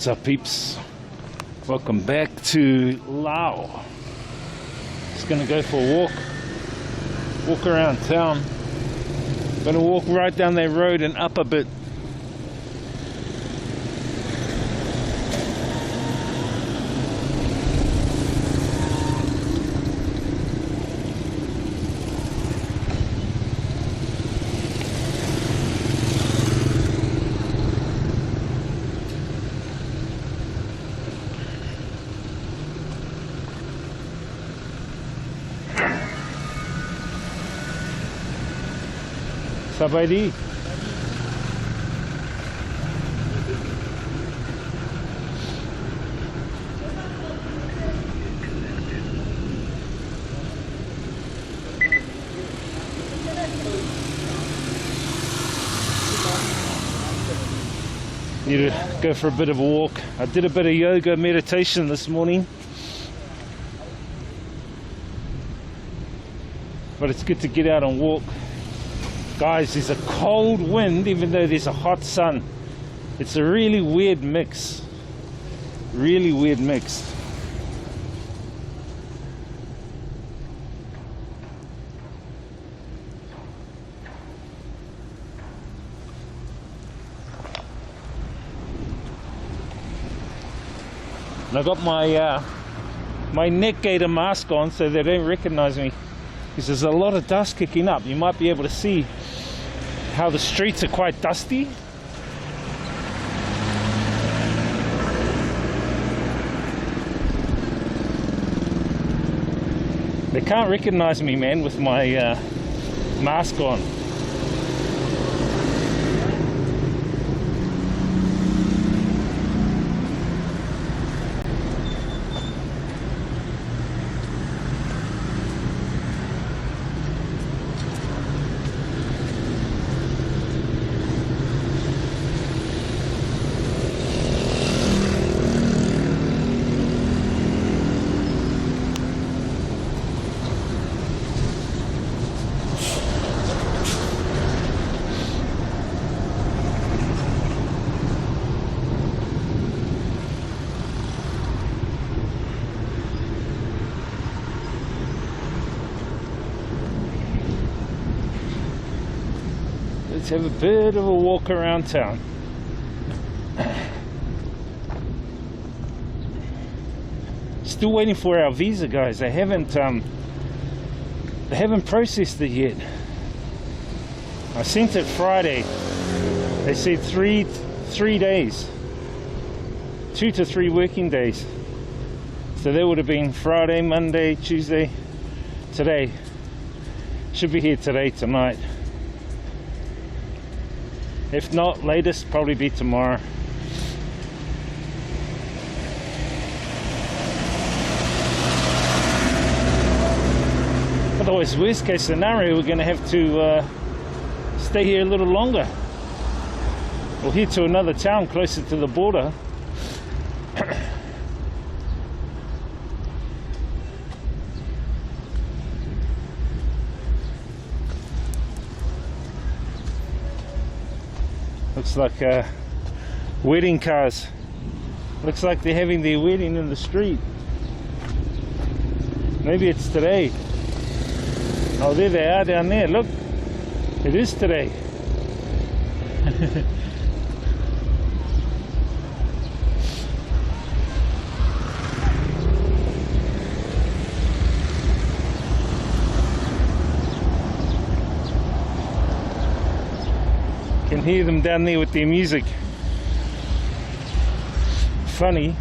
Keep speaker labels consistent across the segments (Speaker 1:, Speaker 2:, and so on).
Speaker 1: What's up, peeps? Welcome back to Laos. Just gonna go for a walk around town. Gonna walk right down that road and up a bit. Sabaydi. Need to go for a bit of a walk. I did a bit of yoga meditation this morning, but it's good to get out and walk. Guys, there's a cold wind even though there's a hot sun. It's a really weird mix. Really weird mix. And I got my neck gaiter mask on so they don't recognize me, because there's a lot of dust kicking up. You might be able to see how the streets are quite dusty. They can't recognize me, man, with my mask on. Let's have a bit of a walk around town. Still waiting for our visa, guys. They haven't processed it yet. I sent it Friday. They said three days, 2 to 3 working days. So that would have been Friday, Monday, Tuesday, today. Should be here today, tonight. If not, latest probably be tomorrow. Otherwise, worst case scenario, we're going to have to stay here a little longer. We'll head to another town closer to the border. Looks like wedding cars. Looks like they're having their wedding in the street. Maybe it's today. Oh, there they are down there. Look, it is today. Can hear them down there with their music. Funny.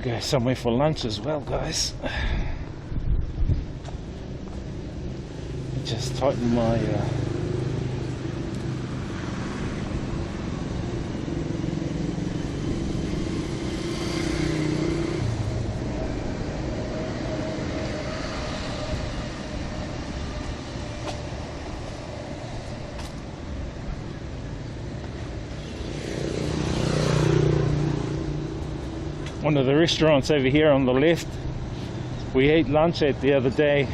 Speaker 1: go somewhere for lunch as well, guys. Just tighten my one of the restaurants over here on the left. We ate lunch at the other day.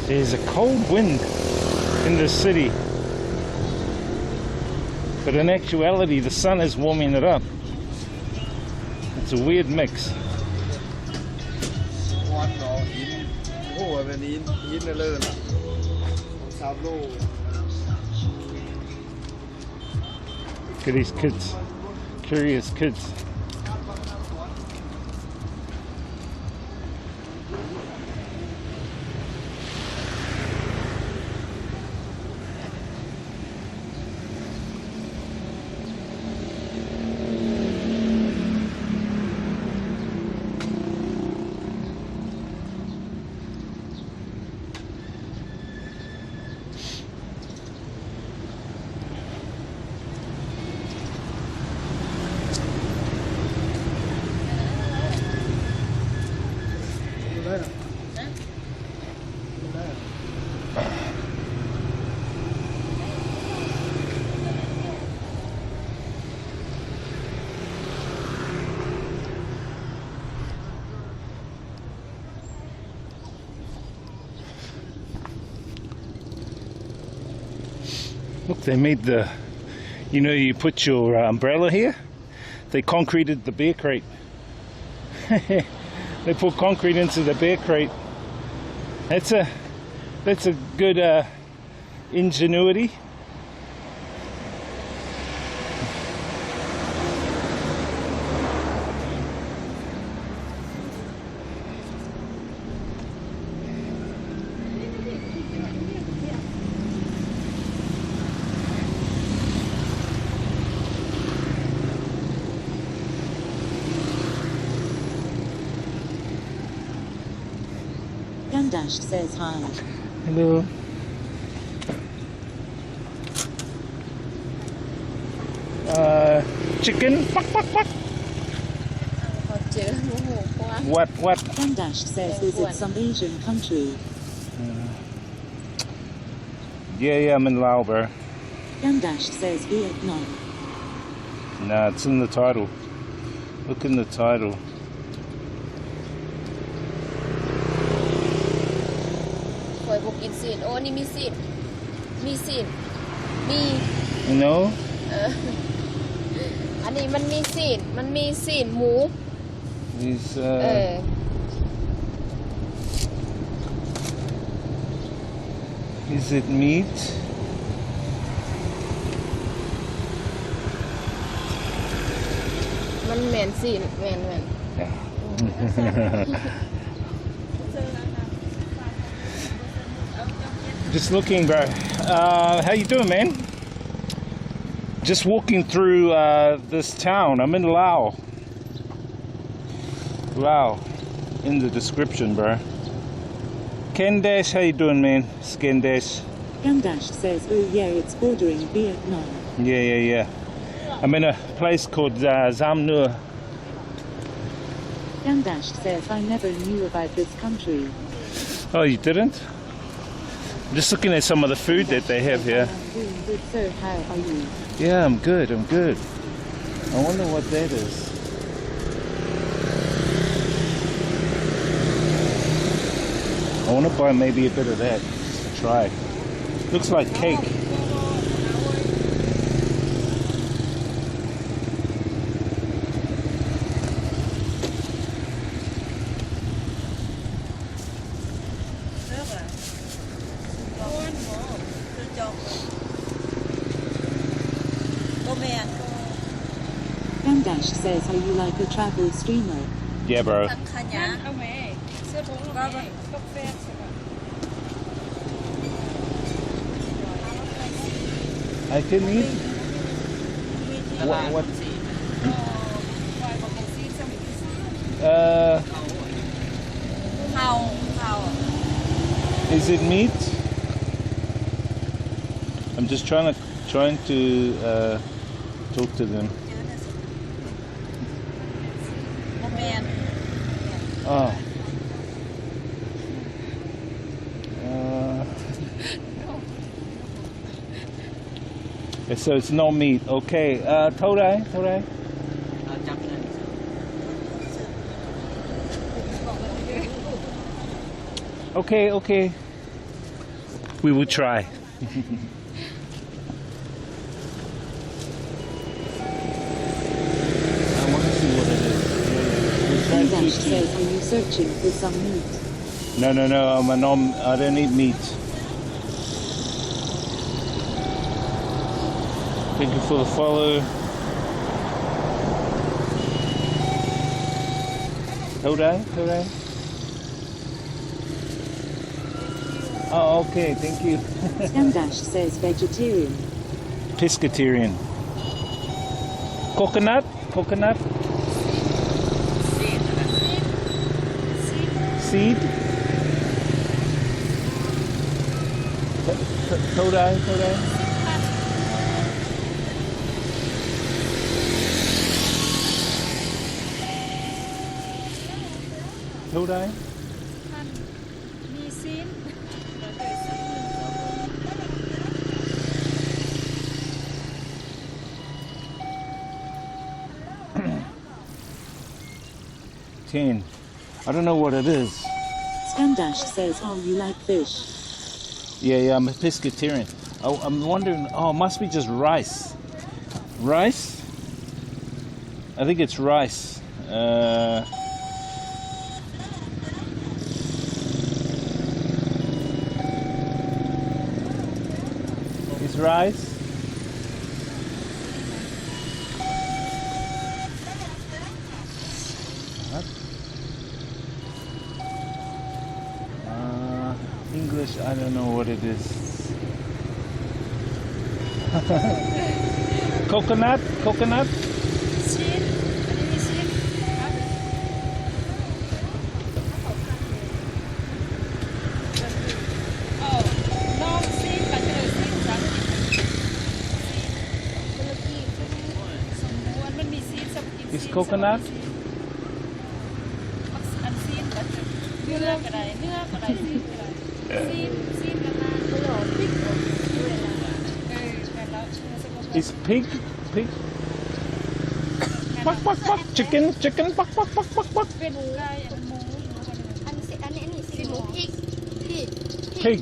Speaker 1: There's a cold wind in the city, but in actuality the sun is warming it up. It's a weird mix. Look at these kids, curious kids. Look, they made the, you know, you put your umbrella here. They concreted the beer crate. They put concrete into the beer crate. That's a good ingenuity.
Speaker 2: Dash says hi.
Speaker 1: Hello. Chicken. What?
Speaker 2: Dash says, is it some Asian country?
Speaker 1: Yeah, I'm in Laos, bro.
Speaker 2: Dash says Vietnam.
Speaker 1: Nah, it's in the title. Look in the title. You know?
Speaker 3: อันนี้มันมีซีนหมู
Speaker 1: These is it meat?
Speaker 3: มันแม่นซีนแม่น
Speaker 1: Just looking, bro. How you doing, man? Just walking through this town. I'm in Laos. Laos. In the description, bro. Kendash, how you doing, man? Skendash.
Speaker 2: Dash says, oh yeah, it's bordering Vietnam.
Speaker 1: Yeah. I'm in a place called Xam Nuea.
Speaker 2: Dash says, I never knew about this country.
Speaker 1: Oh, you didn't? I'm just looking at some of the food that they have here.
Speaker 2: I'm doing good, sir. How are you?
Speaker 1: Yeah, I'm good. I'm good. I wonder what that is. I want to buy maybe a bit of that just to try. Looks like cake.
Speaker 2: Ham Dash says, are you like a travel streamer?
Speaker 1: Yeah, bro. I can eat. What? Is it meat? I'm just trying to talk to them. Oh. So it's no meat. Okay. Todai. Okay. We will try. I want to see what it is.
Speaker 2: Ham Dash says, are you searching for some meat?
Speaker 1: No. I don't eat meat. Thank you for the follow. Todai. Oh, okay, thank you.
Speaker 2: Ham Dash says vegetarian.
Speaker 1: Pescatarian. Coconut? Seed? Todai. Todai?
Speaker 3: มีซีน
Speaker 1: 10. I don't know what it is.
Speaker 2: Ham Dash says, oh, you like fish?
Speaker 1: Yeah, I'm a pescatarian. I'm wondering, it must be just rice. Rice? I think it's rice. It's rice. English, I don't know what it is. Coconut?
Speaker 3: ซีนอันนี้มีซีนครับโอ้น้องซีนกับเจอซีนสามสิบสมบูรณ์มันมีซีนสมบูรณ์
Speaker 1: Is coconut?
Speaker 3: อันซีนกับเนื้อก็ได้ซีนก็ได้ซีนกันมาตลอดพริกด้วยนะกันแล้ว
Speaker 1: Is pig? Pak. Chicken. Pak.
Speaker 3: เป็นไก่อันหมูอันนี้ซีนหมูพริก
Speaker 1: Pig.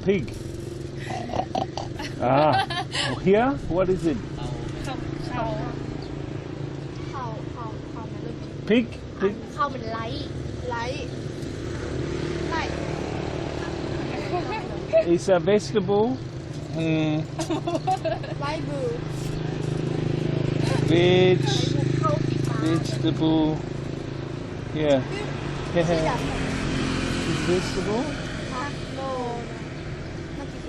Speaker 1: Pig. Here? What is it?
Speaker 3: เขา
Speaker 1: Pig?
Speaker 3: เข้ามันไลท์
Speaker 1: It's a vegetable.
Speaker 3: ไลท์บู
Speaker 1: Vegetable. Yeah. It's vegetable.
Speaker 3: โลน่ากิน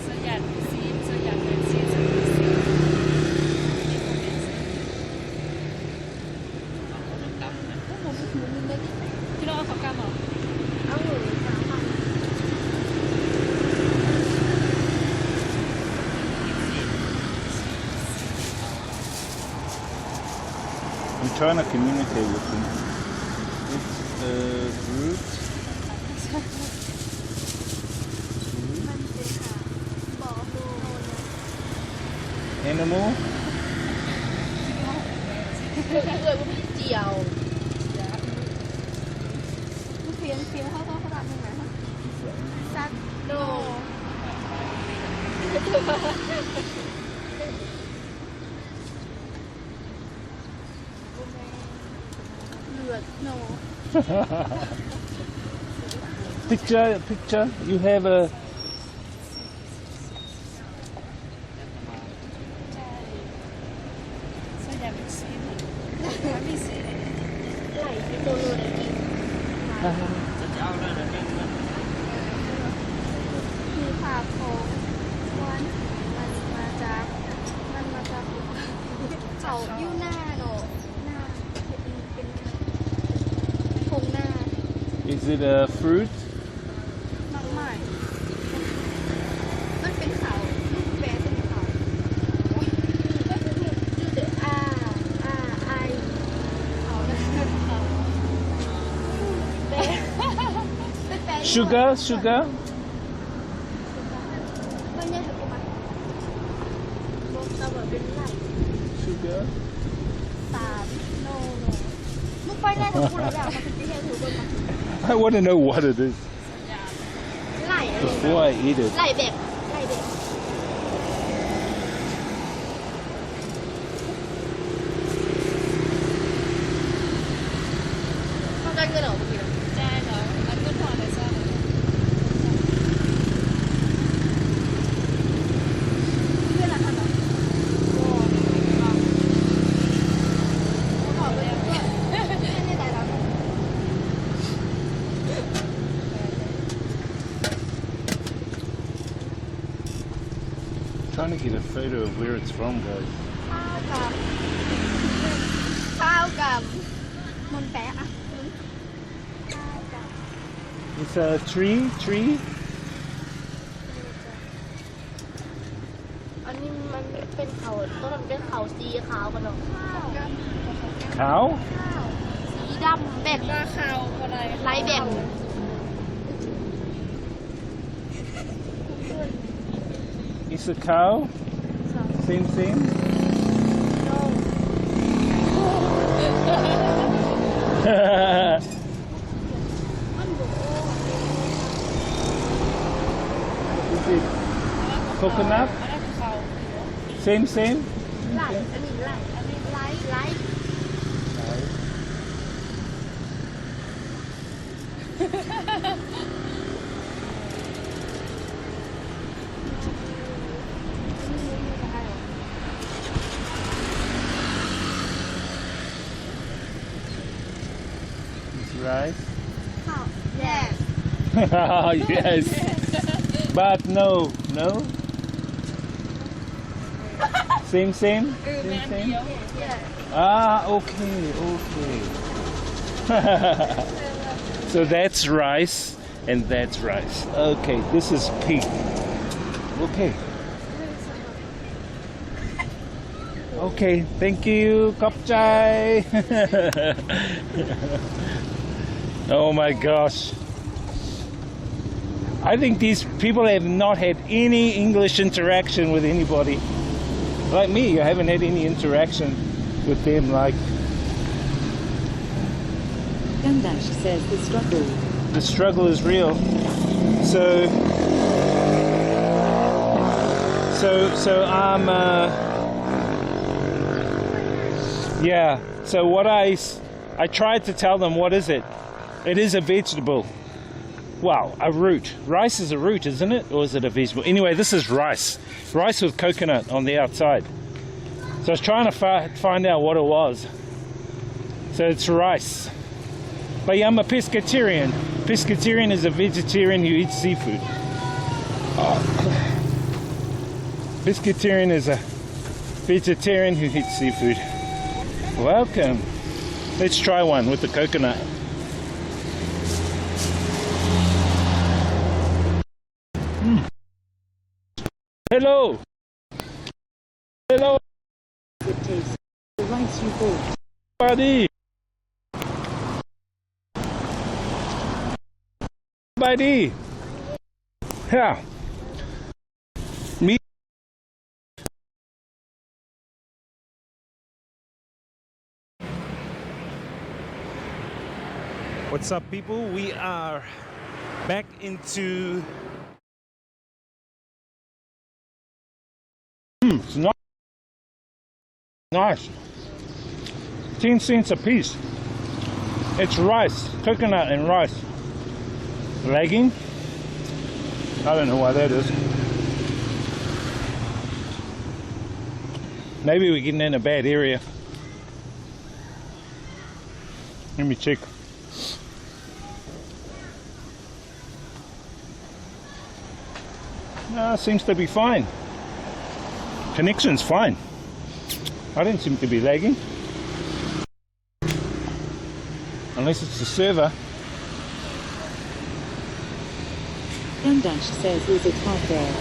Speaker 3: สยันซีนเป็นซีนที่เราเอาของกำเหรอเอาหมูสามพัน
Speaker 1: I'm trying to communicate with them. fruit.
Speaker 3: มันเป็นค่ะบอกดู
Speaker 1: Animal.
Speaker 3: เกิดว่ามีเจียวเพียงเขาขนาดไหนคะซัดโดเลือดโน
Speaker 1: Picture. You have a.
Speaker 3: ส่วนใหญ่เป็นซีนไม่ซีนไหลที่โดนเลยกินคือผ่าโค้งวันมันมาจากเขายู่หน้าเนอะหน้าเป็นโครงหน้า
Speaker 1: Is it a fruit?
Speaker 3: น้องใหม่มันเป็นเขาลูกแบะเป็นเขาชื่อเดอาไอเขาเป็นเขาแบะเป็นแบะ
Speaker 1: Sugar.
Speaker 3: มันเนี่ยถูกไหมบอกตาแบบเป็นไหล
Speaker 1: Sugar.
Speaker 3: ตามโนมึงไปได้ทั้งคู่แล้วมันเป็นที่เห็นถูกไหม
Speaker 1: I want to know what it is
Speaker 3: ไหลอะไร
Speaker 1: before I eat it.
Speaker 3: ไหลแบบต้องการเงินเหรอเมื่อกี้ใช่เหรอแล้วก็ถอนเลยซ่อนเพื่อนละค่ะเหรอโอ้ถอนไปแล้วเพื่อนไม่ได้แล้ว
Speaker 1: Trying to get a photo of where it's from, guys.
Speaker 3: ข้าวกับมันแปะอะข้าวกับ
Speaker 1: It's a tree.
Speaker 3: อันนี้มันเป็นเขาต้นมันเป็นเขาสีขาวกันเนาะข้าว
Speaker 1: Cow.
Speaker 3: สีดำแบบข้าวอะไรลายแบบ
Speaker 1: It's a cow. Same. Is it coconut? Same.
Speaker 3: ไหลอันนี้ไหลไหล
Speaker 1: It's rice.
Speaker 3: ข้าว yes
Speaker 1: Yes. But no. Same. Okay. So that's rice and that's rice. Okay, this is pig. Okay. Okay, thank you. Kopchai. Oh my gosh. I think these people have not had any English interaction with anybody. Like me, I haven't had any interaction with them. Like
Speaker 2: Gandash says
Speaker 1: the struggle is real. So I'm yeah. So what I tried to tell them, what is it? It is a vegetable. Wow, a root. Rice is a root, isn't it? Or is it a vegetable? Anyway, this is rice. Rice with coconut on the outside. So I was trying to find out what it was. So it's rice. But yeah, I'm a pescatarian. Pescatarian is a vegetarian who eats seafood. Pescatarian is a vegetarian who eats seafood. Welcome. Let's try one with the coconut. Hello.
Speaker 2: It tastes the rice you bought.
Speaker 1: Buddy. ID. Yeah. Me. What's up, people? We are back into. It's not nice. 10 cents a piece. It's rice, coconut and rice. Lagging? I don't know why that is. Maybe we're getting in a bad area. Let me check. No, seems to be fine. Connection's fine. I don't seem to be lagging. Unless it's the server.
Speaker 2: Dash says, is it hot there?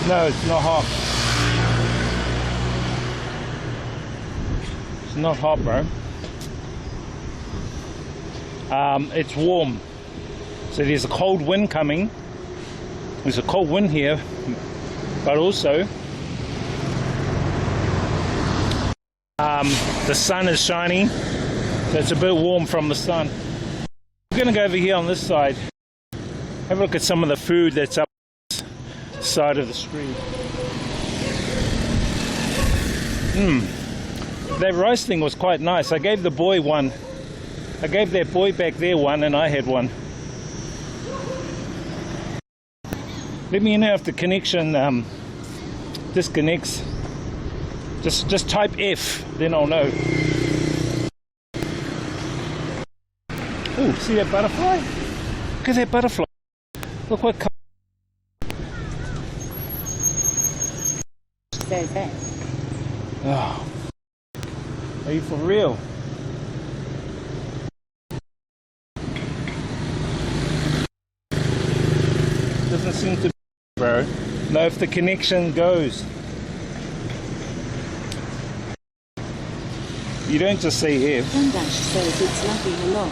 Speaker 1: No, it's not hot. It's not hot, bro. It's warm. So there's a cold wind coming. There's a cold wind here, but also the sun is shining, so it's a bit warm from the sun. We're gonna go over here on this side, have a look at some of the food that's up this side of the street. That rice thing was quite nice. I gave the boy one. I gave that boy back there one, and I had one. Let me know if the connection disconnects. Just type F, then I'll know. Oh, see that butterfly? Look at that butterfly. Look what color.
Speaker 2: Says that.
Speaker 1: Oh. Are you for real? Doesn't seem to be, bro. No, if the connection goes. You don't just say F.
Speaker 2: Dash says it's lagging a lot.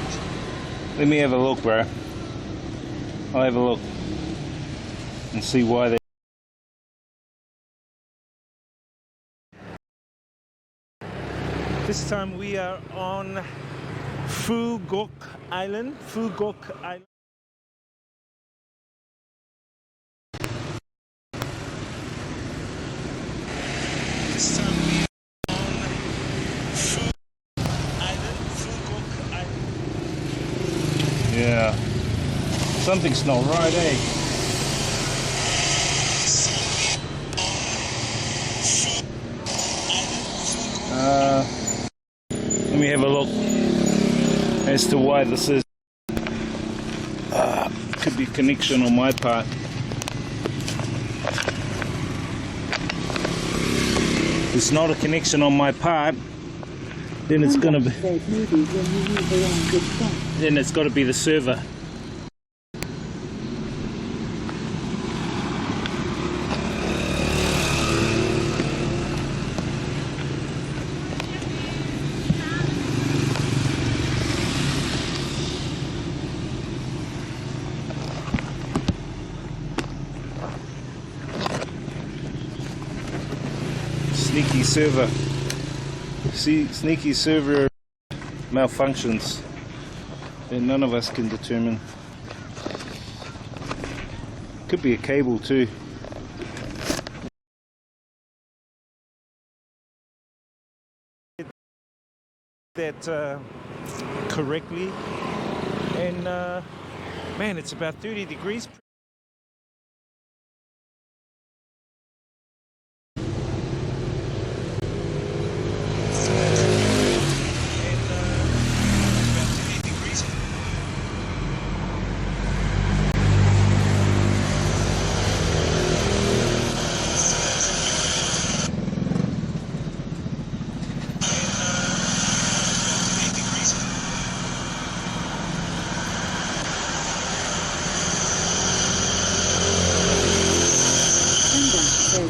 Speaker 1: Let me have a look, bro. I'll have a look and see why they. This time we are on Phu Quoc Island. Phu Quoc Island. This time we are on Phu Island. Phu Quoc Island. Yeah. Something's not right, eh? Let me have a look as to why this is. Could be connection on my part. If it's not a connection on my part, then it's gonna be. Then it's got to be the server. Sneaky server. See, sneaky server malfunctions that none of us can determine. Could be a cable too. That correctly, and man, it's about 30 degrees.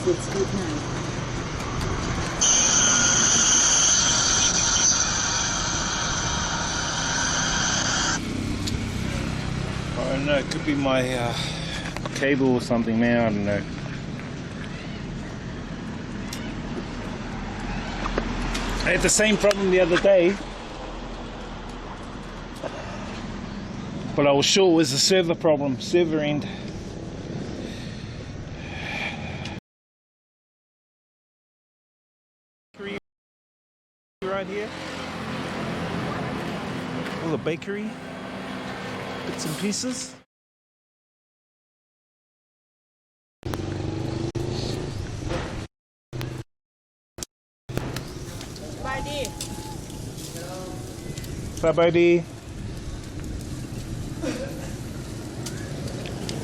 Speaker 2: It's good now.
Speaker 1: Oh know, it could be my cable or something, man, I don't know. I had the same problem the other day, but I was sure it was a server problem, server end. Right here, all the bakery bits and pieces. Bye bye,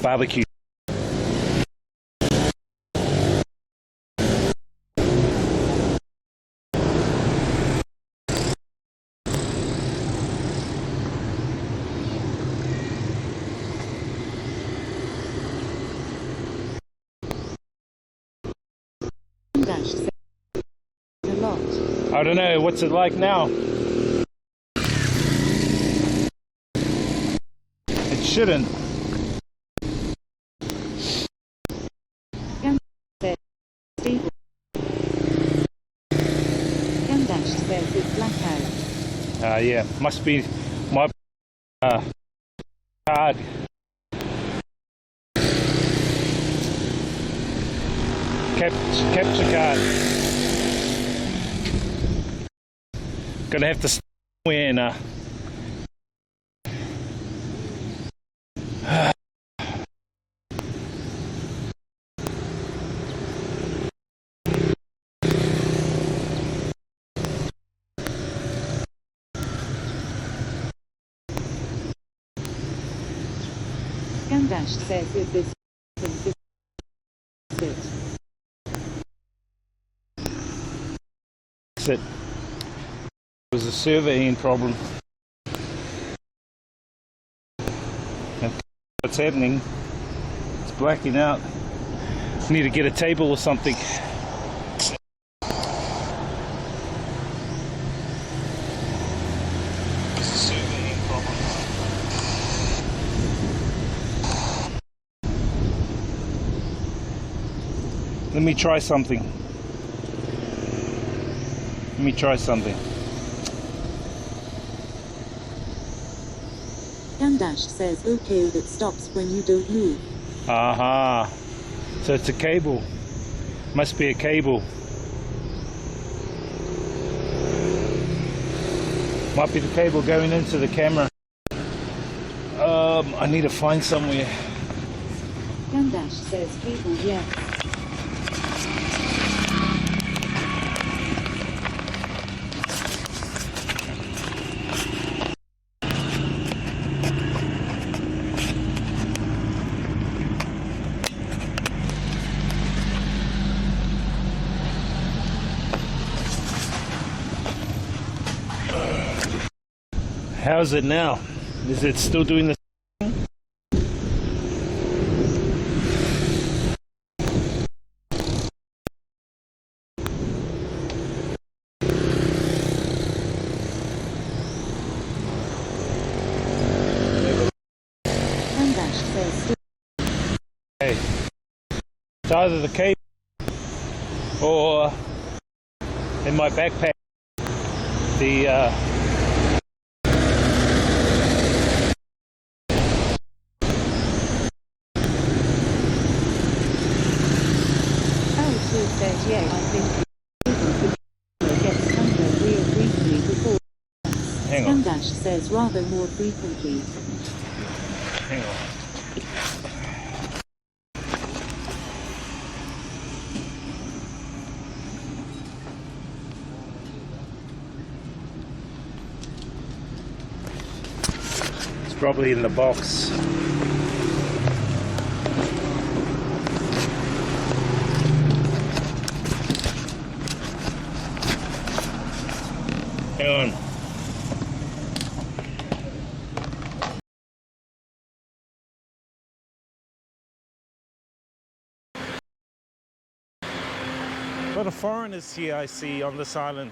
Speaker 1: barbecue.
Speaker 2: Dash says a lot.
Speaker 1: I don't know, what's it like now? It shouldn't.
Speaker 2: Gam says stable. Gam Dash says it's blackout.
Speaker 1: Yeah, must be my card. Capture card. Gonna have to somewhere in
Speaker 2: Gam Dash says is this it.
Speaker 1: It was a server end problem. And what's happening? It's blacking out. Need to get a table or something. It's a server end problem. Let me try something. Let me try something.
Speaker 2: Gam Dash says okay, it stops when you don't move.
Speaker 1: Aha. So it's a cable. Must be a cable. Might be the cable going into the camera. I need to find somewhere.
Speaker 2: Gam Dash says cable, yes.
Speaker 1: How's it now? Is it still doing the
Speaker 2: Gam Dash says still.
Speaker 1: okay. It's either the cable or in my backpack the
Speaker 2: Says yeah, I think it gets under real briefly before.
Speaker 1: hang on.
Speaker 2: Gam Dash says rather more frequently.
Speaker 1: Hang on. It's probably in the box. Hang on. A lot of foreigners here I see on this island.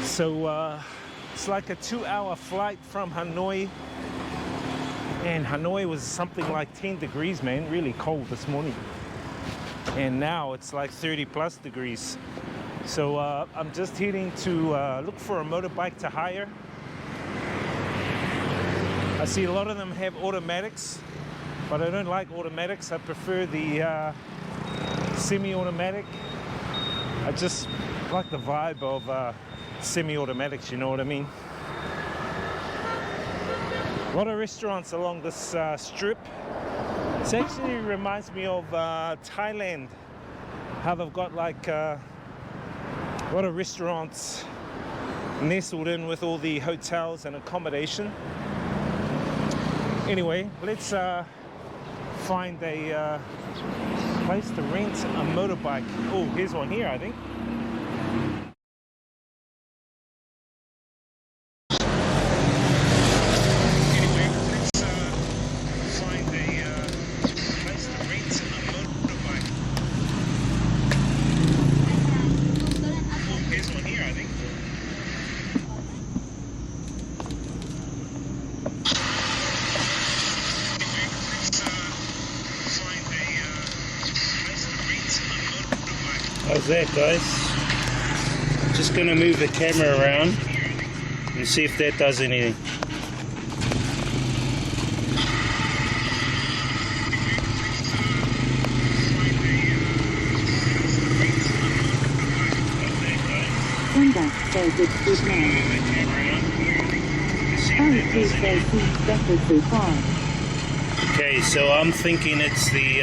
Speaker 1: So it's like a 2-hour flight from Hanoi And Hanoi was something like 10 degrees, man, really cold this morning. And now it's like 30 plus degrees. So I'm just heading to look for a motorbike to hire. I see a lot of them have automatics, but I don't like automatics. I prefer the semi-automatic. I just like the vibe of semi-automatics, you know what I mean? A lot of restaurants along this strip. It actually reminds me of Thailand, how they've got like a lot of restaurants nestled in with all the hotels and accommodation. Anyway, let's find a place to rent a motorbike. Oh, here's one here, I think. Anyway, let's find a place to rent a motorbike. Oh, here's one here, I think. How's that, guys? Just gonna move the camera around and see if that does anything.
Speaker 2: Contact says it's good now. Oh, please say seems better so far.
Speaker 1: Okay, so I'm thinking it's the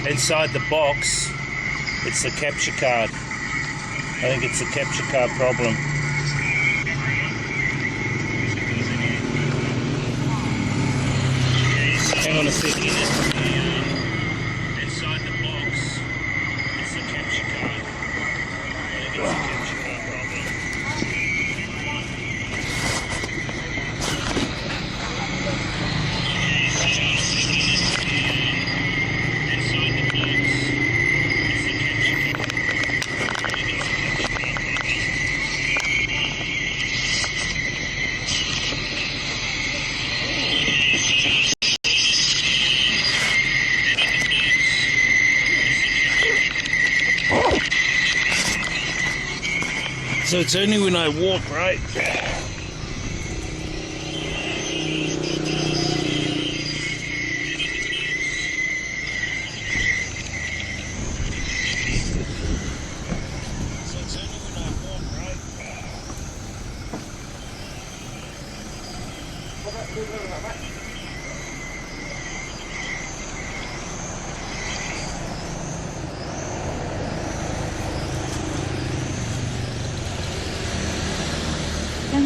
Speaker 1: inside the box. It's the capture card. I think it's a capture card problem. Hang on a second. Inside the box, it's the capture card. I think it's a capture card problem. Inside the box. So it's only when I walk, right?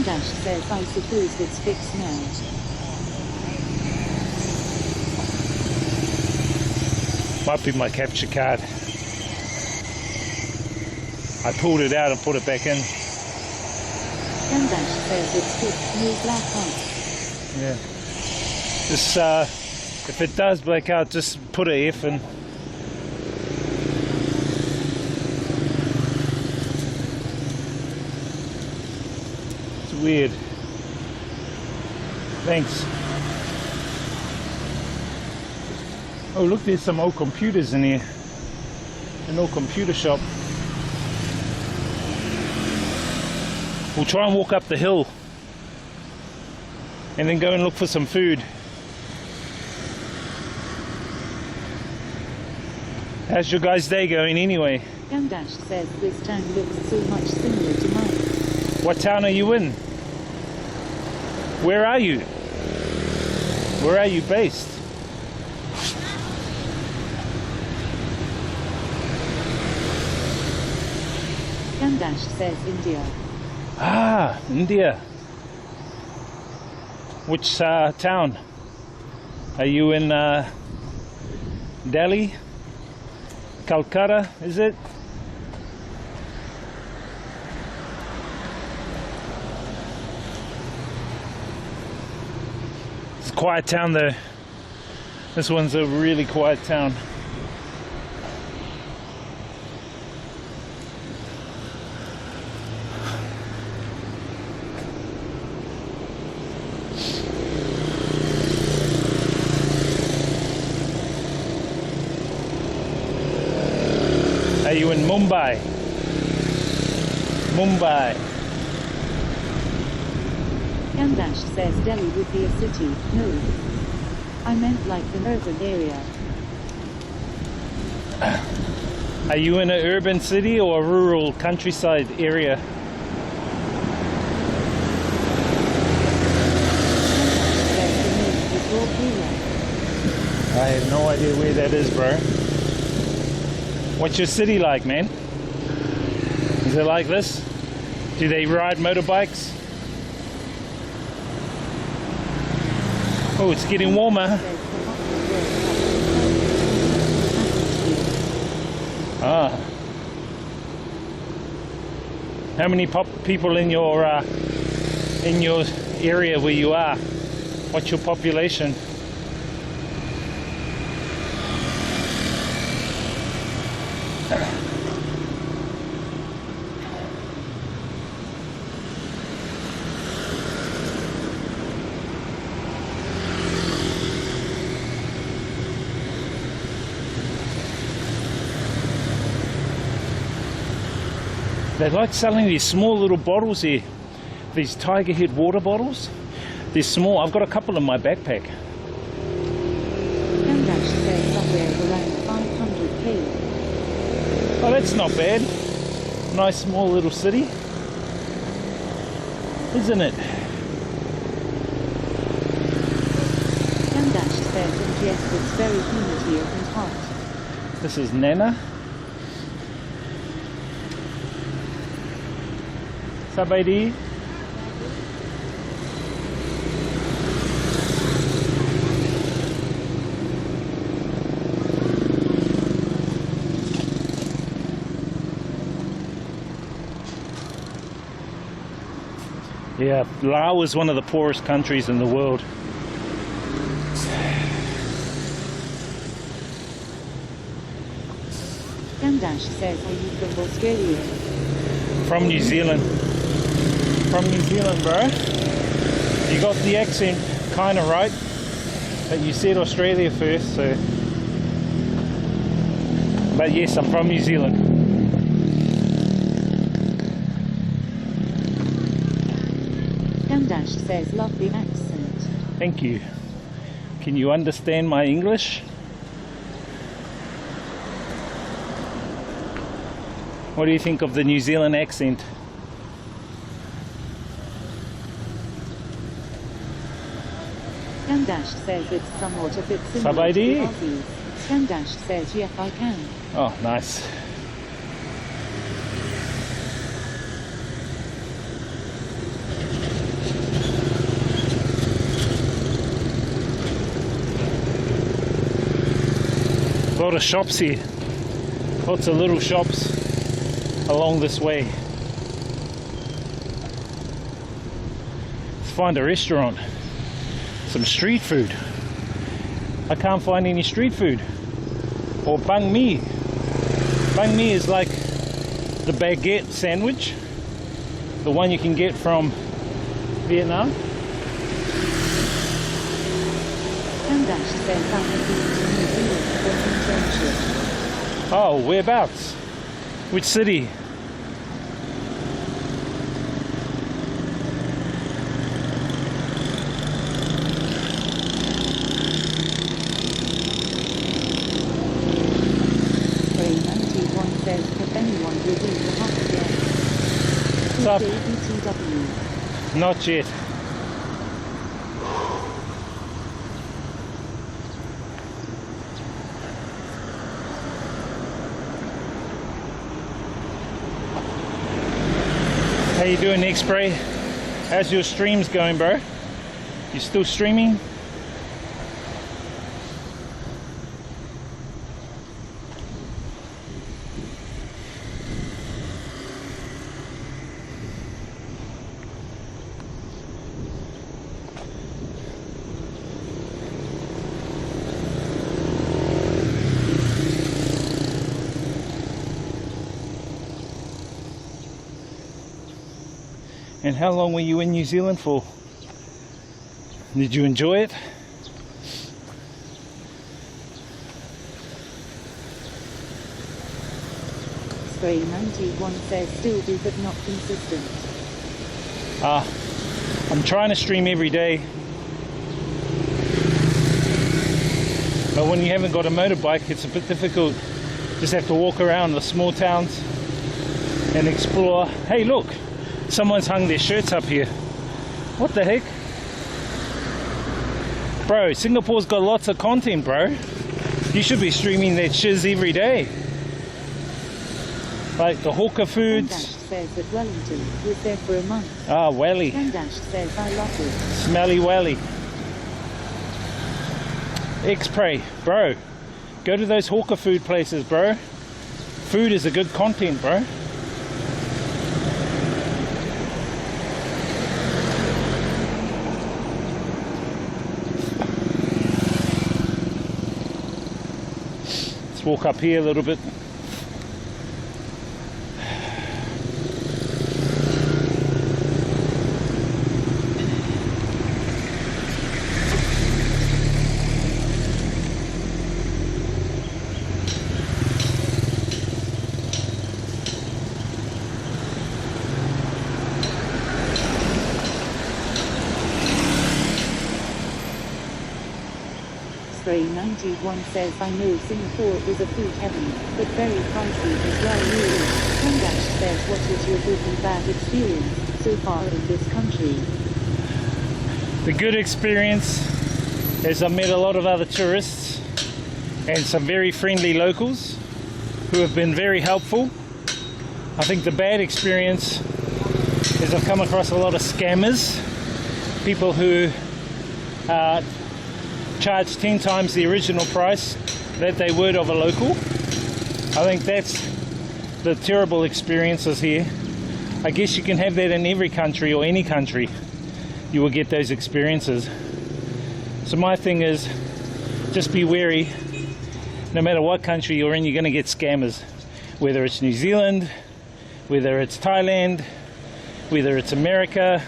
Speaker 2: Dash says I suppose it's fixed now.
Speaker 1: Might be my capture card. I pulled it out and put it back in.
Speaker 2: Dash says it's fixed, no blackout.
Speaker 1: Yeah. Just if it does black out, just put a F in. Weird. Thanks. Oh, look, there's some old computers in here. An old computer shop. We'll try and walk up the hill and then go and look for some food. How's your guys' day going anyway?
Speaker 2: Dash says this town looks so much similar to mine.
Speaker 1: What town are you in? Where are you? Where are you based?
Speaker 2: Dash says India.
Speaker 1: Ah, India. Which town? Are you in Delhi? Calcutta, is it? It's a quiet town though. This one's a really quiet town. you in Mumbai? Mumbai.
Speaker 2: Gandash says Delhi would be a city. No. I meant like an urban area.
Speaker 1: Are you in an urban city or a rural countryside area?
Speaker 2: Gandash says the news is raw cooler.
Speaker 1: I have no idea where that is, bro. What's your city like, man? Is it like this? Do they ride motorbikes? Oh, it's getting warmer. Ah. How many people in your area where you are? What's your population? They like selling these small little bottles here, these Tiger Head water bottles. They're small. I've got a couple in my backpack.
Speaker 2: Gandash says somewhere around 500k.
Speaker 1: Oh, that's not bad. Nice small little city, isn't it?
Speaker 2: Gandash says, and yes, it's very humid here and hot.
Speaker 1: This is Nana. Sabaidi. Yeah, Laos is one of the poorest countries in the world.
Speaker 2: Gandash says, are you from Australia?
Speaker 1: From New Zealand. From New Zealand, bro. You got the accent kind of right, but you said Australia first, so. But yes, I'm from New Zealand.
Speaker 2: Gandash says, lovely accent.
Speaker 1: Thank you. Can you understand my English? What do you think of the New Zealand accent?
Speaker 2: Gandash says it's somewhat a bit similar to
Speaker 1: Sabaidi?
Speaker 2: the Aussies. Gandash says, yes, I can.
Speaker 1: Oh, nice. A lot of shops here. Lots of little shops along this way. Let's find a restaurant. Some street food. I can't find any street food. Or banh mi. Banh mi is like the baguette sandwich. The one you can get from Vietnam.
Speaker 2: Gandash says that has been to New Zealand for internship.
Speaker 1: Oh, whereabouts? Which city?
Speaker 2: Says if anyone will do the hot yes.
Speaker 1: Stop.
Speaker 2: BTW.
Speaker 1: Not yet. How you doing, X-Spray? How's your streams going, bro? You still streaming? And how long were you in New Zealand for? Did you enjoy it?
Speaker 2: Stray 91 says still do but not consistent.
Speaker 1: I'm trying to stream every day, but when you haven't got a motorbike, it's a bit difficult. Just have to walk around the small towns and explore. Hey, look, someone's hung their shirts up here. What the heck? Bro, Singapore's got lots of content, bro. You should be streaming that shiz every day. Like the hawker foods.
Speaker 2: Says that Wellington was there for a month.
Speaker 1: Ah, Welly.
Speaker 2: Dash says I love it.
Speaker 1: Smelly Welly. X-Pray, bro. Go to those hawker food places, bro. Food is a good content, bro. Let's walk up here a little bit.
Speaker 2: Stray 91 says I know Singapore is a food heaven, but very pricey as well really. Dash says what is your good and bad experience so far in this country?
Speaker 1: The good experience is I met a lot of other tourists and some very friendly locals who have been very helpful. I think the bad experience is I've come across a lot of scammers, people who charge 10 times the original price that they would of a local. I think that's the terrible experiences here. I guess you can have that in every country or any country. You will get those experiences. So my thing is, just be wary. No matter what country you're in, you're going to get scammers. Whether it's New Zealand, whether it's Thailand, whether it's America,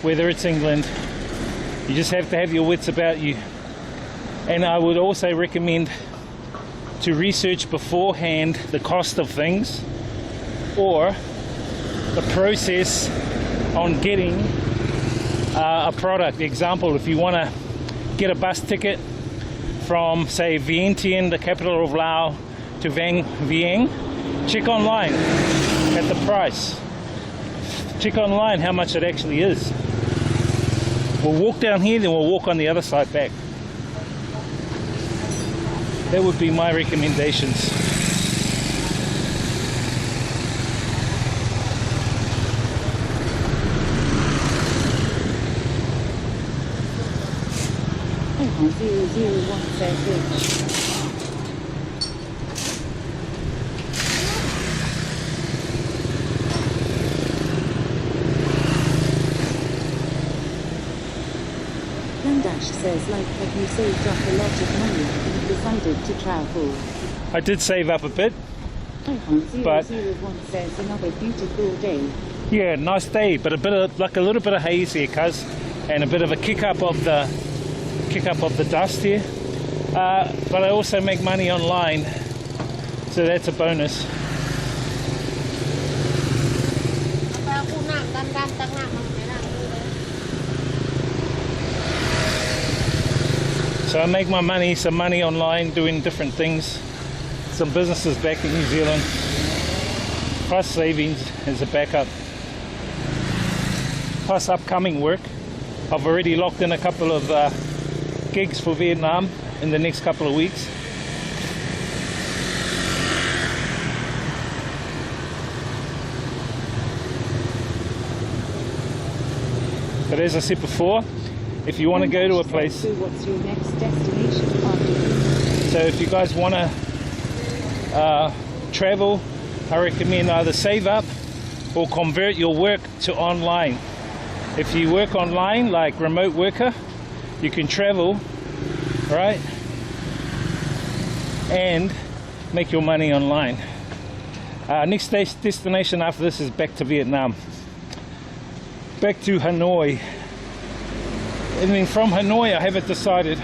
Speaker 1: whether it's England. You just have to have your wits about you. And I would also recommend to research beforehand the cost of things or the process on getting a product. Example, if you want to get a bus ticket from, say, Vientiane, the capital of Laos, to Vientiane, check online at the price. Check online how much it actually is. We'll walk down here, then we'll walk on the other side back. That would be my recommendations.
Speaker 2: Oh, 001 says which. Dash says like have you saved up a lot of money and decided to travel?
Speaker 1: I did save up a bit. But
Speaker 2: 001 says another beautiful day.
Speaker 1: Yeah, nice day, but a little bit of haze here, cuz, and a bit of a kick up of the dust here. But I also make money online, so that's a bonus. So I make some money online doing different things, some businesses back in New Zealand, plus savings as a backup, plus upcoming work. I've already locked in a couple of gigs for Vietnam in the next couple of weeks. But as I said before, if you want to go to a place,
Speaker 2: so what's your next destination after this?
Speaker 1: so if you guys want to travel, I recommend either save up or convert your work to online. If you work online, like remote worker, you can travel, right, and make your money online. Next destination after this is back to Vietnam, back to Hanoi. And then from Hanoi, I haven't decided.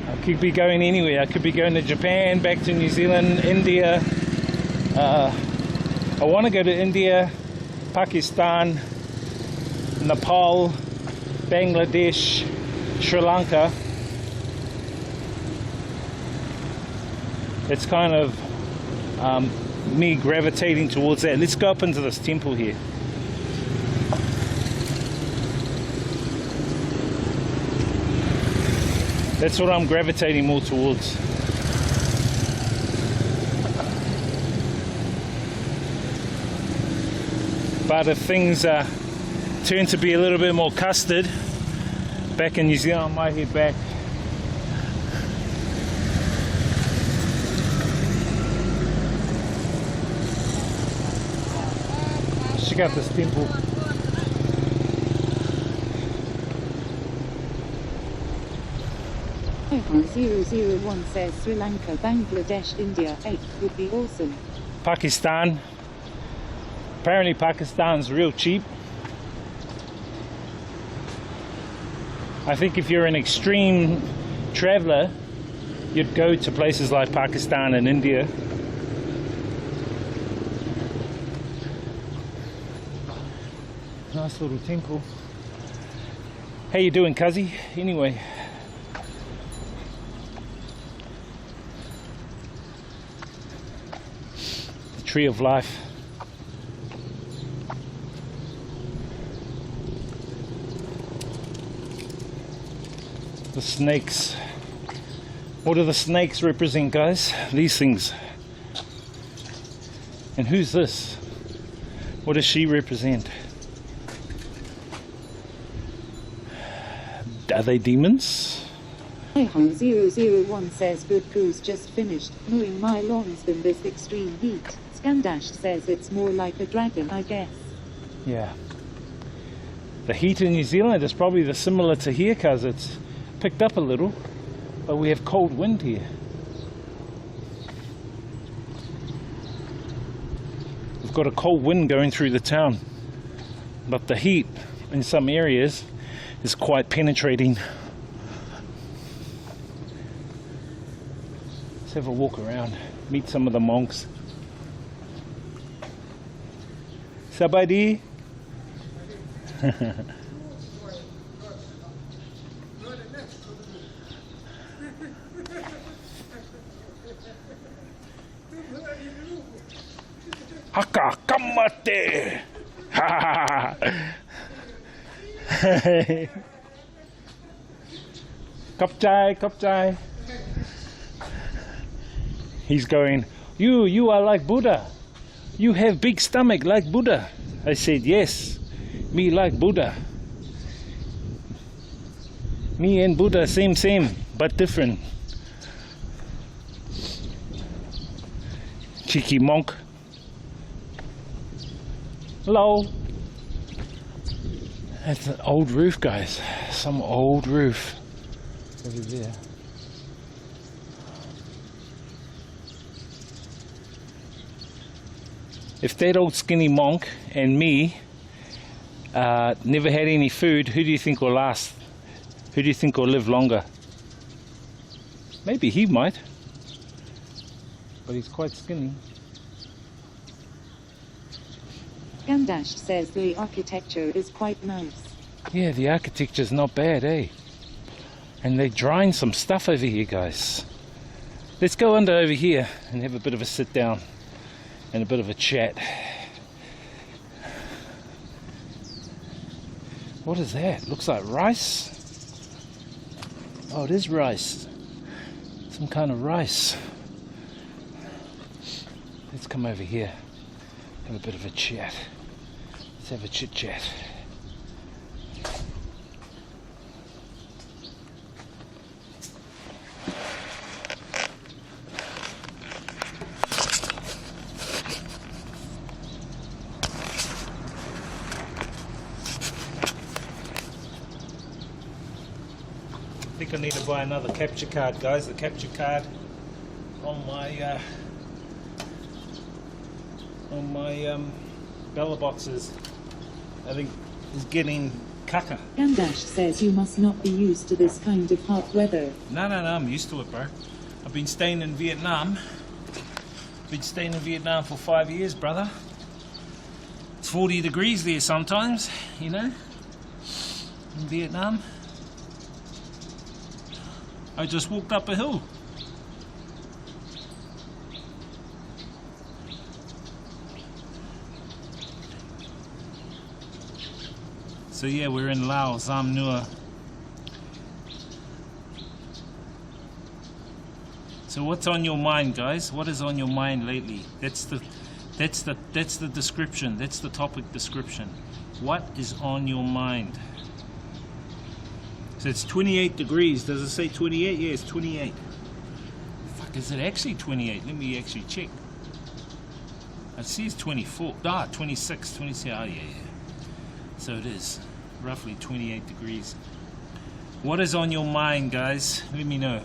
Speaker 1: I could be going anywhere. I could be going to Japan, back to New Zealand, India, I want to go to India, Pakistan, Nepal, Bangladesh, Sri Lanka. It's kind of me gravitating towards that. Let's go up into this temple here. That's what I'm gravitating more towards. But if things turn to be a little bit more custard back in New Zealand, I might head back. Check out this temple.
Speaker 2: 001 says Sri Lanka, Bangladesh, India 8 would be awesome.
Speaker 1: Pakistan. Apparently Pakistan's real cheap. I think if you're an extreme traveler, you'd go to places like Pakistan and India. Nice little temple. How you doing, Cuzzy? Anyway. The tree of life. The snakes. What do the snakes represent, guys? These things. And who's this? What does she represent? Are they demons?
Speaker 2: 001 says good cruise just finished, mowing my lawns in this extreme heat. Scandash says it's more like a dragon, I guess.
Speaker 1: Yeah. The heat in New Zealand is probably similar to here, cause it's picked up a little, but we have cold wind here. We've got a cold wind going through the town, but the heat in some areas is quite penetrating. Let's have a walk around, meet some of the monks. Sabadi. Haka kamate. Ha. Cup chai. He's going, you are like Buddha. You have big stomach like Buddha. I said, yes, me like Buddha. Me and Buddha, same, but different. Cheeky monk. Hello. That's an old roof, guys. Some old roof over there. If that old skinny monk and me never had any food, who do you think will last? Who do you think will live longer? Maybe he might, but he's quite skinny.
Speaker 2: Scandash says the architecture is quite nice.
Speaker 1: Yeah, the architecture's not bad, eh? And they're drying some stuff over here, guys. Let's go under over here and have a bit of a sit down and a bit of a chat. What is that? Looks like rice. Oh, it is rice. Some kind of rice. Let's come over here. Have a bit of a chat. Let's have a chit chat. I think I need to buy another capture card, guys. The capture card on my bella boxes, I think, is getting kaka.
Speaker 2: Scandash says you must not be used to this kind of hot weather.
Speaker 1: No, I'm used to it, bro. I've been staying in Vietnam Been staying in Vietnam for 5 years, brother. It's 40 degrees there sometimes, you know, in Vietnam. I just walked up a hill. So yeah, we're in Laos, Xam Nuea. So what's on your mind, guys? What is on your mind lately? That's the description. That's the topic description. What is on your mind? So it's 28 degrees. Does it say 28? Yeah, it's 28. Fuck, is it actually 28? Let me actually check. I see it's 24. 26. 26. Oh, yeah. So it is roughly 28 degrees. What is on your mind, guys? Let me know.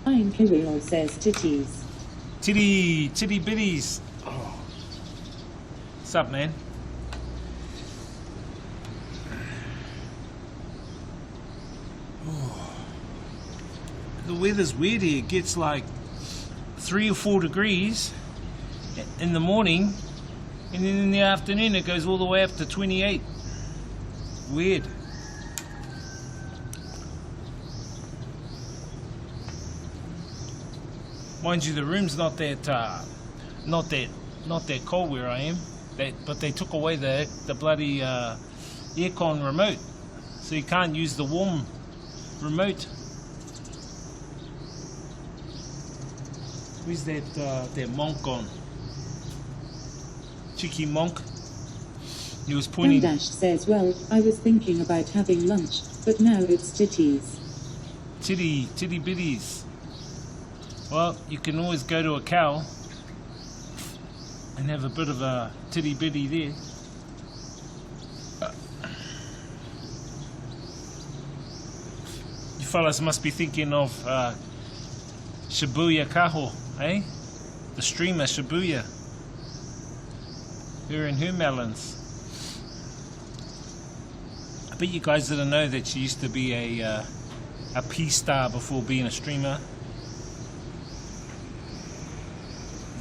Speaker 2: Xam Nuea says titties.
Speaker 1: Titty bitties. Oh. What's up, man? Oh. The weather's weird here. It gets like 3 or 4 degrees in the morning, and then in the afternoon it goes all the way up to 28. Weird. Mind you, the room's not that cold where I am. But they took away the bloody aircon remote, so you can't use the warm remote. Where's that monk gone? Cheeky monk. He was pointing.
Speaker 2: Dash says, well, I was thinking about having lunch, but now it's titties.
Speaker 1: Titty bitties. Well, you can always go to a cow and have a bit of a titty bitty there. You fellas must be thinking of Shibuya Kaho, eh? The streamer Shibuya. Her and her melons. I bet you guys didn't know that she used to be a P-star before being a streamer.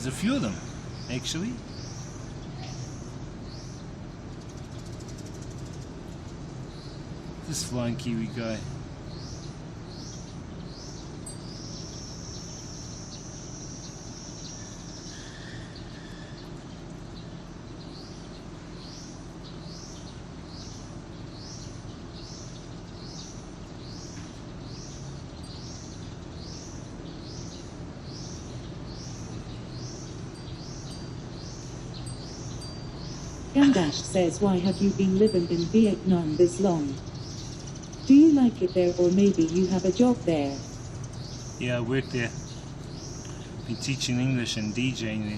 Speaker 1: There's a few of them, actually. This flying Kiwi guy.
Speaker 2: Dash says, why have you been living in Vietnam this long? Do you like it there, or maybe you have a job there?
Speaker 1: Yeah, I work there. Been teaching English and DJing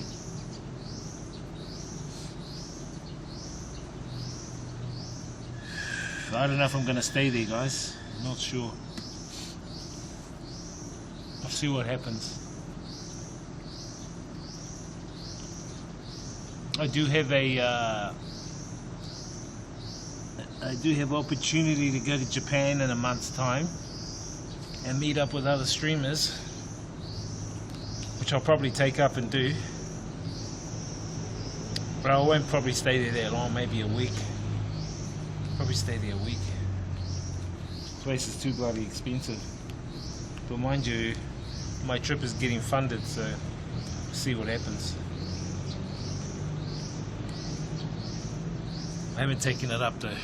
Speaker 1: there. I don't know if I'm going to stay there, guys. I'm not sure. I'll see what happens. I do have opportunity to go to Japan in a month's time and meet up with other streamers, which I'll probably take up and do. But I won't probably stay there that long, maybe a week. Probably stay there a week. The place is too bloody expensive. But mind you, my trip is getting funded, so we'll see what happens. I haven't taken it up though.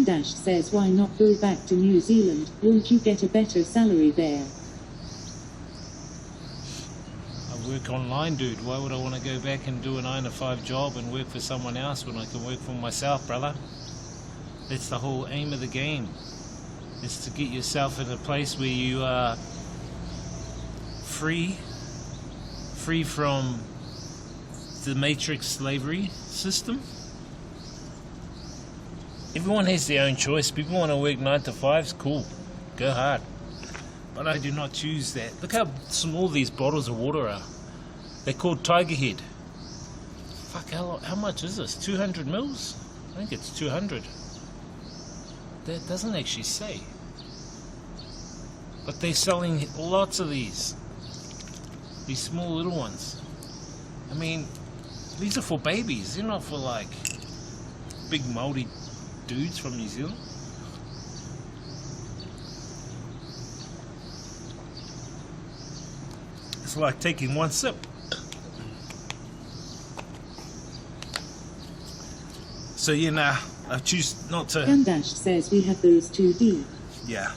Speaker 2: Dash says, why not go back to New Zealand? Won't you get a better salary there?
Speaker 1: I work online, dude. Why would I want to go back and do a 9-to-5 job and work for someone else when I can work for myself, brother? That's the whole aim of the game. It's to get yourself in a place where you are free from the matrix slavery system. Everyone has their own choice. People want to work 9-to-5s, cool, go hard. But I do not choose that. Look how small these bottles of water are. They're called Tiger Head. Fuck, how much is this? 200 mils? I think it's 200. That doesn't actually say. But they're selling lots of these small little ones. I mean, these are for babies. They're not for like big Māori dudes from New Zealand. It's like taking one sip. So you know, I choose not to.
Speaker 2: Dash says we have those 2D.
Speaker 1: Yeah.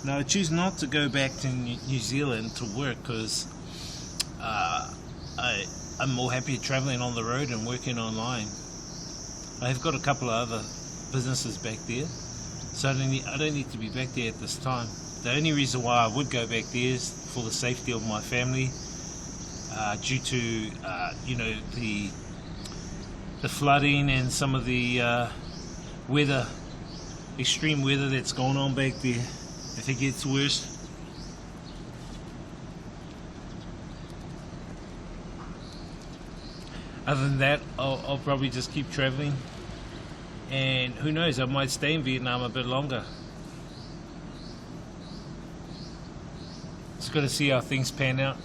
Speaker 1: No, I choose not to go back to New Zealand to work because I'm more happy traveling on the road and working online. I've got a couple of other businesses back there, so I don't need to be back there at this time. The only reason why I would go back there is for the safety of my family, due to you know, the flooding and some of the weather, extreme weather that's going on back there. If it gets worse. Other than that, I'll probably just keep traveling, and who knows, I might stay in Vietnam a bit longer. Just got to see how things pan out.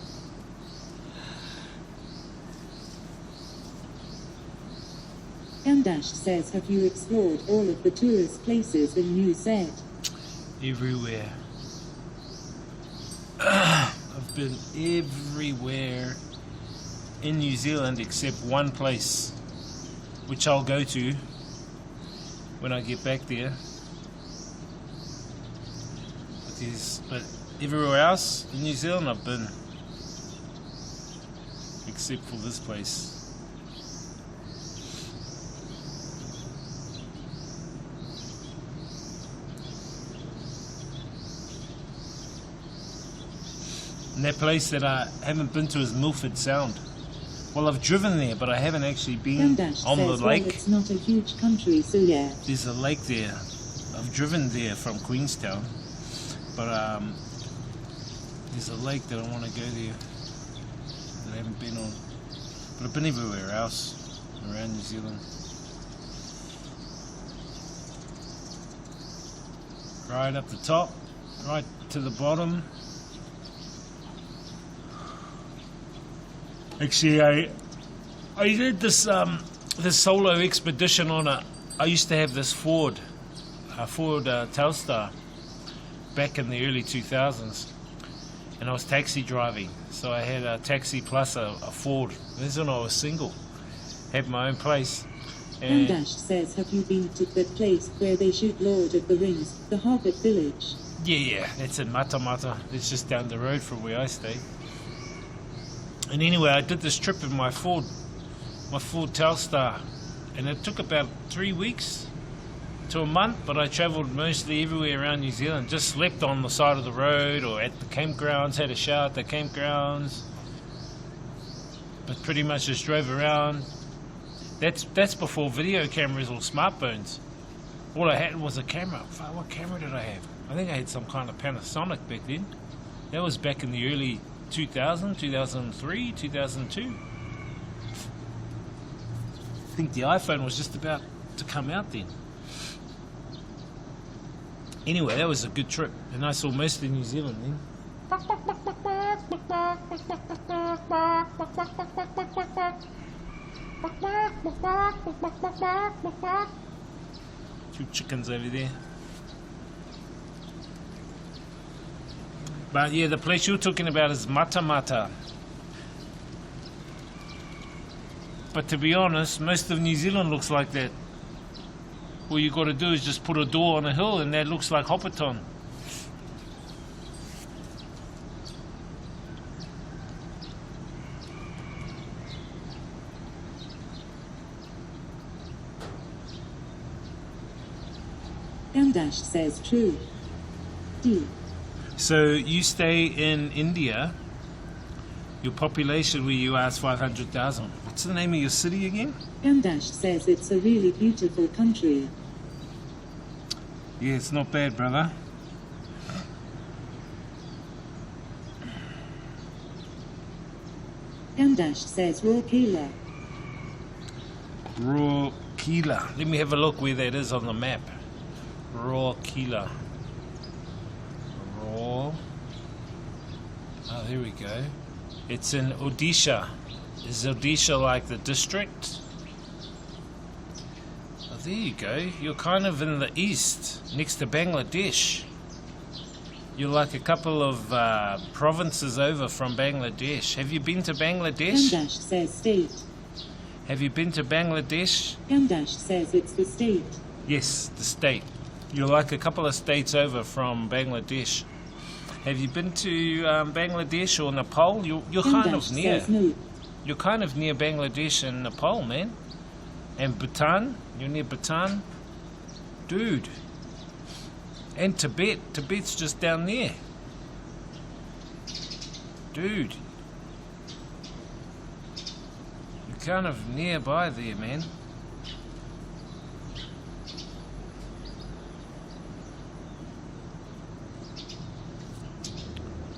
Speaker 2: Dash says, have you explored all of the tourist places in New Zealand?
Speaker 1: Everywhere. I've been everywhere in New Zealand except one place, which I'll go to when I get back there. But everywhere else in New Zealand I've been, except for this place. And that place that I haven't been to is Milford Sound. Well, I've driven there, but I haven't actually been on the lake.
Speaker 2: Well, it's not a huge country, so yeah.
Speaker 1: There's a lake there. I've driven there from Queenstown, but there's a lake that I want to go there that I haven't been on. But I've been everywhere else around New Zealand. Right up the top, right to the bottom. Actually, I did this solo expedition on I used to have this Ford Telstar back in the early 2000s, and I was taxi driving. So I had a taxi plus a Ford. This is when I was single, had my own place. And
Speaker 2: Dash says, have you been to that place where they shoot Lord of the Rings, the Hobbit village?
Speaker 1: yeah, it's in Matamata. It's just down the road from where I stay. And anyway, I did this trip in my Ford Telstar, and it took about 3 weeks to a month, but I travelled mostly everywhere around New Zealand. Just slept on the side of the road or at the campgrounds, had a shower at the campgrounds, but pretty much just drove around. That's before video cameras or smartphones. All I had was a camera. What camera did I have? I think I had some kind of Panasonic back then. That was back in the early 2000, 2003, 2002. I think the iPhone was just about to come out then. Anyway, that was a good trip, and I saw most of New Zealand then. Two chickens over there. But yeah, the place you're talking about is Matamata. But to be honest, most of New Zealand looks like that. All you got to do is just put a door on a hill and that looks like Hopperton.
Speaker 2: Dash says true. D.
Speaker 1: So you stay in India. Your population where you are is 500,000. What's the name of your city again?
Speaker 2: Dash says it's a really beautiful country.
Speaker 1: Yeah, it's not bad, brother.
Speaker 2: Dash says Rockila.
Speaker 1: Rockila. Let me have a look where that is on the map. Rockila. IRL. Oh, there we go. It's in Odisha. Is Odisha like the district? Oh, there you go. You're kind of in the east, next to Bangladesh. You're like a couple of provinces over from Bangladesh. Have you been to Bangladesh?
Speaker 2: Kamdash says state.
Speaker 1: Have you been to Bangladesh?
Speaker 2: Kamdash says it's the state.
Speaker 1: Yes, the state. You're like a couple of states over from Bangladesh. Have you been to Bangladesh or Nepal? You're kind
Speaker 2: Kamdash
Speaker 1: of near.
Speaker 2: says no.
Speaker 1: You're kind of near Bangladesh and Nepal, man. And Bhutan. You're near Bhutan. Dude. And Tibet. Tibet's just down there. Dude. You're kind of nearby there, man.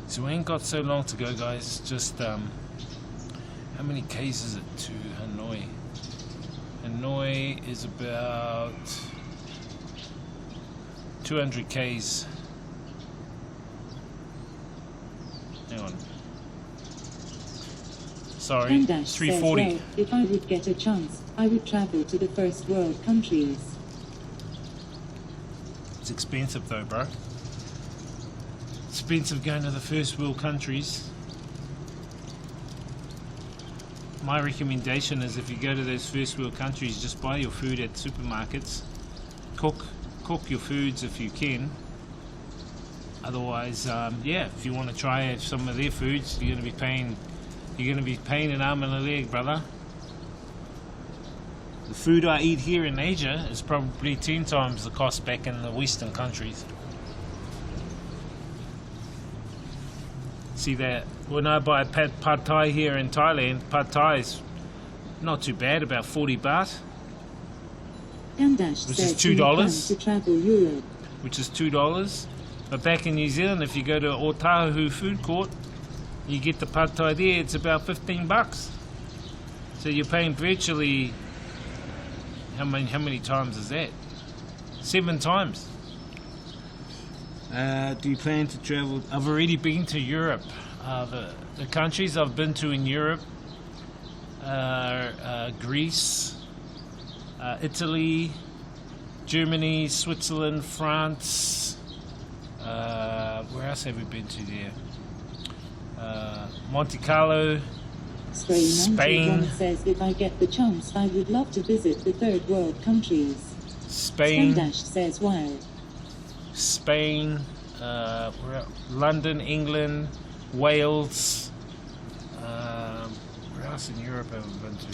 Speaker 1: So we ain't got so long to go, guys. Just, how many Ks is it to Hanoi? Hanoi is about 200 Ks. Hang on. Sorry,
Speaker 2: Kamdash
Speaker 1: 340.
Speaker 2: says, well, if I would get a chance, I would travel to the first world countries.
Speaker 1: It's expensive though, bro. Expensive going to the first world countries. My recommendation is if you go to those first world countries, just buy your food at supermarkets. Cook your foods if you can. Otherwise, yeah, if you want to try some of their foods, you're going to be paying an arm and a leg, brother. The food I eat here in Asia is probably 10 times the cost back in the Western countries. See that when I buy pad thai here in Thailand, pad thai is not too bad, about 40 baht,
Speaker 2: Kamdash
Speaker 1: which
Speaker 2: says
Speaker 1: is
Speaker 2: he plans
Speaker 1: $2.
Speaker 2: to travel Europe.
Speaker 1: which is $2. But back in New Zealand, if you go to Otahu food court, you get the pad thai there, it's about 15 bucks. So you're paying virtually, how many times is that? 7 times. Do you plan to travel? I've already been to Europe. The countries I've been to in Europe are Greece, Italy, Germany, Switzerland, France. Where else have we been to there? Monte Carlo, Spain.
Speaker 2: Says if I get the chance, I would love to visit the third world countries.
Speaker 1: Spain.
Speaker 2: Skandash says wild.
Speaker 1: Spain, London, England, Wales. Where else in Europe have we been to?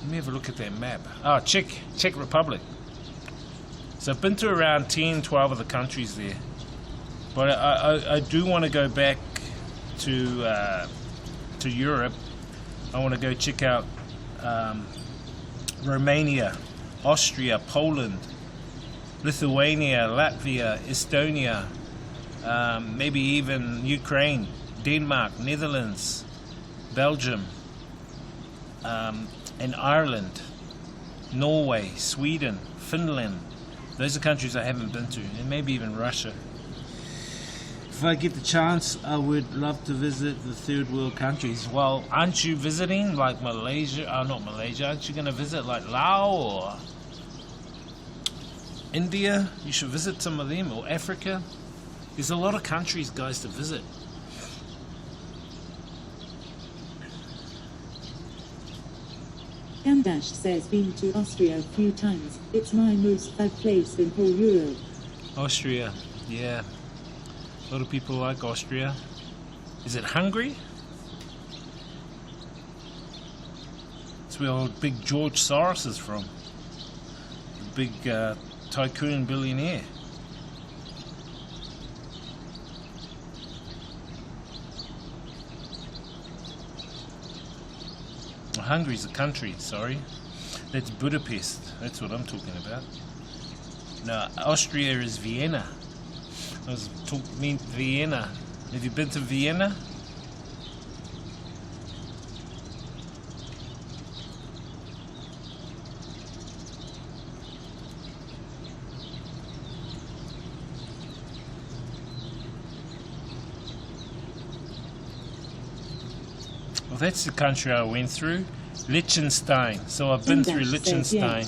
Speaker 1: Let me have a look at that map. Oh, Czech Republic. So I've been to around 10, 12 of the countries there. But I do want to go back to Europe. I want to go check out Romania, Austria, Poland, Lithuania, Latvia, Estonia, maybe even Ukraine, Denmark, Netherlands, Belgium, and Ireland, Norway, Sweden, Finland. Those are countries I haven't been to, and maybe even Russia. If I get the chance, I would love to visit the third world countries. Well, aren't you visiting like Malaysia? Not Malaysia. Aren't you going to visit like Laos or India? You should visit some of them, or Africa. There's a lot of countries, guys, to visit.
Speaker 2: Kamdash says been to Austria a few times. It's my most favorite place in whole Europe.
Speaker 1: Austria, yeah. A lot of people like Austria. Is it Hungary? It's where old big George Soros is from. The big tycoon billionaire. Well, Hungary's a country, sorry. That's Budapest. That's what I'm talking about. No, Austria is Vienna. I was talking Vienna. Have you been to Vienna? Well, that's the country I went through. Liechtenstein. So I've been through Liechtenstein.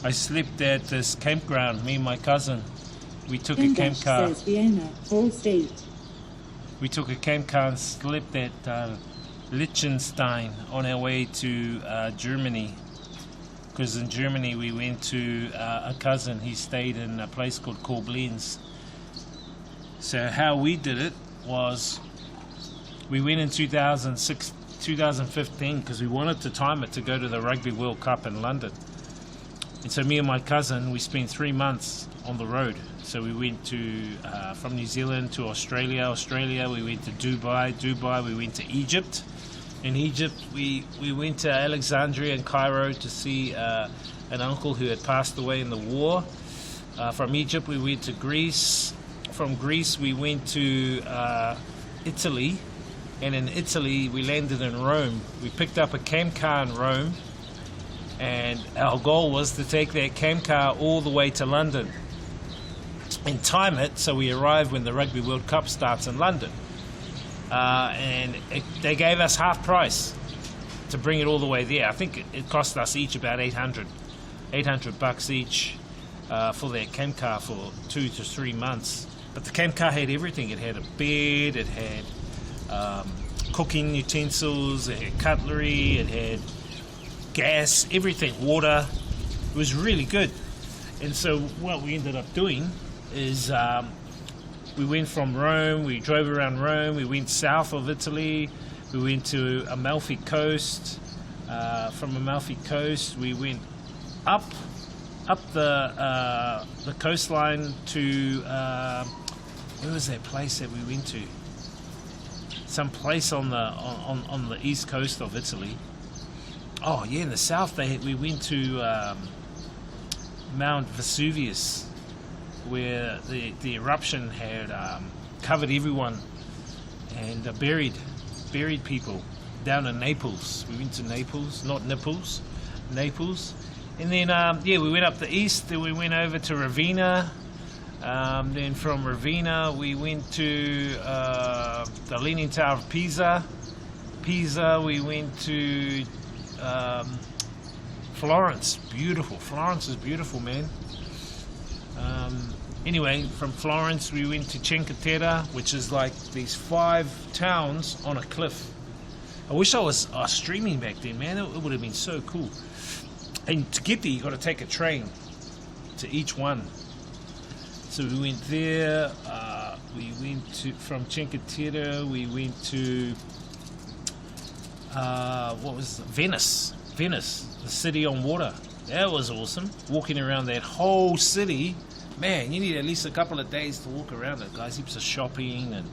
Speaker 1: I slept at this campground, me and my cousin. We took a camp car.
Speaker 2: Says Vienna, all state.
Speaker 1: We took a camp car and slept at Liechtenstein on our way to Germany. Because in Germany we went to a cousin. He stayed in a place called Koblenz. So how we did it was we went in 2015 because we wanted to time it to go to the Rugby World Cup in London. And so me and my cousin, we spent 3 months on the road. So we went to from New Zealand to Australia, we went to Dubai, we went to Egypt. In Egypt, we went to Alexandria and Cairo to see an uncle who had passed away in the war. From Egypt, we went to Greece. From Greece, we went to Italy. And in Italy, we landed in Rome. We picked up a camp car in Rome. And our goal was to take that camp car all the way to London. And time it so we arrive when the Rugby World Cup starts in London. They gave us half price to bring it all the way there. I think it cost us each about $800 each for that camp car for 2 to 3 months. But the camp car had everything. It had a bed, it had cooking utensils, it had cutlery, it had gas, everything, water. It was really good. And so what we ended up doing is we went from Rome, we drove around Rome, we went south of Italy, we went to Amalfi Coast. From Amalfi Coast, we went up the coastline to where was that place that we went to? Some place on the east coast of Italy. Oh yeah, in the south we went to Mount Vesuvius, where the eruption had covered everyone and buried people down in Naples. We went to Naples, not Nipples, Naples. And then we went up the east, then we went over to Ravenna. Then from Ravenna we went to the Leaning Tower of Pisa. We went to Florence. Beautiful. Florence is beautiful, man. Anyway, from Florence we went to Cinque Terre, which is like these 5 towns on a cliff. I wish I was streaming back then, man. It would have been so cool. And to get there, you got to take a train to each one. So we went there. We went from Cinque Terre. We went to Venice, the city on water. That was awesome. Walking around that whole city, man. You need at least a couple of days to walk around it, guys. Heaps of shopping and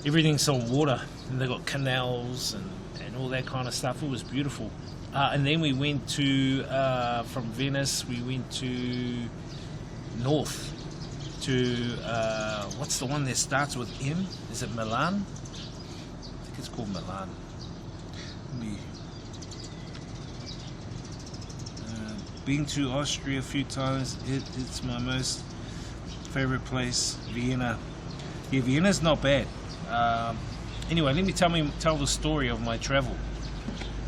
Speaker 1: everything's on water. And they got canals and all that kind of stuff. It was beautiful. And then we went to from Venice. We went to north to what's the one that starts with M? Is it Milan? I think it's called Milan. Been to Austria a few times. It's my most favorite place. Vienna. Yeah, Vienna's not bad. Anyway, let me tell the story of my travel.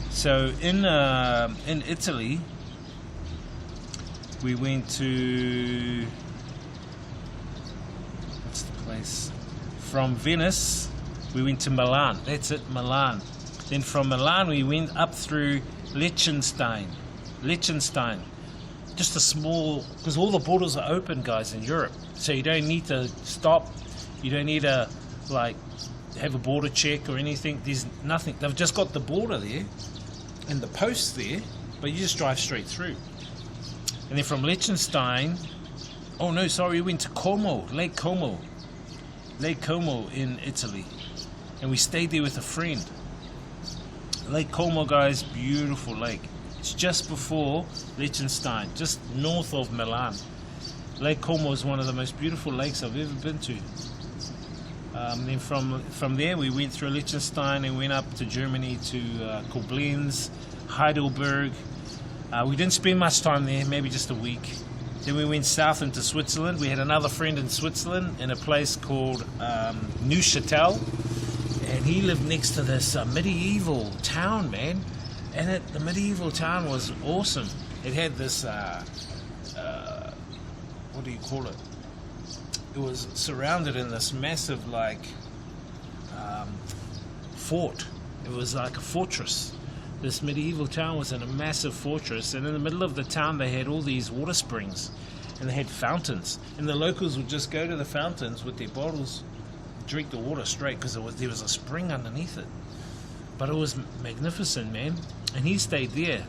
Speaker 1: So in Italy, we went to, what's the place? From Venice, we went to Milan. That's it, Milan. Then from Milan, we went up through Liechtenstein. Just a small, because all the borders are open, guys, in Europe. So you don't need to stop. You don't need to, like, have a border check or anything. There's nothing. They've just got the border there and the posts there, but you just drive straight through. And then from Liechtenstein, we went to Lake Como in Italy, and we stayed there with a friend. Lake Como, guys, beautiful lake. It's just before Liechtenstein, just north of Milan. Lake Como is one of the most beautiful lakes I've ever been to. Then from there we went through Liechtenstein and went up to Germany to Koblenz, Heidelberg. We didn't spend much time there, maybe just a week. Then we went south into Switzerland. We had another friend in Switzerland in a place called Neuchâtel. And
Speaker 4: and he lived next to this medieval town, man. And the medieval town was awesome. It had this, what do you call it? It was surrounded in this massive, like, fort. It was like a fortress. This medieval town was in a massive fortress, and in the middle of the town they had all these water springs, and they had fountains, and the locals would just go to the fountains with their bottles, drink the water straight, because there was a spring underneath it. But it was magnificent, man. And he stayed there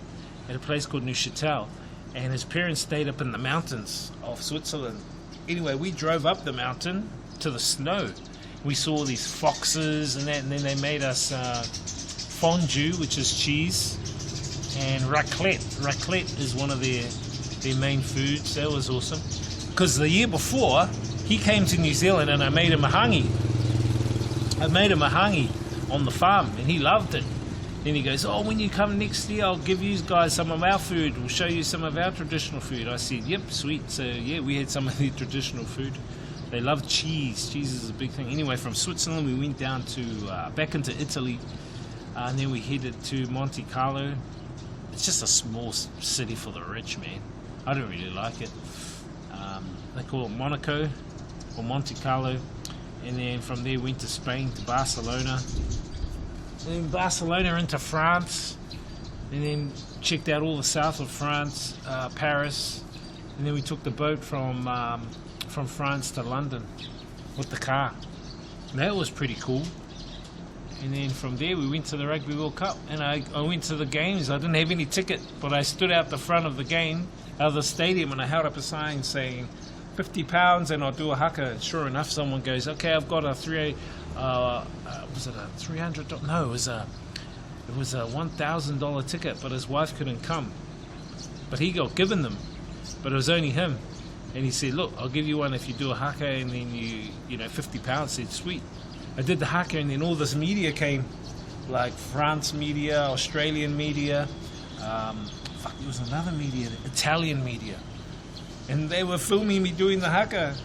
Speaker 4: at a place called Neuchâtel, and his parents stayed up in the mountains of Switzerland. Anyway, we drove up the mountain to the snow. We saw these foxes and that, and then they made us fondue, which is cheese, and raclette. Raclette is one of their main foods. That was awesome. Because the year before, he came to New Zealand and I made him a hangi. I made him a hangi on the farm, and he loved it. Then he goes, oh, when you come next year, I'll give you guys some of our food. We'll show you some of our traditional food. I said, yep, sweet. So, yeah, we had some of the traditional food. They love cheese. Cheese is a big thing. Anyway, from Switzerland, we went down to, back into Italy. And then we headed to Monte Carlo. It's just a small city for the rich, man. I don't really like it. They call it Monaco or Monte Carlo. And then from there, went to Spain, to Barcelona. And then Barcelona into France, and then checked out all the south of France, Paris, and then we took the boat from France to London with the car. And that was pretty cool. And then from there we went to the Rugby World Cup, and I went to the games. I didn't have any ticket, but I stood out the front of the game, out of the stadium, and I held up a sign saying £50 and I'll do a haka. And sure enough, someone goes, okay, I've got a was it a $300? No, it was a $1,000 ticket, but his wife couldn't come. But he got given them, but it was only him. And he said, look, I'll give you one if you do a haka, and then you know, £50. I said, sweet. I did the haka, and then all this media came, like France media, Australian media, there was another media, Italian media. And they were filming me doing the haka.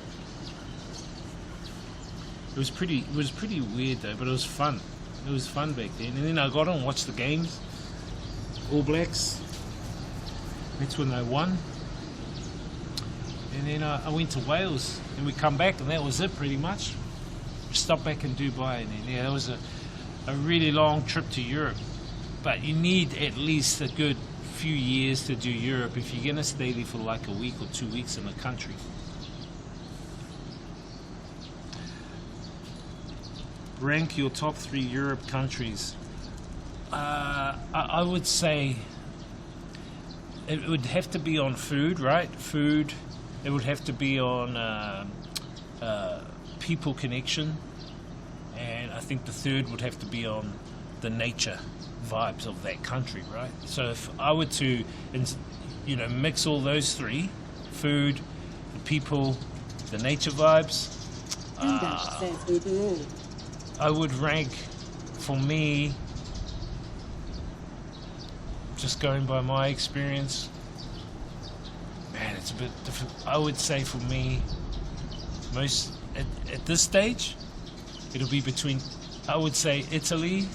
Speaker 4: It was pretty weird though, but it was fun. It was fun back then. And then I got on and watched the games. All Blacks. That's when they won. And then I went to Wales, and we come back, and that was it pretty much. We stopped back in Dubai, and then yeah, that was a really long trip to Europe. But you need at least a good few years to do Europe if you're gonna stay there for like a week or 2 weeks in a country. Rank your top 3 Europe countries. I would say it would have to be on food, right? Food. It would have to be on people connection, and I think the third would have to be on the nature vibes of that country, right? So if I were to, mix all those 3, food, the people, the nature vibes, I would rank, for me, just going by my experience, man, it's a bit different. I would say for me, most at this stage, it'll be between, I would say, Italy,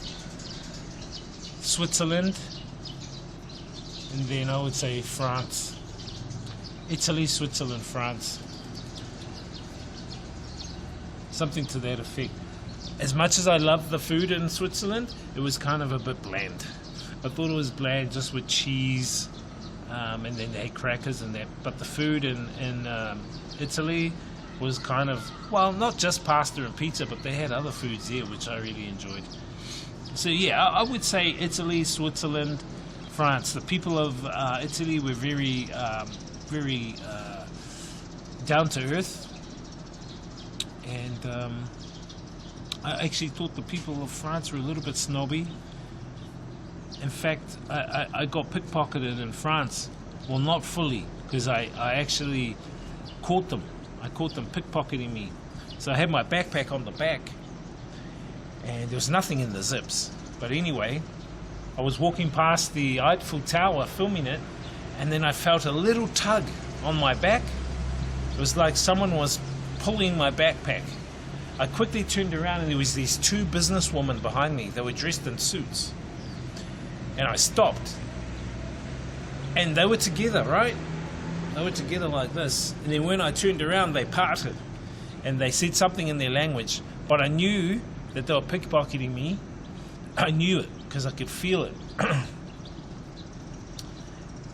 Speaker 4: Switzerland, and then I would say France. Italy, Switzerland, France. Something to that effect. As much as I love the food in Switzerland, it was kind of a bit bland. I thought it was bland just with cheese, and then they had crackers and that. But the food in Italy was kind of, well, not just pasta and pizza, but they had other foods there which I really enjoyed. So yeah, I would say Italy, Switzerland, France. The people of Italy were very down to earth, and I actually thought the people of France were a little bit snobby. In fact, I got pickpocketed in France. Well, not fully, because I actually caught them. I caught them pickpocketing me. So I had my backpack on the back, and there was nothing in the zips. But anyway, I was walking past the Eiffel Tower filming it, and then I felt a little tug on my back. It was like someone was pulling my backpack. I quickly turned around and there was these two businesswomen behind me. They were dressed in suits. And I stopped. And they were together, right? They were together like this. And then when I turned around, they parted. And they said something in their language. But I knew that they were pickpocketing me. I knew it because I could feel it.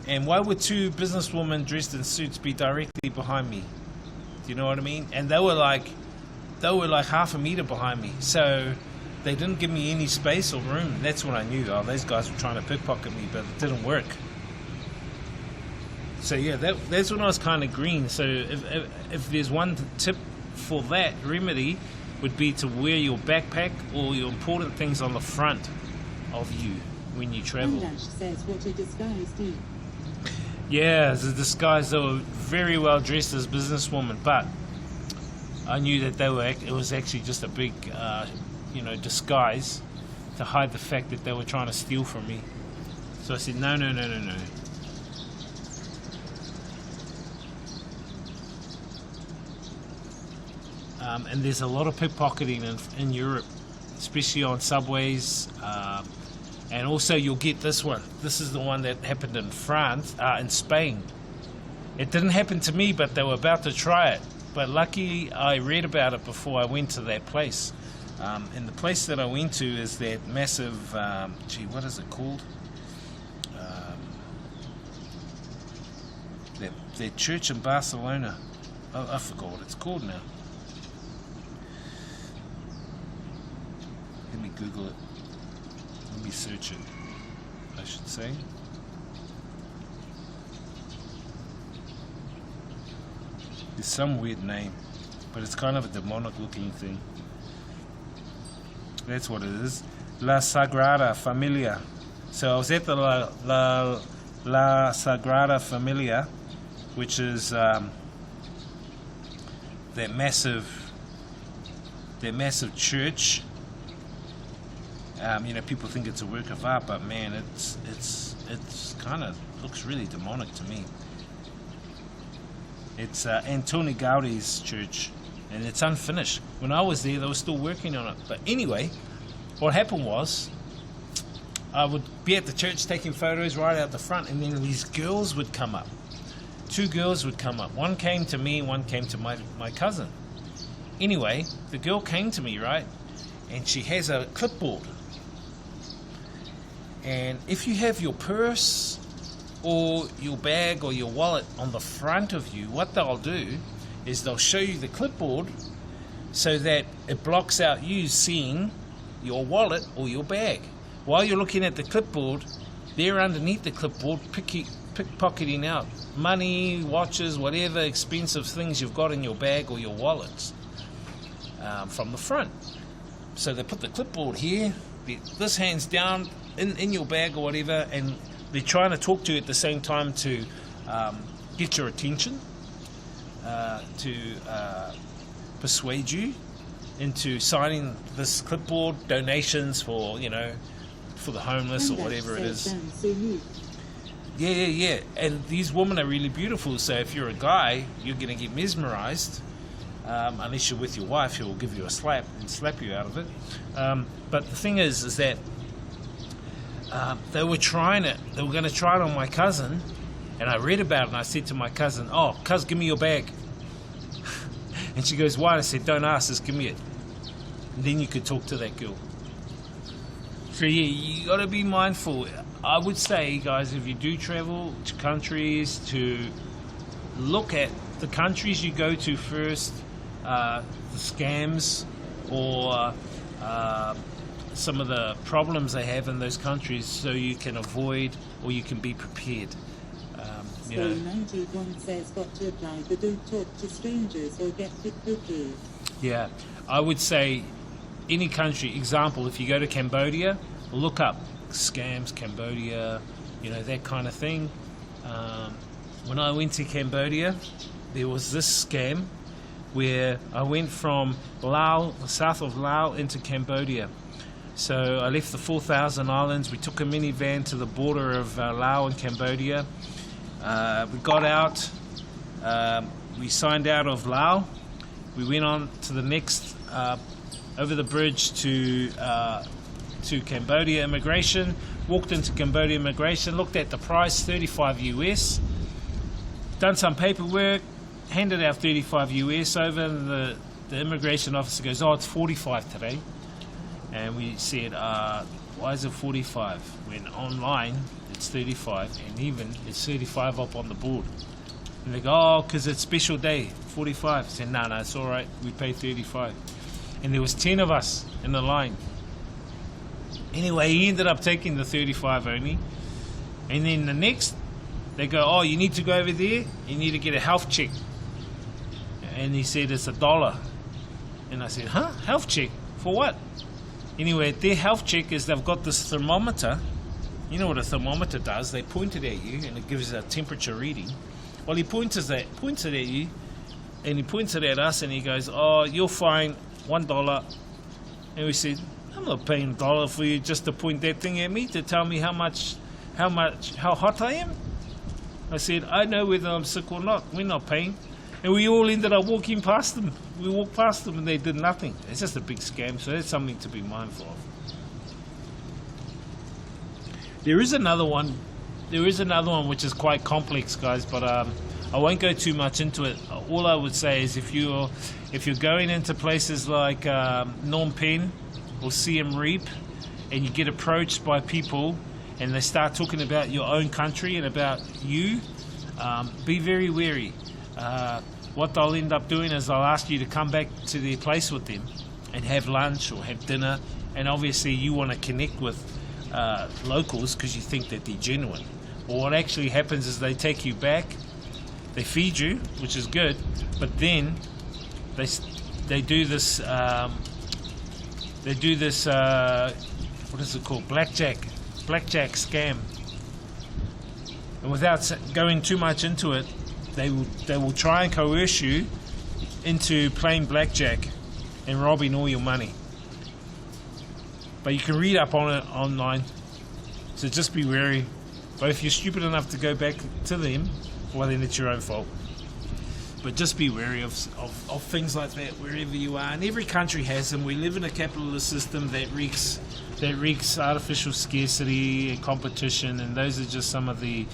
Speaker 4: And why would two businesswomen dressed in suits be directly behind me? Do you know what I mean? And they were like half a meter behind me. So they didn't give me any space or room. That's when I knew, oh, those guys were trying to pickpocket me, but it didn't work. So yeah, that's when I was kind of green. So if there's one tip for that remedy, would be to wear your backpack or your important things on the front of you when you travel.
Speaker 2: Says what a disguise do.
Speaker 4: Yeah, the disguise. They were very well dressed as businesswomen, but I knew that it was actually just a big, disguise to hide the fact that they were trying to steal from me. So I said, no. And there's a lot of pickpocketing in Europe, especially on subways. And also you'll get this one. This is the one that happened in France, in Spain. It didn't happen to me, but they were about to try it. But lucky I read about it before I went to that place. And the place that I went to is that massive, what is it called? That church in Barcelona. I forgot what it's called now. Let me Google it. Let me search it, I should say. There's some weird name, but it's kind of a demonic looking thing. That's what it is. La Sagrada Familia. So I was at the La Sagrada Familia, which is that massive church. People think it's a work of art, but man, it's kind of looks really demonic to me. It's Antoni Gaudi's church, and it's unfinished. When I was there, they were still working on it. But anyway, what happened was, I would be at the church taking photos right out the front, and then these girls would come up. Two girls would come up. One came to me, one came to my cousin. Anyway, the girl came to me, right? And she has a clipboard. And if you have your purse or your bag or your wallet on the front of you, what they'll do is they'll show you the clipboard so that it blocks out you seeing your wallet or your bag. While you're looking at the clipboard, they're underneath the clipboard pickpocketing out money, watches, whatever expensive things you've got in your bag or your wallets from the front. So they put the clipboard here, this hand's down in your bag or whatever, and they're trying to talk to you at the same time to get your attention, to persuade you into signing this clipboard, donations for the homeless or whatever it is. Yeah. And these women are really beautiful, so if you're a guy, you're going to get mesmerized. Unless you're with your wife, who will give you a slap and slap you out of it. But the thing is that they were trying it. They were going to try it on my cousin, and I read about it, and I said to my cousin, "Oh, cuz, give me your bag." And she goes, "Why?" I said, "Don't ask, just give me it." And then you could talk to that girl. So yeah, you got to be mindful. I would say, guys, if you do travel to countries, to look at the countries you go to first, the scams or some of the problems they have in those countries, so you can avoid or you can be prepared.
Speaker 2: 91 says got to apply, but don't talk to strangers or get pickpocketed.
Speaker 4: Yeah, I would say any country. Example, if you go to Cambodia, look up scams, Cambodia, that kind of thing. When I went to Cambodia, there was this scam where I went from Laos, south of Laos, into Cambodia. So I left the 4,000 islands. We took a minivan to the border of Laos and Cambodia. We got out. We signed out of Laos. We went on to the next over the bridge to Cambodia immigration. Walked into Cambodia immigration, looked at the price, 35 US. Done some paperwork, handed out 35 US over, and the immigration officer goes, "Oh, it's 45 today." And we said, "Why is it 45? When online it's 35, and even it's 35 up on the board." And they go, "Oh, because it's special day, 45." I said, "No, it's all right. We pay 35." And there was 10 of us in the line. Anyway, he ended up taking the 35 only. And then the next, they go, "Oh, you need to go over there. You need to get a health check." And he said, "It's $1. And I said, "Huh? Health check? For what?" Anyway, their health check is they've got this thermometer. You know what a thermometer does? They point it at you and it gives a temperature reading. Well, he points it at you, and he points it at us, and he goes, "Oh, you're fine, $1. And we said, "I'm not paying $1 for you just to point that thing at me to tell me how hot I am." I said, "I know whether I'm sick or not. We're not paying." And we all ended up walking past them. We walked past them and they did nothing. It's just a big scam, so that's something to be mindful of. There is another one which is quite complex, guys, but I won't go too much into it. All I would say is if you're going into places like Phnom Penh or Siem Reap, and you get approached by people and they start talking about your own country and about you, be very wary. What they'll end up doing is they'll ask you to come back to their place with them and have lunch or have dinner, and obviously you want to connect with locals because you think that they're genuine. Or what actually happens is they take you back, they feed you, which is good, but then they do this what is it called, blackjack scam. And without going too much into it, they will try and coerce you into playing blackjack and robbing all your money. But you can read up on it online, so just be wary. But if you're stupid enough to go back to them, well, then it's your own fault. But just be wary of things like that wherever you are. And every country has them. We live in a capitalist system that reeks artificial scarcity and competition, and those are just some of the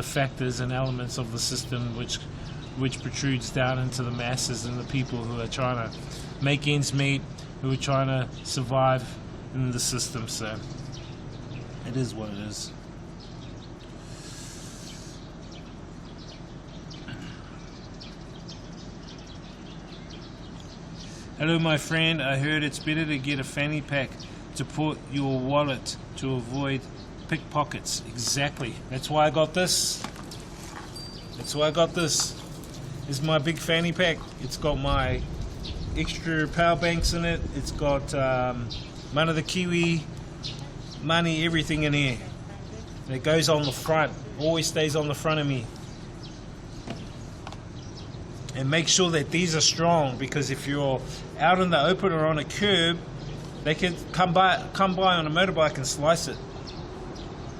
Speaker 4: factors and elements of the system which protrudes down into the masses and the people who are trying to make ends meet, who are trying to survive in the system. So it is what it is. Hello, my friend. I heard it's better to get a fanny pack to put your wallet to avoid pickpockets. Exactly. That's why I got this. This is my big fanny pack. It's got my extra power banks in it. It's got Mana the Kiwi, money, everything in here. And it goes on the front. Always stays on the front of me. And make sure that these are strong, because if you're out in the open or on a curb, they can come by on a motorbike and slice it.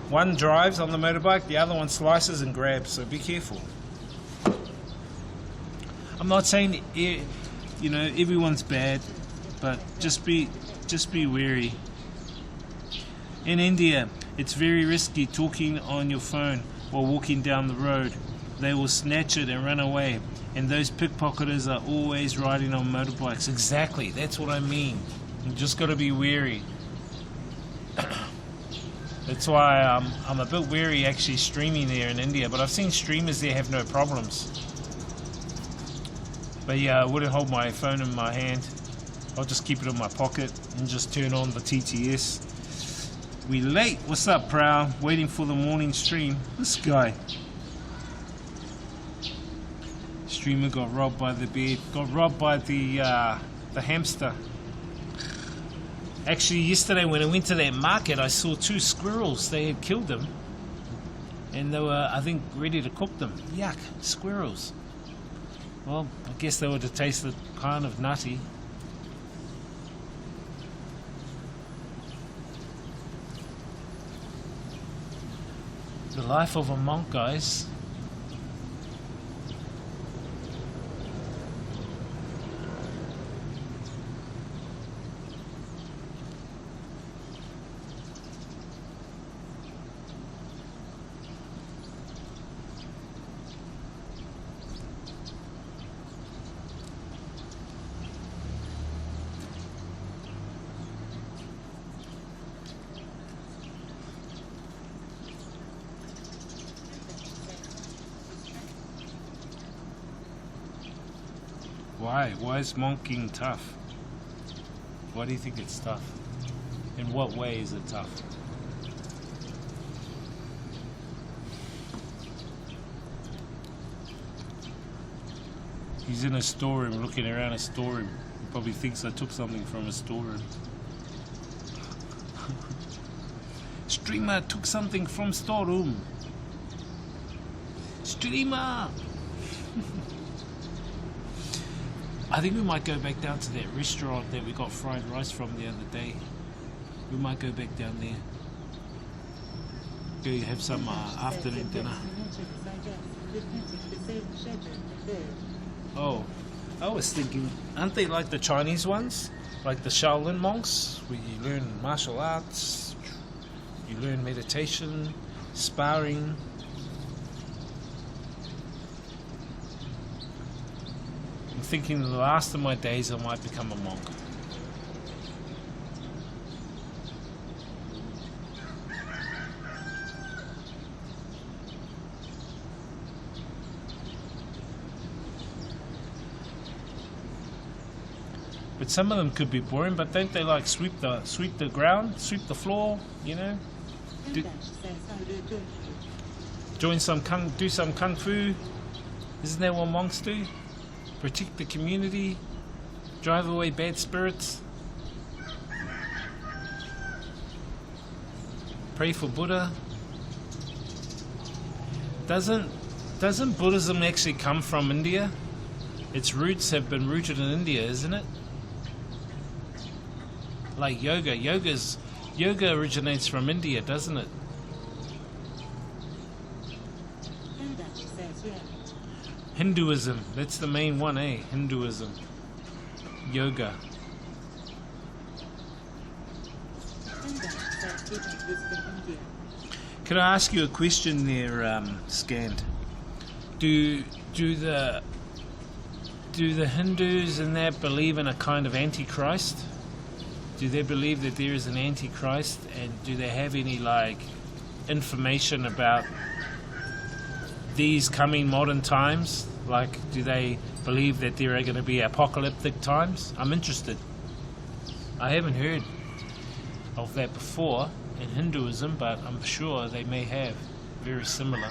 Speaker 4: One drives on the motorbike, the other one slices and grabs, so be careful. I'm not saying everyone's bad, but just be wary. In India, it's very risky talking on your phone while walking down the road. They will snatch it and run away. And those pickpocketers are always riding on motorbikes. Exactly, that's what I mean. You just got to be wary. That's why I'm a bit wary actually streaming there in India. But I've seen streamers there have no problems. But yeah, I wouldn't hold my phone in my hand. I'll just keep it in my pocket and just turn on the TTS. We late. What's up, Prowl? Waiting for the morning stream. This guy. Streamer got robbed by the bear. Got robbed by the hamster. Actually, yesterday when I went to that market, I saw 2 squirrels. They had killed them, and they were, I think, ready to cook them. Yuck, squirrels. Well, I guess they would have tasted kind of nutty. The life of a monk, guys. Why? Why is monking tough? Why do you think it's tough? In what way is it tough? He's in a storeroom, looking around a storeroom. He probably thinks I took something from a storeroom. Streamer took something from storeroom. Streamer! I think we might go back down to that restaurant that we got fried rice from the other day. We might go back down there. Go have some afternoon dinner. Oh, I was thinking, aren't they like the Chinese ones? Like the Shaolin monks, where you learn martial arts, you learn meditation, sparring. I'm thinking the last of my days I might become a monk. But some of them could be boring, but don't they like sweep the ground, sweep the floor, you know? Do some kung fu. Isn't that what monks do? Protect the community, drive away bad spirits, pray for Buddha. Doesn't Buddhism actually come from India? Its roots have been rooted in India, isn't it? Like yoga. Yoga originates from India, doesn't it? Hinduism, that's the main one, eh? Hinduism. Yoga. Can I ask you a question there, Scanned? Do the Hindus and that believe in a kind of antichrist? Do they believe that there is an antichrist, and do they have any like information about these coming modern times? Like, do they believe that there are going to be apocalyptic times? I'm interested. I haven't heard of that before in Hinduism, but I'm sure they may have very similar.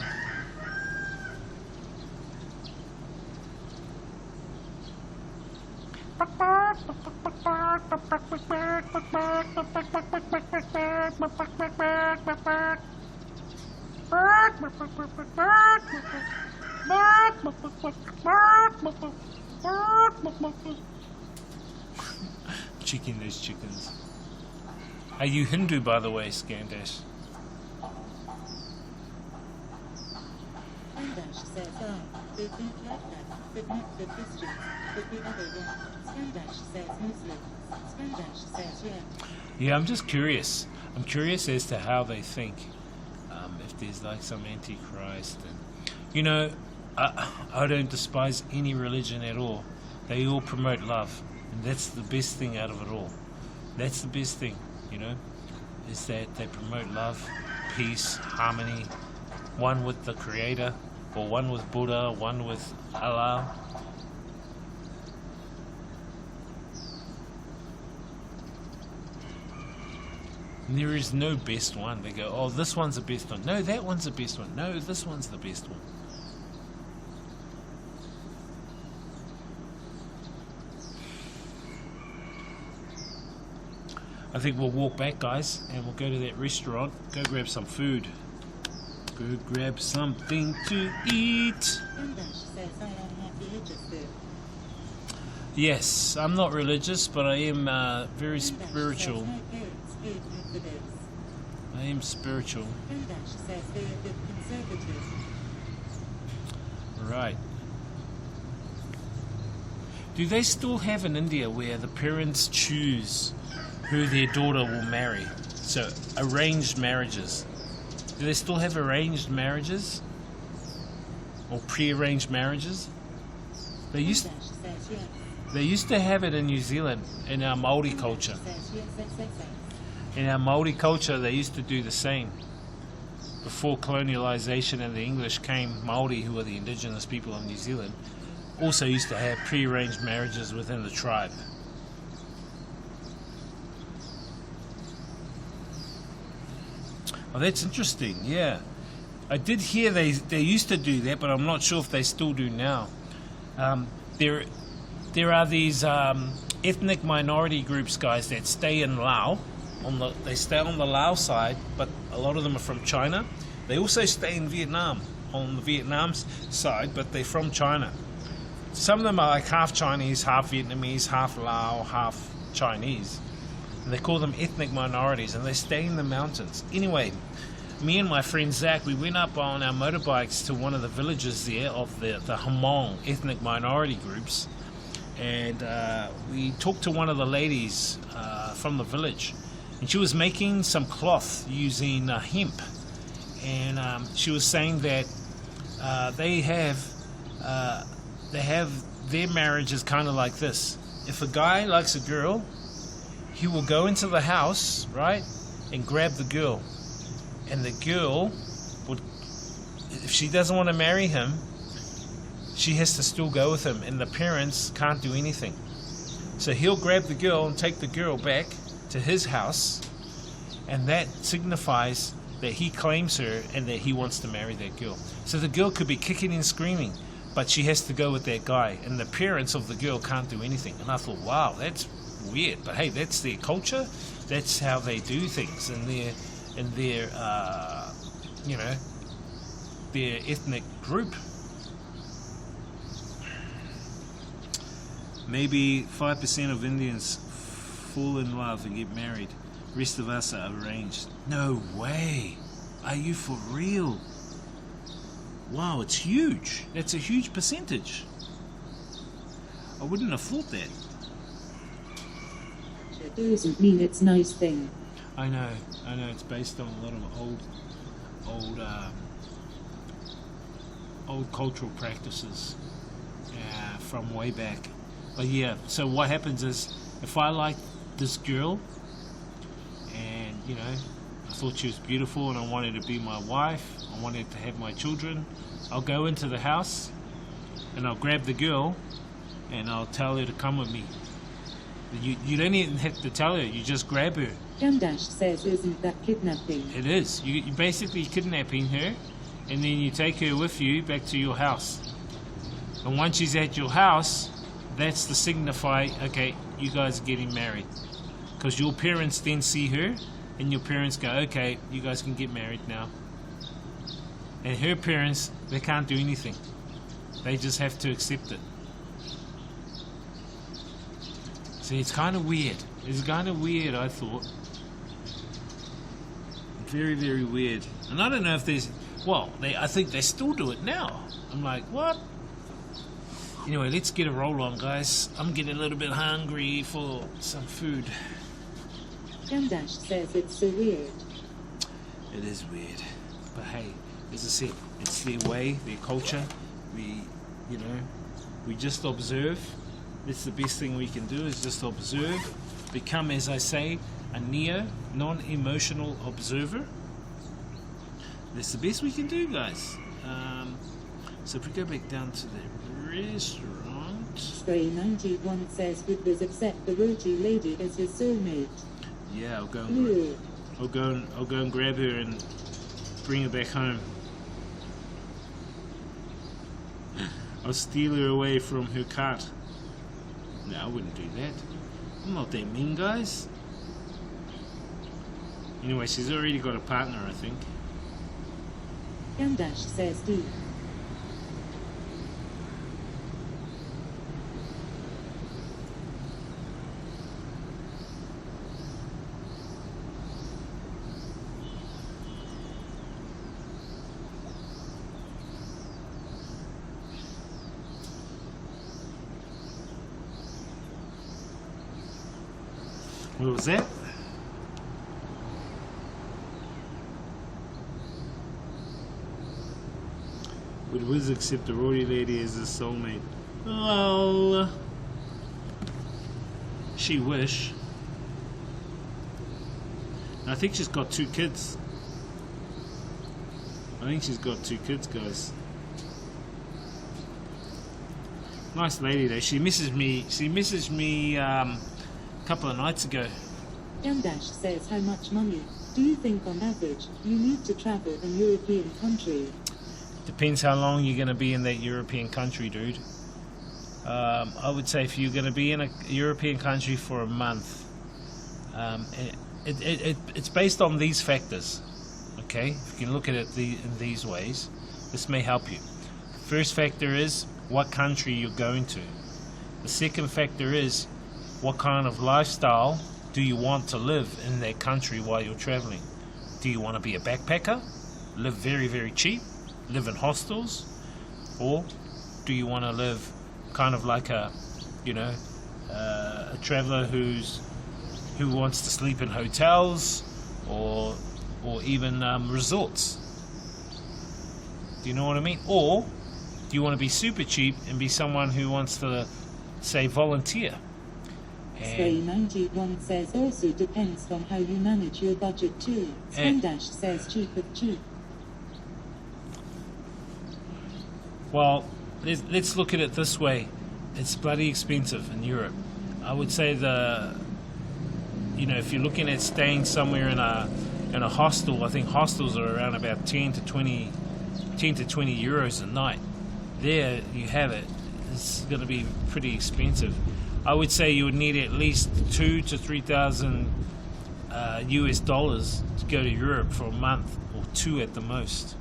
Speaker 4: Chicken those chickens. Are you Hindu, by the way, Scandash? Yeah, I'm just curious. I'm curious as to how they think. If there's like some antichrist, and you know, I don't despise any religion at all. They all promote love, and that's the best thing out of it all. That's the best thing, you know, is that they promote love, peace, harmony, one with the Creator, or one with Buddha, one with Allah. And there is no best one. They go, oh, this one's the best one. No, that one's the best one. No, this one's the best one. I think we'll walk back, guys, and we'll go to that restaurant, go grab some food. Go grab something to eat. Yes, I'm not religious, but I am very spiritual. I am spiritual. Right. Do they still have in India where the parents choose who their daughter will marry? So, arranged marriages. Do they still have arranged marriages? Or pre-arranged marriages? They used to have it in New Zealand, in our Māori culture. In our Māori culture, they used to do the same. Before colonialisation and the English came, Māori, who are the indigenous people of New Zealand, also used to have pre-arranged marriages within the tribe. Oh, that's interesting. Yeah, I did hear they used to do that, but I'm not sure if they still do now. There are these ethnic minority groups, guys, that stay in Laos. They stay on the Laos side, but a lot of them are from China. They also stay in Vietnam, on the Vietnam side, but they're from China. Some of them are like half Chinese, half Vietnamese, half Lao, half Chinese. And they call them ethnic minorities, and they stay in the mountains. Anyway, me and my friend Zach, we went up on our motorbikes to one of the villages there of the Hmong ethnic minority groups, and we talked to one of the ladies from the village, and she was making some cloth using hemp, and she was saying that they have their marriage is kind of like this. If a guy likes a girl, he will go into the house, right, and grab the girl. And the girl would, if she doesn't want to marry him, she has to still go with him, and the parents can't do anything. So he'll grab the girl and take the girl back to his house, and that signifies that he claims her and that he wants to marry that girl. So the girl could be kicking and screaming, but she has to go with that guy, and the parents of the girl can't do anything. And I thought, wow, that's weird, but hey, that's their culture. That's how they do things in their their ethnic group. Maybe 5% of Indians fall in love and get married. Rest of us are arranged. No way. Are you for real? Wow, it's huge. That's a huge percentage. I wouldn't have thought that.
Speaker 2: It doesn't mean it's a nice thing.
Speaker 4: I know. It's based on a lot of old cultural practices from way back. But yeah, so what happens is, if I like this girl, and I thought she was beautiful, and I wanted to be my wife, I wanted to have my children, I'll go into the house, and I'll grab the girl, and I'll tell her to come with me. You don't even have to tell her, you just grab her.
Speaker 2: Jamdash says, isn't that kidnapping?
Speaker 4: It is. You're basically kidnapping her, and then you take her with you back to your house. And once she's at your house, that's to signify, okay, you guys are getting married. Because your parents then see her, and your parents go, okay, you guys can get married now. And her parents, they can't do anything. They just have to accept it. See, it's kind of weird. It's kind of weird, I thought. Very, very weird. And I don't know if there's... Well, I think they still do it now. I'm like, what? Anyway, let's get a roll on, guys. I'm getting a little bit hungry for some food.
Speaker 2: Jamdash says it's so weird.
Speaker 4: It is weird. But hey, as I said, it's their way, their culture. We just observe. That's the best thing we can do, is just observe. Become, as I say, a non-emotional observer. That's the best we can do, guys. So if we go back down to the restaurant.
Speaker 2: Stray 91 says Buddha's accept the roti lady as his soulmate.
Speaker 4: Yeah, I'll go and grab her and bring her back home. I'll steal her away from her cart. No, I wouldn't do that. I'm not that mean, guys. Anyway, she's already got a partner, I think.
Speaker 2: Jamdash says D.
Speaker 4: What was that? Would Wiz accept the Roddy lady as his soulmate? Well, she wish. I think she's got 2 kids. I think she's got 2 kids, guys. Nice lady though. She messaged me a couple of nights ago.
Speaker 2: Dash says, how much money do you think on average you need to travel in European country?
Speaker 4: Depends how long you're going to be in that European country, dude. I would say if you're going to be in a European country for a month, it's based on these factors. Okay, if you can look at it in these ways, this may help you. First factor is what country you're going to. The second factor is what kind of lifestyle do you want to live in that country while you're traveling. Do you want to be a backpacker, live very, very cheap, live in hostels, or do you want to live kind of like a traveler who wants to sleep in hotels or even resorts? Do you know what I mean? Or do you want to be super cheap and be someone who wants to, say, volunteer?
Speaker 2: Stay 91 says also depends on how you manage your budget too. Dash says cheap of cheap.
Speaker 4: Well, let's look at it this way. It's bloody expensive in Europe. I would say if you're looking at staying somewhere in a hostel, I think hostels are around about 10 to 20 euros a night. There you have it. It's going to be pretty expensive. I would say you would need at least 2,000 to 3,000 US dollars to go to Europe for a month, or two at the most.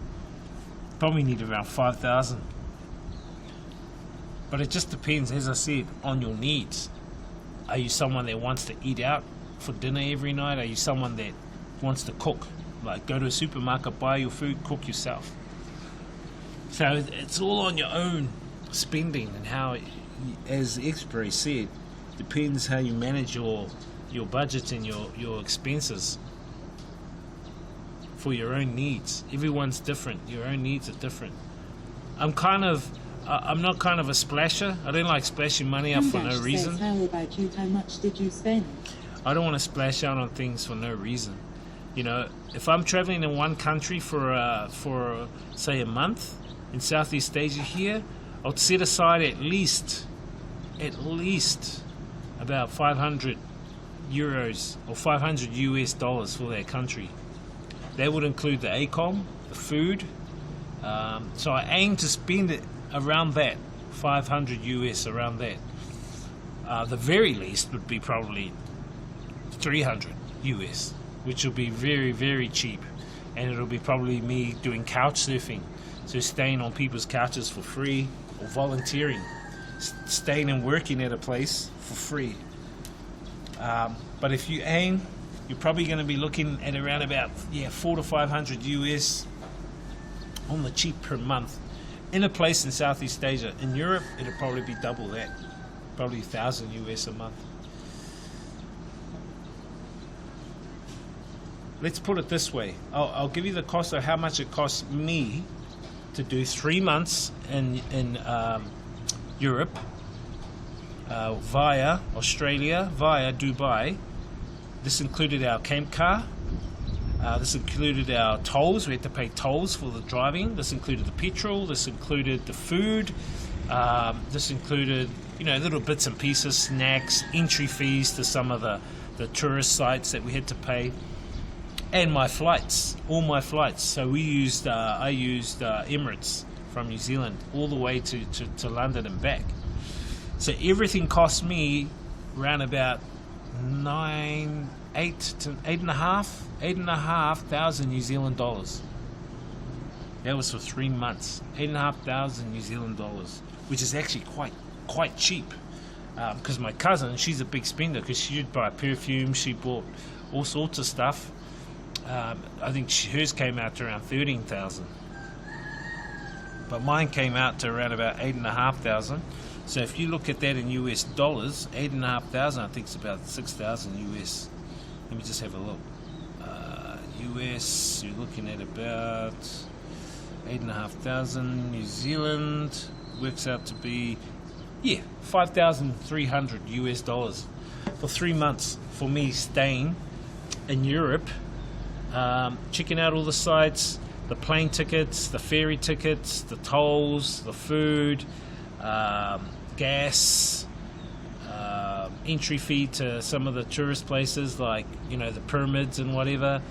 Speaker 4: Probably need around 5,000. But it just depends, as I said, on your needs. Are you someone that wants to eat out for dinner every night? Are you someone that wants to cook? Like go to a supermarket, buy your food, cook yourself. So it's all on your own spending, and how, as the expert said, depends how you manage your budget and your expenses for your own needs. Everyone's different. Your own needs are different. I'm not kind of a splasher. I don't like splashing money out for no reason.
Speaker 2: How about you? How much did you spend?
Speaker 4: I don't want to splash out on things for no reason. If I'm traveling in one country for say a month in Southeast Asia here, I'll set aside at least about 500 euros or 500 US dollars for that country. That would include the ACOM, the food. So I aim to spend it around that, 500 US, around that. The very least would be probably 300 US, which will be very, very cheap. And it'll be probably me doing couch surfing. So staying on people's couches for free, or volunteering, staying and working at a place for free. But if you aim, you're probably going to be looking at around about 400 to 500 US on the cheap per month in a place in Southeast Asia. In Europe, it'll probably be double that, probably 1,000 US a month. Let's put it this way. I'll give you the cost of how much it costs me to do 3 months in Europe, via Australia, via Dubai. This included our camp car. This included our tolls. We had to pay tolls for the driving. This included the petrol. This included the food. This included, little bits and pieces, snacks, entry fees to some of the tourist sites that we had to pay, and my flights, all my flights. So I used Emirates from New Zealand all the way to London and back. So everything cost me around about 8.5 thousand New Zealand dollars. That was for 3 months. 8,500 New Zealand dollars, which is actually quite cheap. Because my cousin, she's a big spender, because she'd buy perfume, she bought all sorts of stuff. I think hers came out to around 13,000. But mine came out to around about 8,500. So if you look at that in US dollars, 8,500, I think it's about 6,000 US. Let me just have a look. US, you're looking at about 8,500. New Zealand works out to be 5,300 US dollars for 3 months for me staying in Europe, checking out all the sites, the plane tickets, the ferry tickets, the tolls, the food, gas, entry fee to some of the tourist places like, you know, the pyramids and whatever.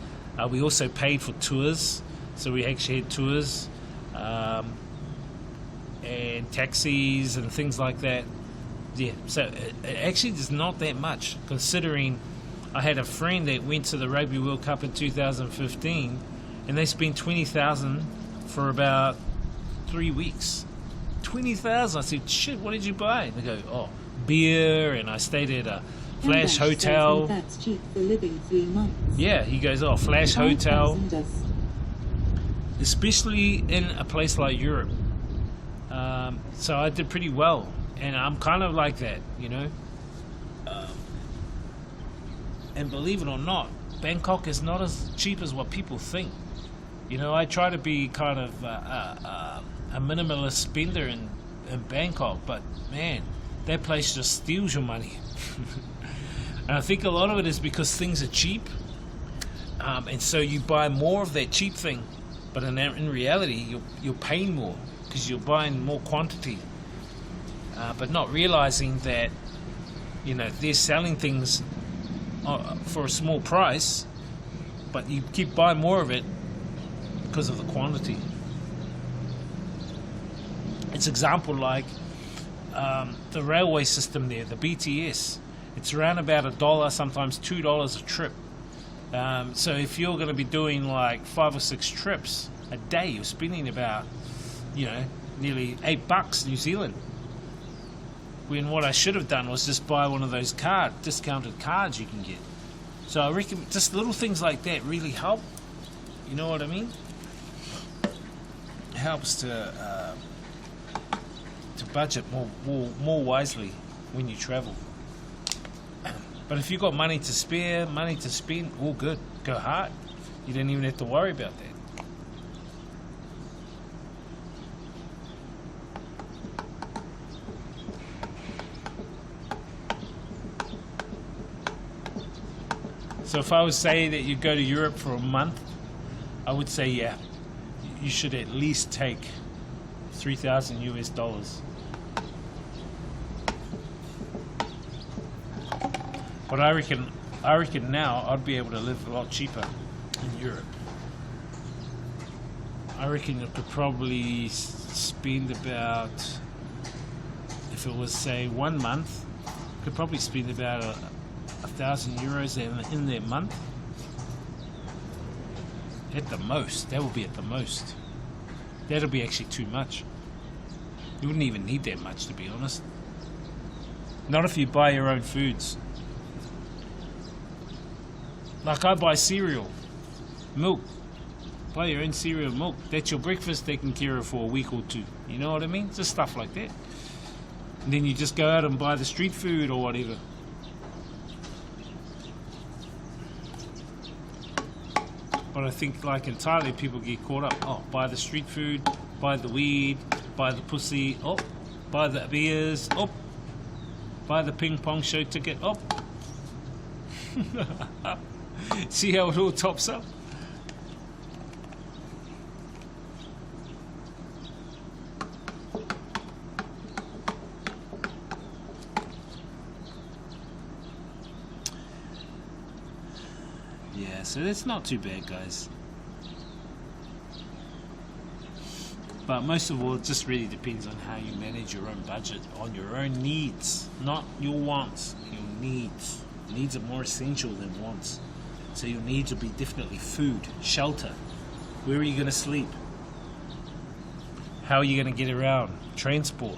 Speaker 4: We also paid for tours, so we actually had tours and taxis and things like that. Yeah, so it actually is not that much, considering I had a friend that went to the Rugby World Cup in 2015 and they spent 20,000 for about 3 weeks. 20,000. I said, shit, what did you buy? And they go, oh, beer, and I stayed at a Flash Hotel.
Speaker 2: That's cheap for living 3 months.
Speaker 4: Yeah, he goes, oh, Flash Hotel.
Speaker 2: 5,000 does.
Speaker 4: Especially in a place like Europe. So I did pretty well, and I'm kind of like that, you know. And believe it or not, Bangkok is not as cheap as what people think. You know, I try to be kind of a minimalist spender in Bangkok, but man, that place just steals your money. And I think a lot of it is because things are cheap, and so you buy more of that cheap thing, but in reality you're paying more because you're buying more quantity, but not realizing that, you know, they're selling things for a small price, but you keep buying more of it because of the quantity. It's example like the railway system there, the BTS. It's around about $1, sometimes $2 a trip. So if you're going to be doing like 5 or 6 trips a day, you're spending about, you know, nearly $8 New Zealand. When what I should have done was just buy one of those discounted cards you can get. So I reckon just little things like that really help. You know what I mean? It helps to budget more wisely when you travel. But if you've got money to spare, money to spend, all good. Go hard. You don't even have to worry about that. So if I was say that you go to Europe for a month, I would say, yeah, you should at least take $3,000 US. But I reckon now I'd be able to live a lot cheaper in Europe. I reckon you could probably spend about, if it was say 1 month, could probably spend about 1,000 euros in their month. At the most, that would be at the most. That'll be actually too much. You wouldn't even need that much, to be honest. Not if you buy your own foods. Like I buy cereal, milk. Buy your own cereal, milk. That's your breakfast taken care of for a week or 2. You know what I mean? Just stuff like that. And then you just go out and buy the street food or whatever. But I think like in Thailand, people get caught up. Oh, buy the street food, buy the weed, buy the pussy, oh, buy the beers, oh, buy the ping pong show ticket, oh. See how it all tops up? Yeah, so that's not too bad, guys. But most of all, it just really depends on how you manage your own budget, on your own needs, not your wants, your needs. Needs are more essential than wants. So your needs will be definitely food, shelter. Where are you going to sleep? How are you going to get around? Transport.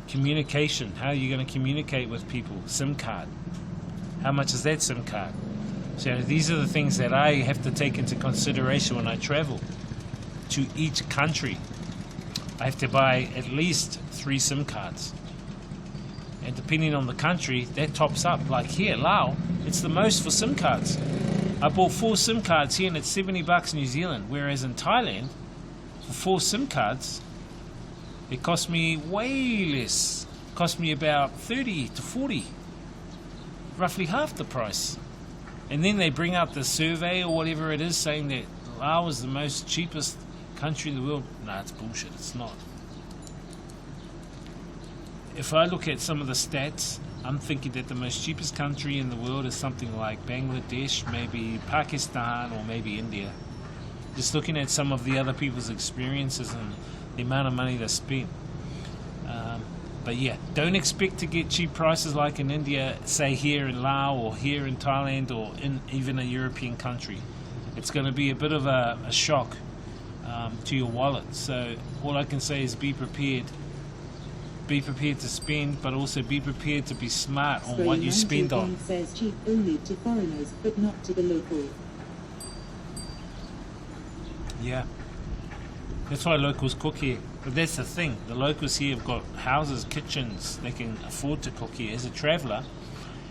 Speaker 4: Communication. How are you going to communicate with people? SIM card. How much is that SIM card? So these are the things that I have to take into consideration when I travel to each country. I have to buy at least 3 SIM cards. And depending on the country, that tops up. Like here, Laos, it's the most for SIM cards. I bought 4 SIM cards here and it's $70 New Zealand. Whereas in Thailand, for 4 SIM cards, it cost me way less. It cost me about 30 to 40. Roughly half the price. And then they bring out the survey or whatever it is saying that Laos is the most cheapest country in the world. Nah, it's bullshit. It's not. if I look at some of the stats, I'm thinking that the most cheapest country in the world is something like Bangladesh, maybe Pakistan, or maybe India. Just looking at some of the other people's experiences and the amount of money they spent. But yeah, don't expect to get cheap prices like in India, say here in Laos or here in Thailand or in even a European country. It's going to be a bit of a shock to your wallet. So all I can say is be prepared. Be prepared to spend, but also be prepared to be smart on what you spend on.
Speaker 2: Says cheap only to foreigners, but not to the local.
Speaker 4: Yeah, that's why locals cook here. But that's the thing, the locals here have got houses, kitchens, they can afford to cook here. As a traveller,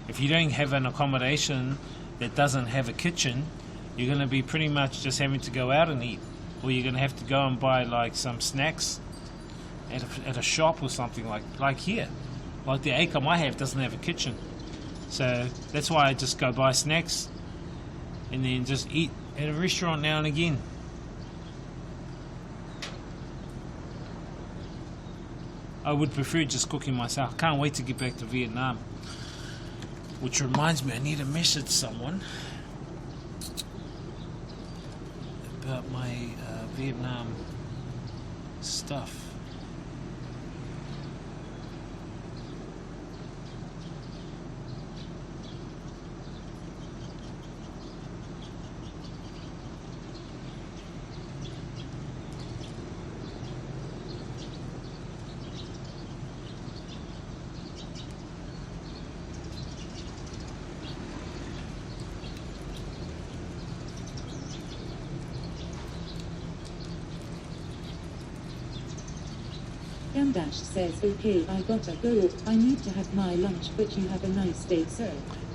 Speaker 4: if you don't have an accommodation that doesn't have a kitchen, you're going to be pretty much just having to go out and eat, or you're going to have to go and buy like some snacks at a shop or something like here. Like the ACOM I have doesn't have a kitchen, so that's why I just go buy snacks and then just eat at a restaurant now and again. I would prefer just cooking myself. Can't wait to get back to Vietnam. Which reminds me, I need to message someone about my Vietnam stuff.
Speaker 2: Dash says, okay, I gotta go. I need to have my lunch, but you have a nice day, sir.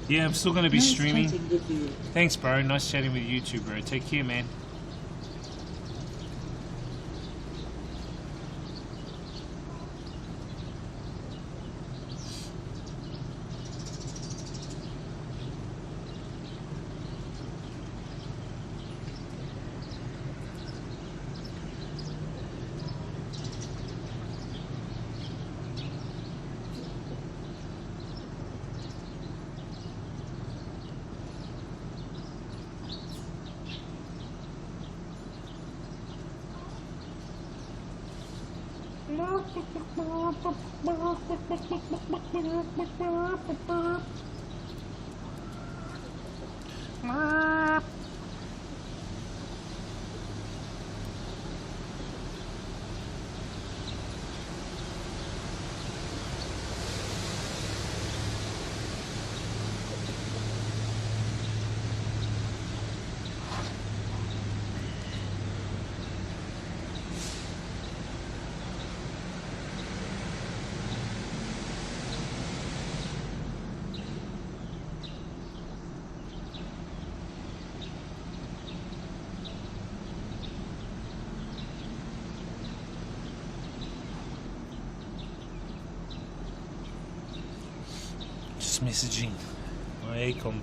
Speaker 4: Yeah, I'm still going to be
Speaker 2: Nice
Speaker 4: streaming.
Speaker 2: chatting with you.
Speaker 4: Thanks, bro. Nice chatting with you too, bro. Take care, man. Just messaging my ACOM.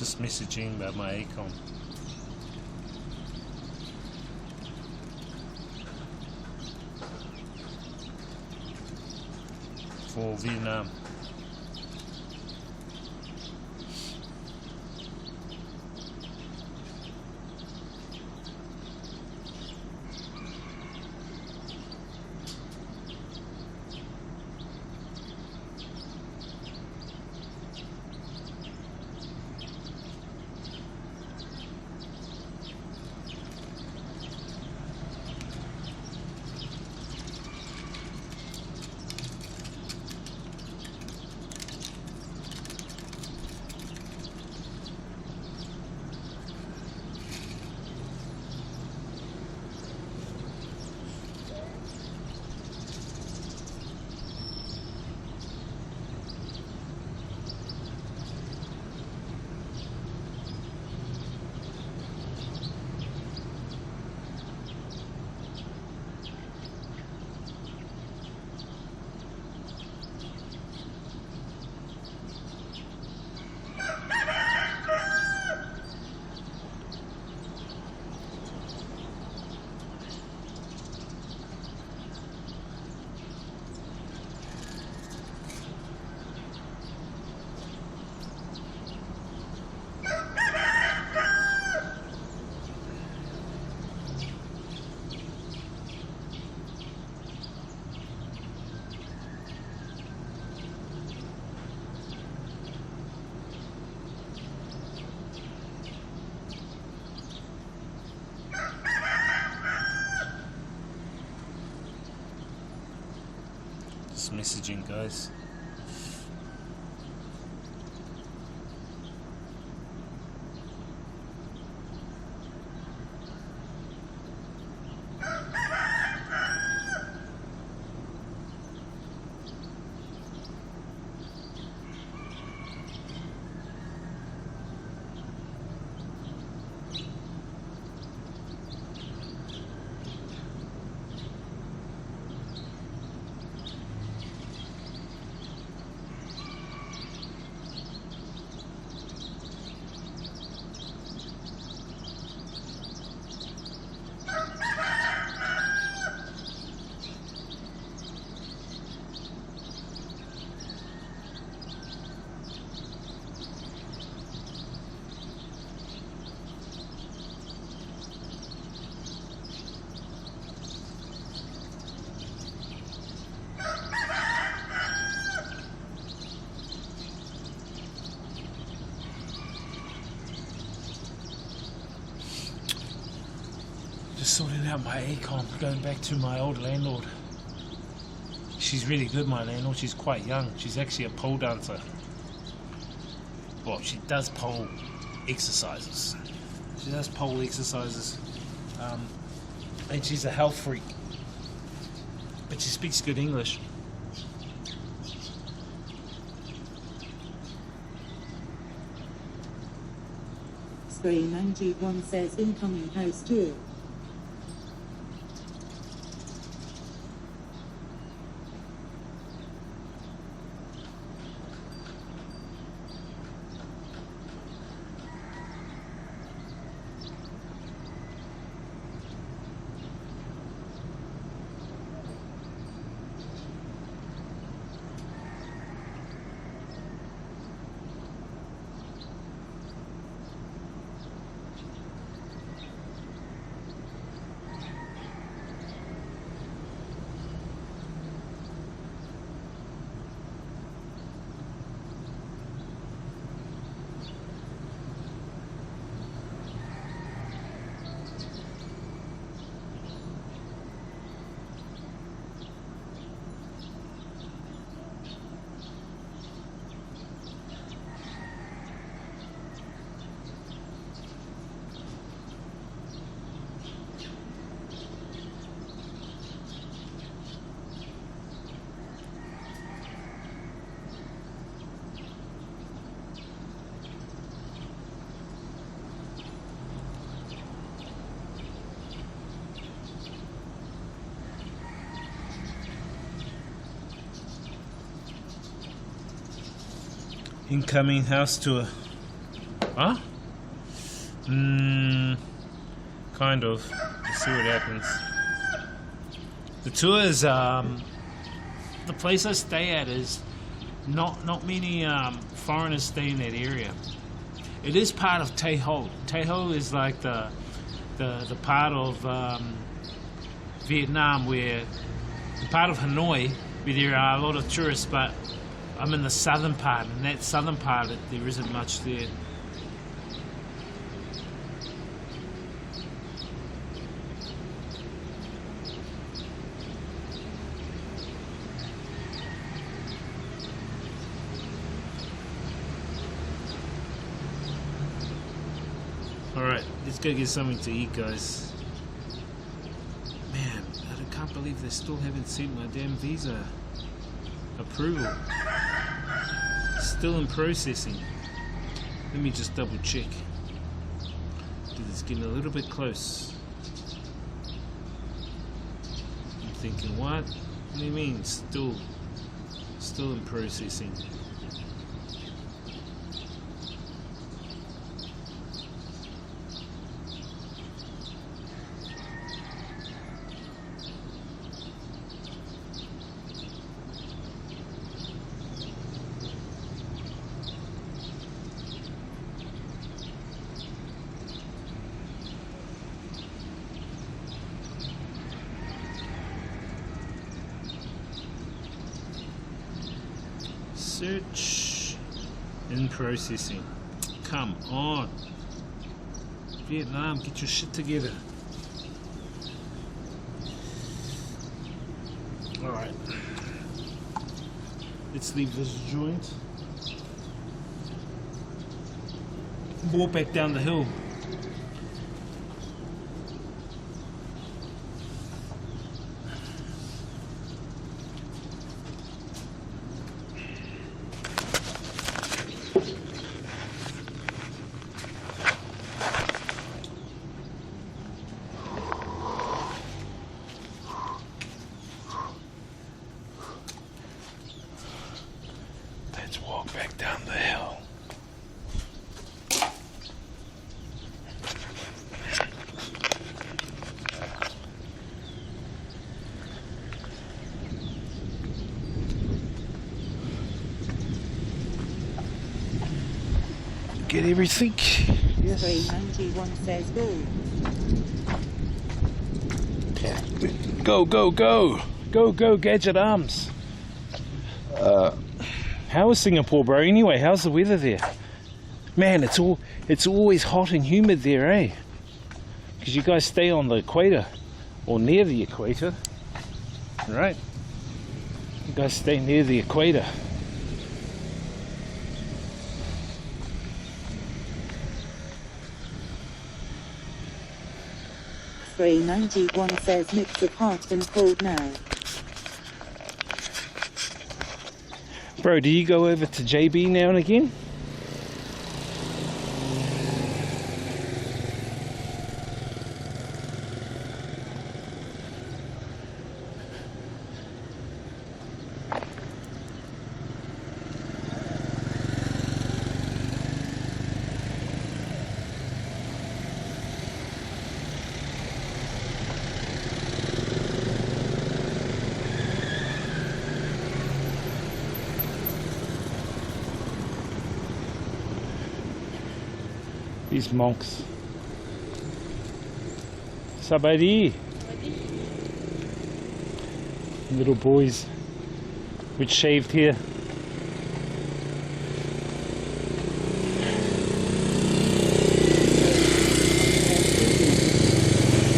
Speaker 4: Just messaging about my ACOM. For Vietnam. Just messaging, guys. Just sorting out my ACOM, going back to my old landlord. She's really good, my landlord. She's quite young. She's actually a pole dancer. Well, she does pole exercises. She does pole exercises. And she's a health freak. But she speaks good English.
Speaker 2: Spray 91 says incoming house tour.
Speaker 4: Incoming house tour. Huh? Kind of. Let's see what happens. The tour is, the place I stay at is not many foreigners stay in that area. It is part of Tay Ho. Tay Ho is like the part of Vietnam where, the part of Hanoi where there are a lot of tourists, but I'm in the southern part, and that southern part there isn't much there. Alright, let's go get something to eat, guys. Man, I can't believe they still haven't sent my damn visa approval. Still in processing. Let me just double check. Because it's getting a little bit close. I'm thinking, what? What do you mean? Still in processing. Search in processing. Come on. Vietnam, get your shit together. Alright. Let's leave this joint. Walk back down the hill. Let's walk back down the hill. Get everything. Yes.
Speaker 2: 391 says
Speaker 1: Go,
Speaker 2: go.
Speaker 1: go, go. Go, go, Gadget Arms. How is Singapore, bro? Anyway, how's the weather there? Man, it's always hot and humid there, eh? Because you guys stay on the equator, or near the equator, right? You guys stay near the equator.
Speaker 2: Spray 91 says nips are hot and cold now.
Speaker 1: Bro, do you go over to JB now and again? These monks. Sabadi. Little boys with shaved hair.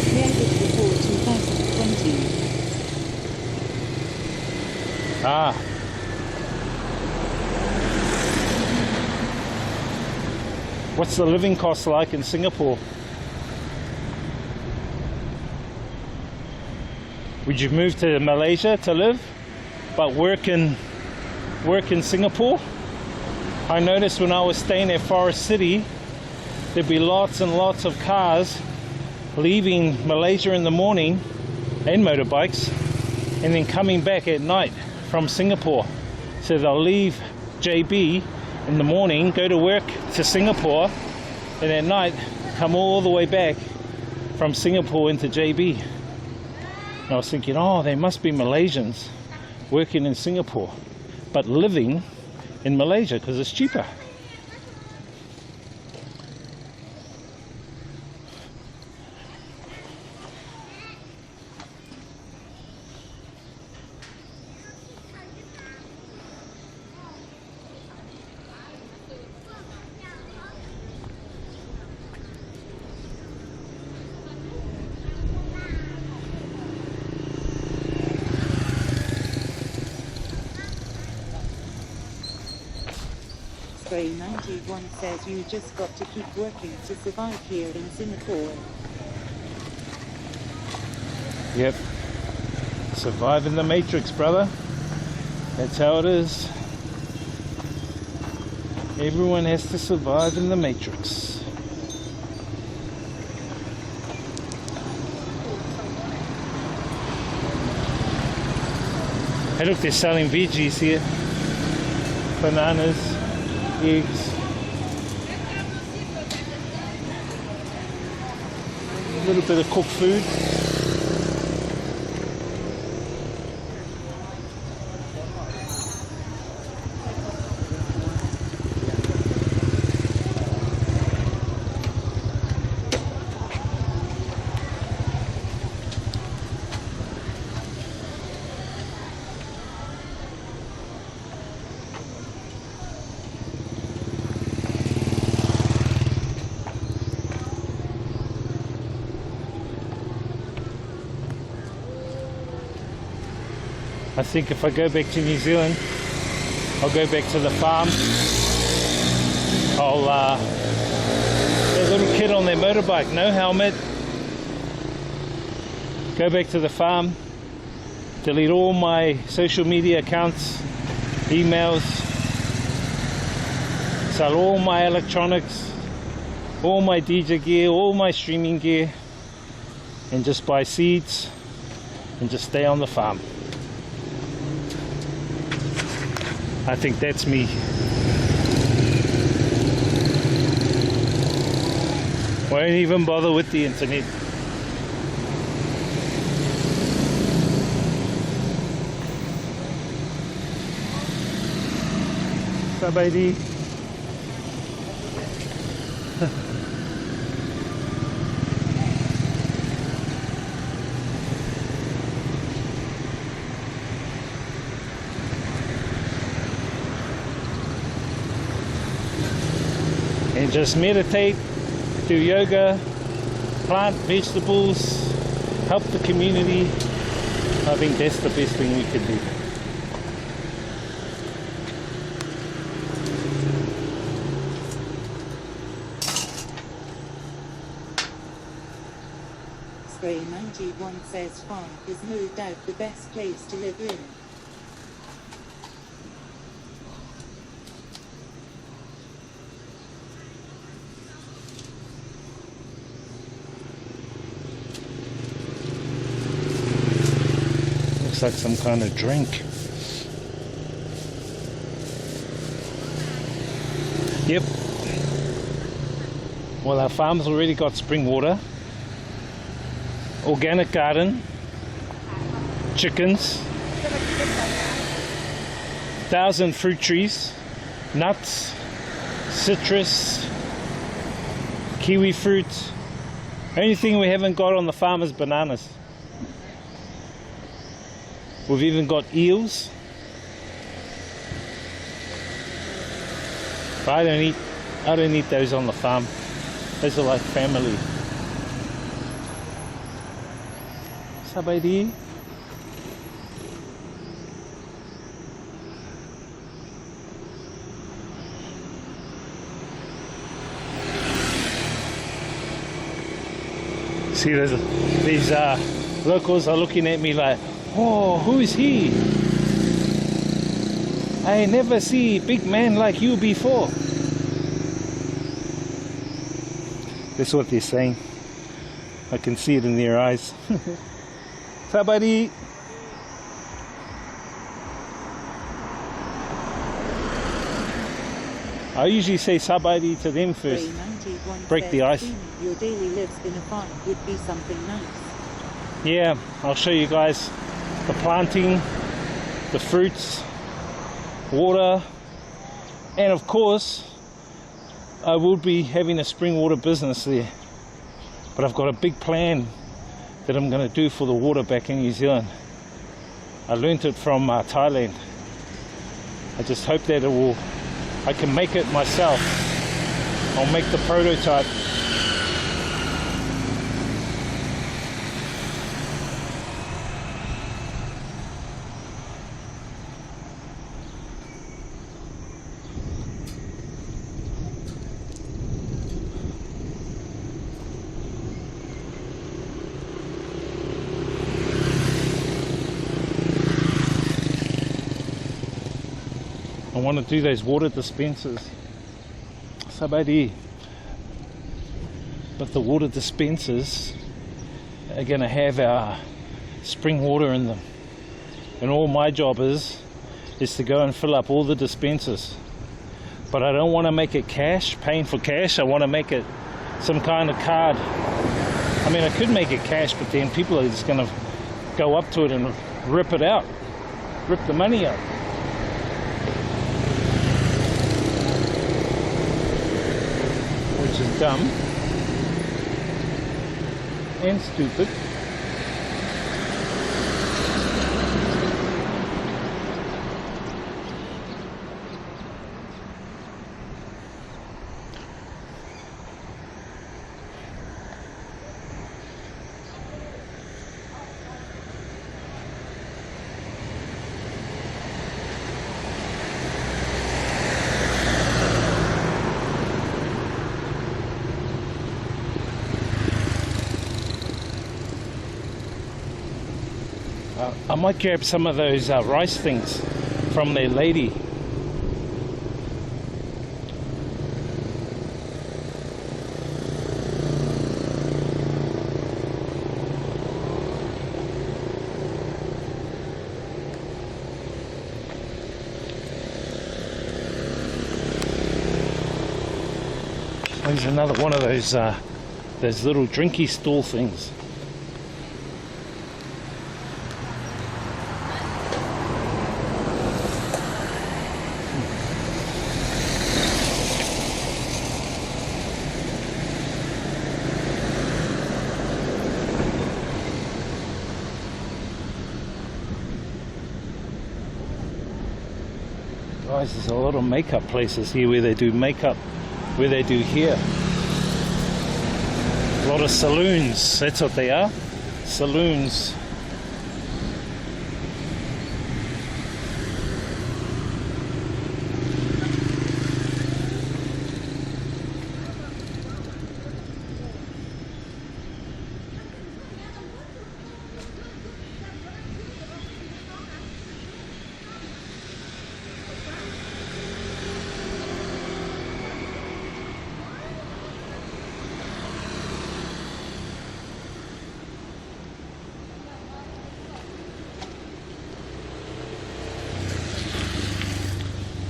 Speaker 2: Created before 2020.
Speaker 1: Ah. What's the living cost like in Singapore? Would you move to Malaysia to live, but work in Singapore? I noticed when I was staying at Forest City, there'd be lots and lots of cars leaving Malaysia in the morning, and motorbikes, and then coming back at night from Singapore. So they'll leave JB in the morning, go to work to Singapore, and at night come all the way back from Singapore into JB. And I was thinking, oh, they must be Malaysians working in Singapore but living in Malaysia because it's cheaper.
Speaker 2: Spray 91 says you just got to keep working to survive here in Singapore.
Speaker 1: Yep. Survive in the matrix, brother. That's how it is. Everyone has to survive in the matrix. Hey, look, they're selling veggies here. Bananas, eggs. A little bit of cooked food. I think if I go back to New Zealand, I'll go back to the farm. I'll, that little kid on their motorbike, no helmet. Go back to the farm, delete all my social media accounts, emails, sell all my electronics, all my DJ gear, all my streaming gear, and just buy seeds and just stay on the farm. I think that's me. Won't even bother with the internet. What's up, baby? And just meditate, do yoga, plant vegetables, help the community. I think that's the best thing we could do.
Speaker 2: Spray 91 says farm is no doubt the best place to live in.
Speaker 1: Looks like some kind of drink. Yep. Well, our farm's already got spring water, organic garden, chickens, 1,000 fruit trees, nuts, citrus, kiwi fruit. Only thing we haven't got on the farm is bananas. We've even got eels. But I don't eat those on the farm. Those are like family. Sabaydi. See, these locals are looking at me like, oh, who is he? I never see a big man like you before. That's what they're saying. I can see it in their eyes. Sabadi. I usually say sabadi to them first.
Speaker 2: 391
Speaker 1: Break
Speaker 2: says,
Speaker 1: the ice.
Speaker 2: "Seeing your daily lives in a farm would be something nice."
Speaker 1: Yeah, I'll show you guys the planting, the fruits, water, and of course I will be having a spring water business there. But I've got a big plan that I'm going to do for the water back in New Zealand. I learnt it from Thailand. I just hope that I can make it myself. I'll make the prototype. I want to do those water dispensers. Sabadi. But the water dispensers are going to have our spring water in them. And all my job is to go and fill up all the dispensers. But I don't want to make it cash, paying for cash. I want to make it some kind of card. I mean, I could make it cash, but then people are just going to go up to it and rip it out. Rip the money out. Which is dumb and stupid. I might grab some of those rice things from their lady. There's another one of those little drinky stall things. Guys, there's a lot of makeup places here where they do makeup, where they do hair. A lot of saloons, that's what they are, saloons.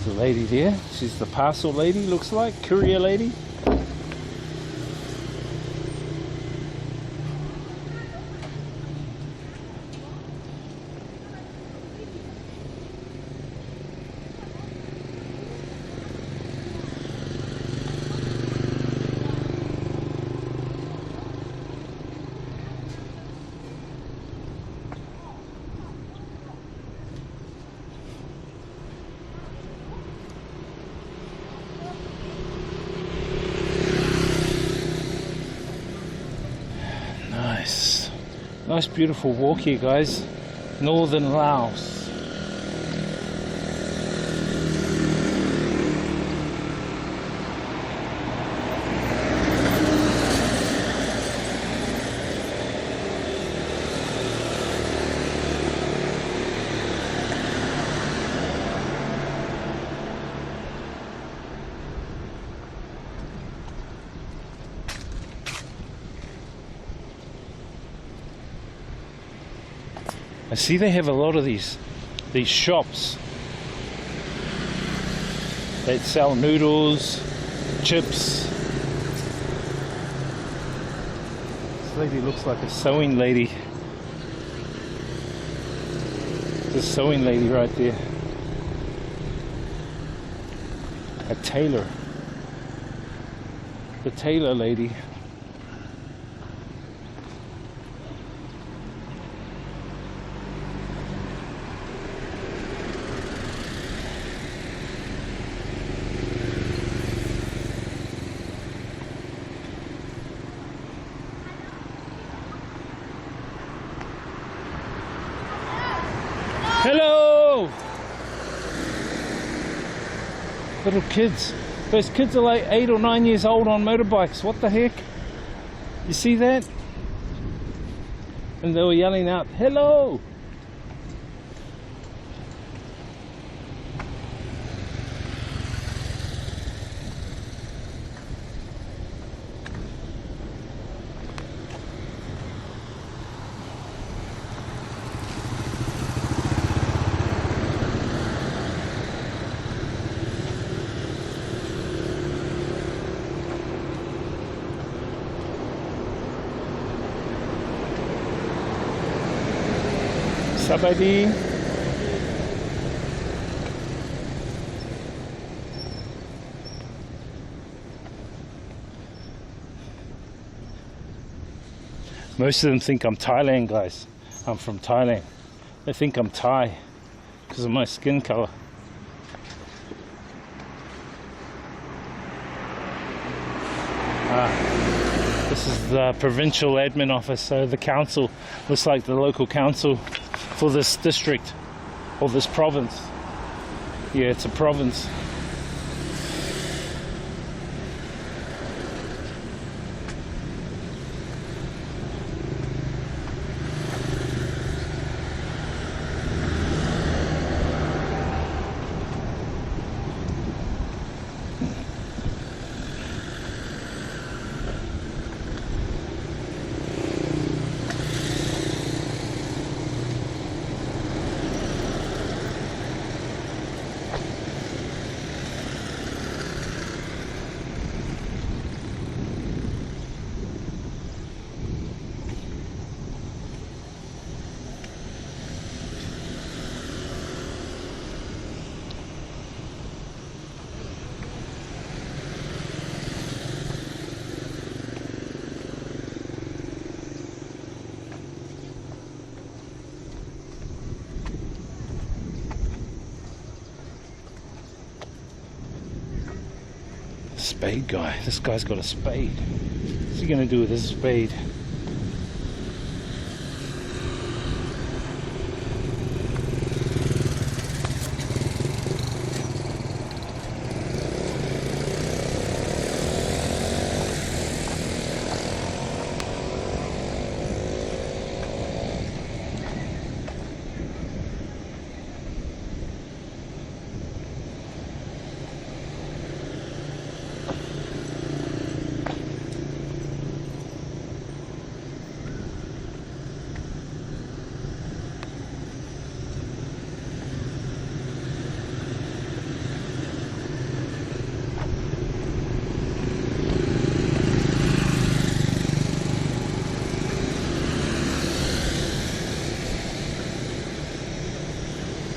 Speaker 1: The lady there, she's the parcel lady, looks like, courier lady. Nice beautiful walk here, guys. Northern Laos. I see they have a lot of these shops. They sell noodles, chips. This lady looks like a sewing lady. The sewing lady right there. A tailor. The tailor lady. Hello! Little kids. Those kids are like 8 or 9 years old on motorbikes. What the heck? You see that? And they were yelling out, hello! Sabadi. Most of them think I'm Thailand, guys. I'm from Thailand. They think I'm Thai because of my skin color. This is the provincial admin office, so the council looks like the local council for this district or this province. Yeah, it's a province. Spade guy. This guy's got a spade. What's he gonna do with his spade?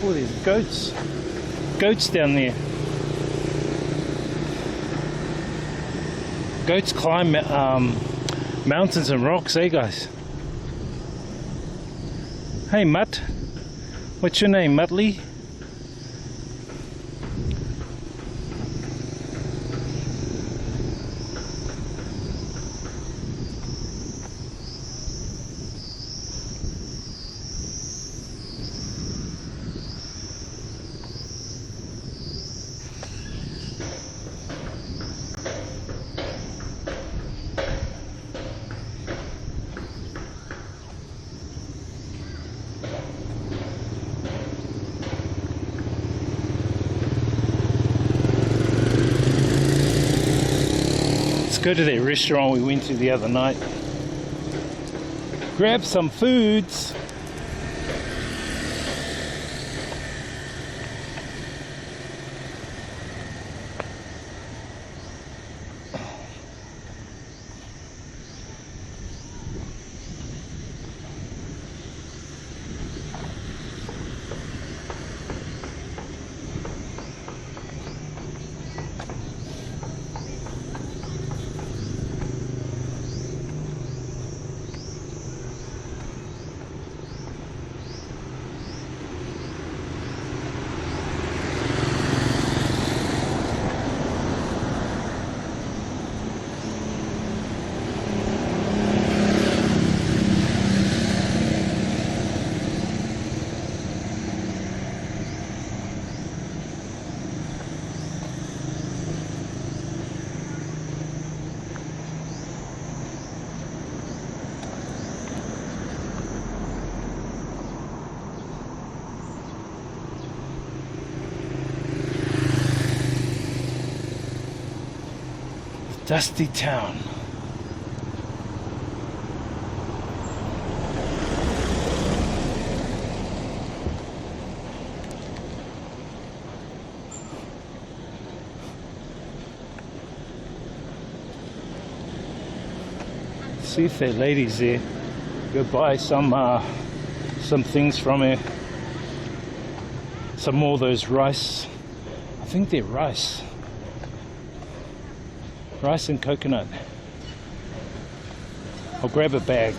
Speaker 1: Oh, there's goats. Goats down there. Goats climb mountains and rocks, eh guys? Hey Mutt. What's your name, Muttley? Go to that restaurant we went to the other night. Grab some foods. Dusty town. See if there are ladies there. Go buy some things from her. Some more of those rice. I think they're rice. Rice and coconut. I'll grab a bag.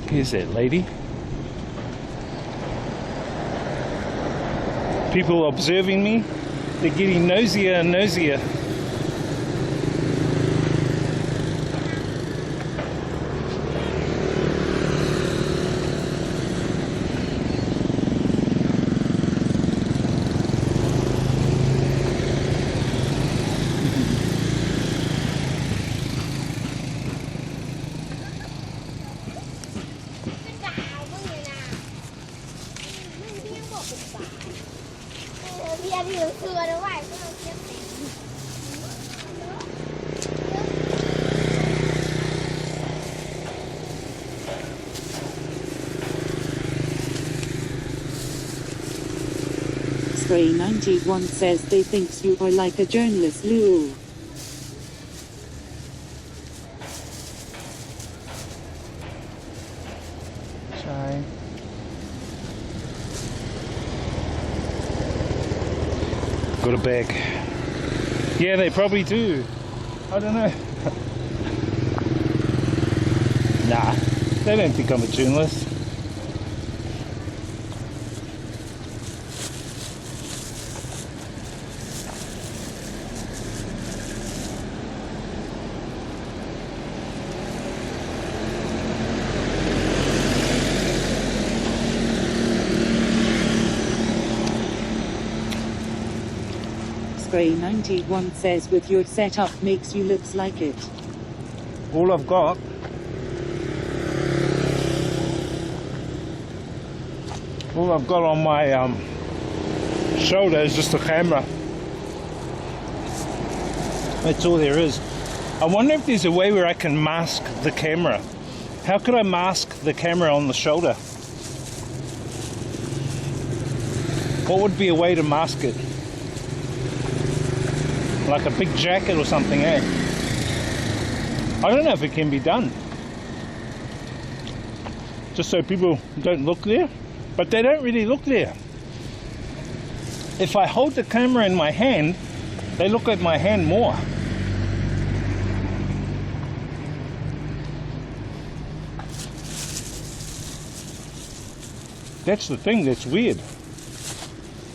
Speaker 1: Here's that lady. People observing me, they're getting nosier and nosier.
Speaker 2: Stray 91 says they think you are like a journalist, Lou.
Speaker 1: Shy. Got a bag. Yeah, they probably do. I don't know. Nah, they don't think I'm a journalist.
Speaker 2: Stray 91 says with your setup makes you looks like it.
Speaker 1: All I've got on my shoulder is just a camera. That's all there is. I wonder if there's a way where I can mask the camera. How could I mask the camera on the shoulder? What would be a way to mask it? Like a big jacket or something, eh? I don't know if it can be done. Just so people don't look there. But they don't really look there. If I hold the camera in my hand, they look at my hand more. That's the thing that's weird.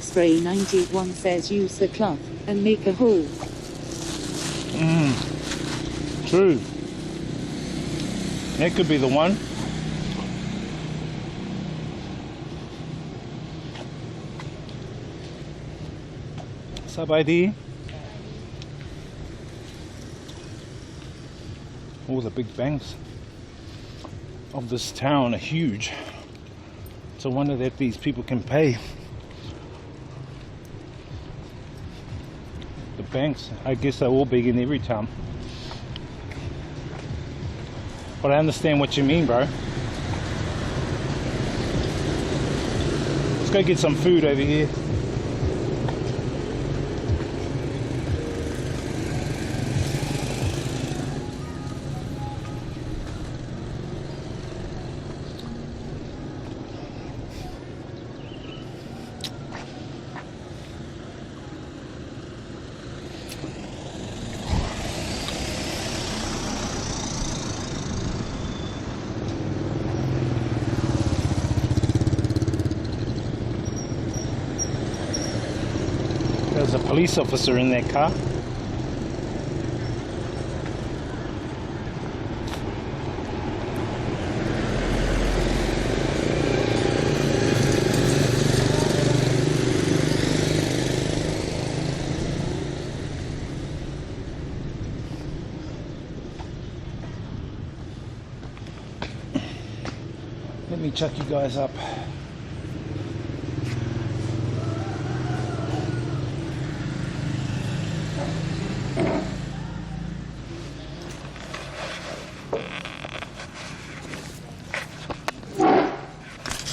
Speaker 2: Stray 91 says use the cloth and make a hole.
Speaker 1: True. That could be the one. Sub ID. All the big banks of this town are huge. It's a wonder that these people can pay. The banks, I guess they're all big in every town. But I understand what you mean, bro. Let's go get some food over here. There was a police officer in their car. Let me chuck you guys up.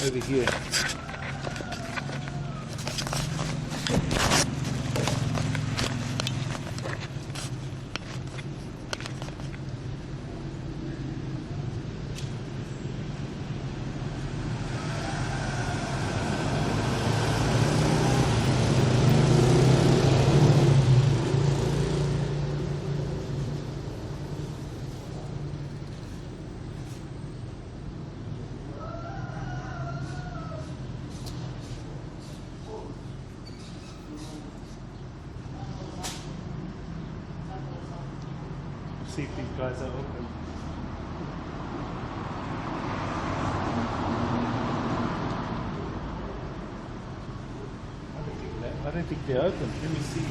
Speaker 1: Over here. See if these guys are open. I don't think they're open. Let me see.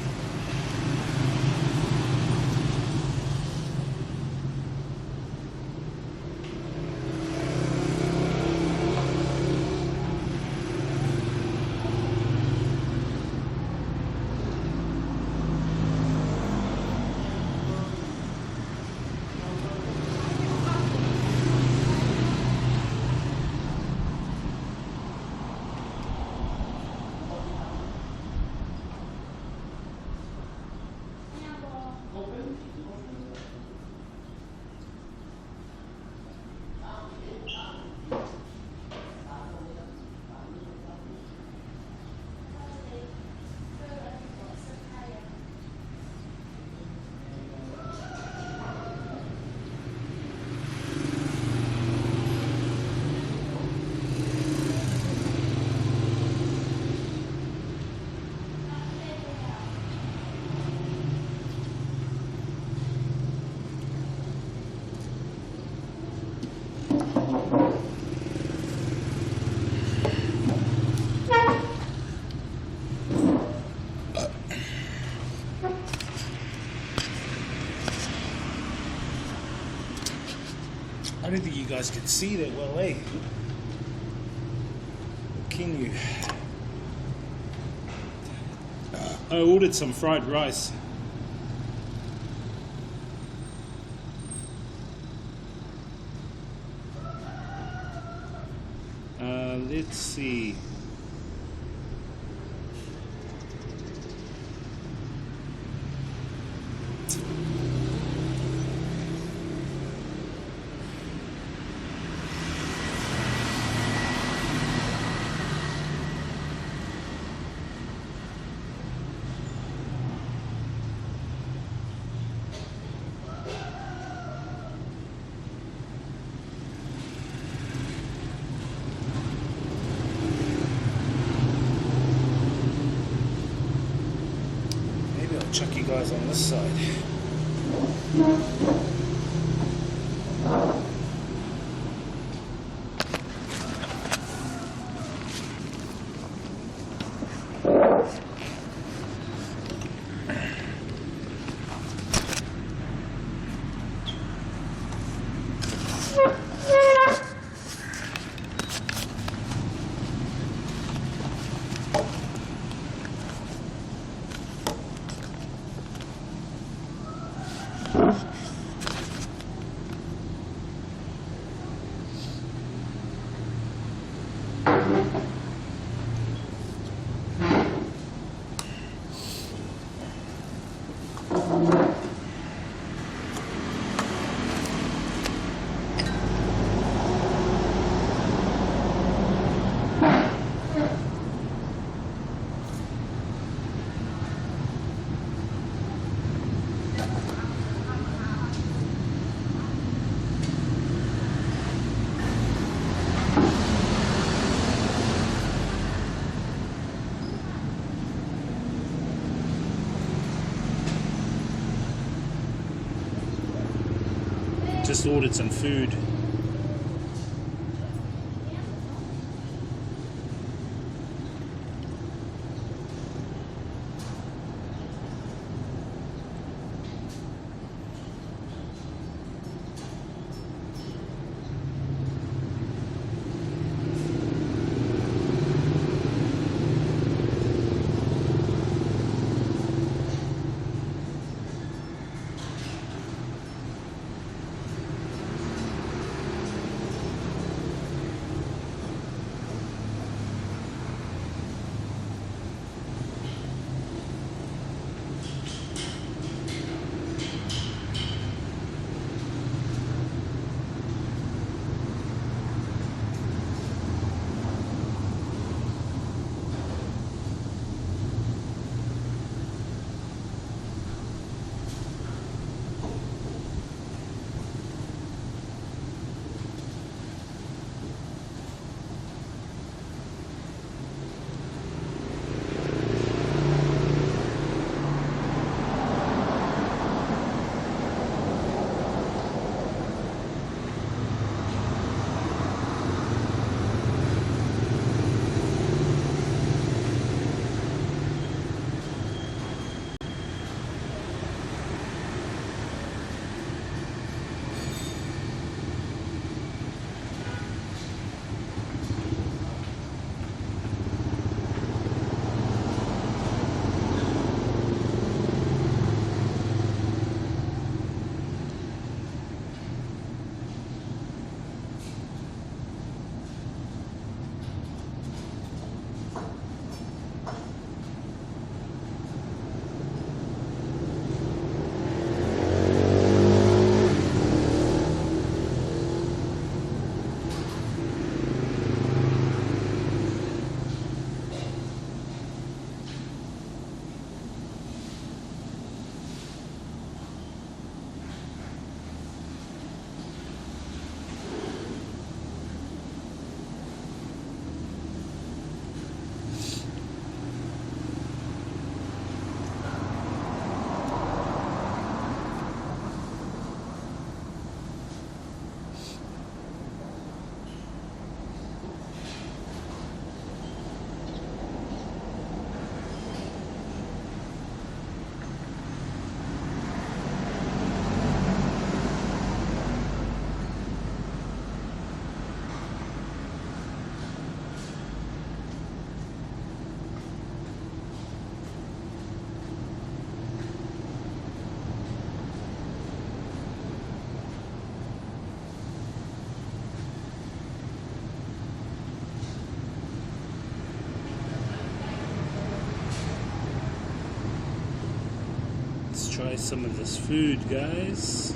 Speaker 1: I don't think you guys can see that well, eh? Can you? I ordered some fried rice. Let's see. Chuck you guys on this side.
Speaker 4: just ordered some food. Try some of this food, guys.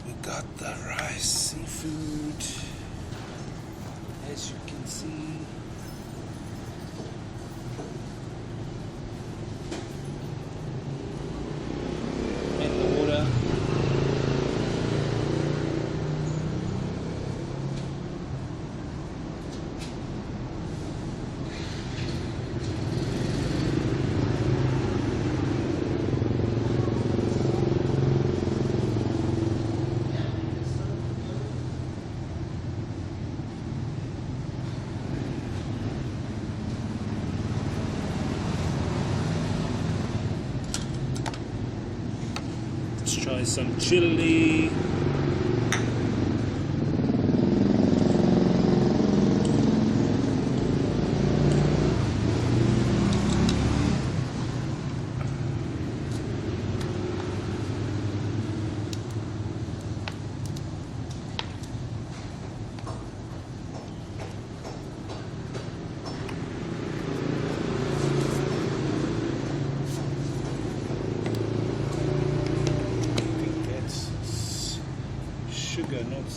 Speaker 4: We got the rice seafood, as you can see. And the water. Try some chili.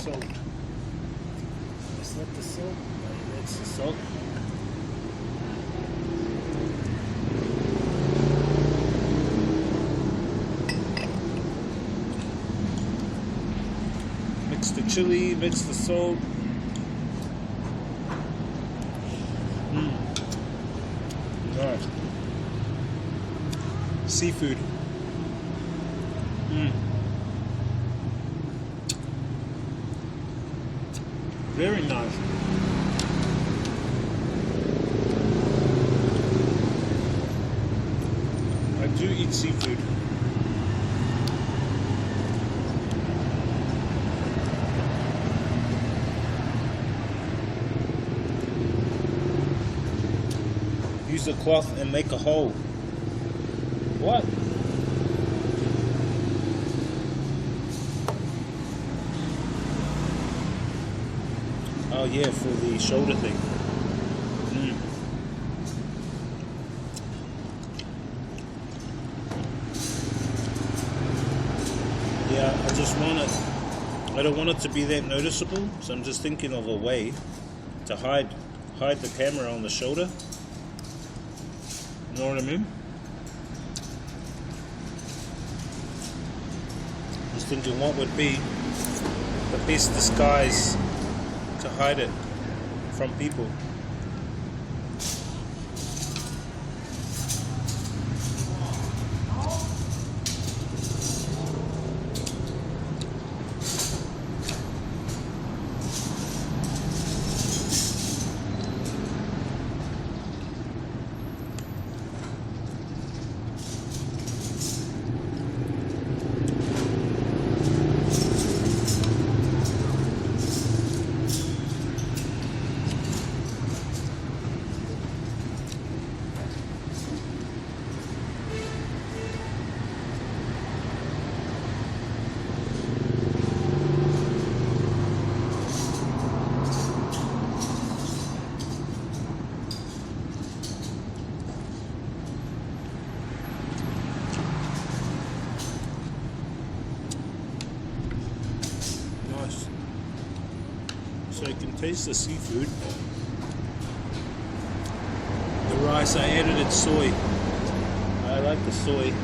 Speaker 4: salt. Is that the salt? No, that's the salt. Mix the chili, mix the salt.
Speaker 1: Nice.
Speaker 4: Seafood. Very nice. I do eat seafood. Use a cloth and make a hole. What? Oh yeah, for the shoulder thing. Yeah, I just want it. I don't want it to be that noticeable, so I'm just thinking of a way to hide the camera on the shoulder. You know what I mean? Just thinking what would be the best disguise to hide it from people. So you can taste the seafood. The rice, I added it soy. I like the soy.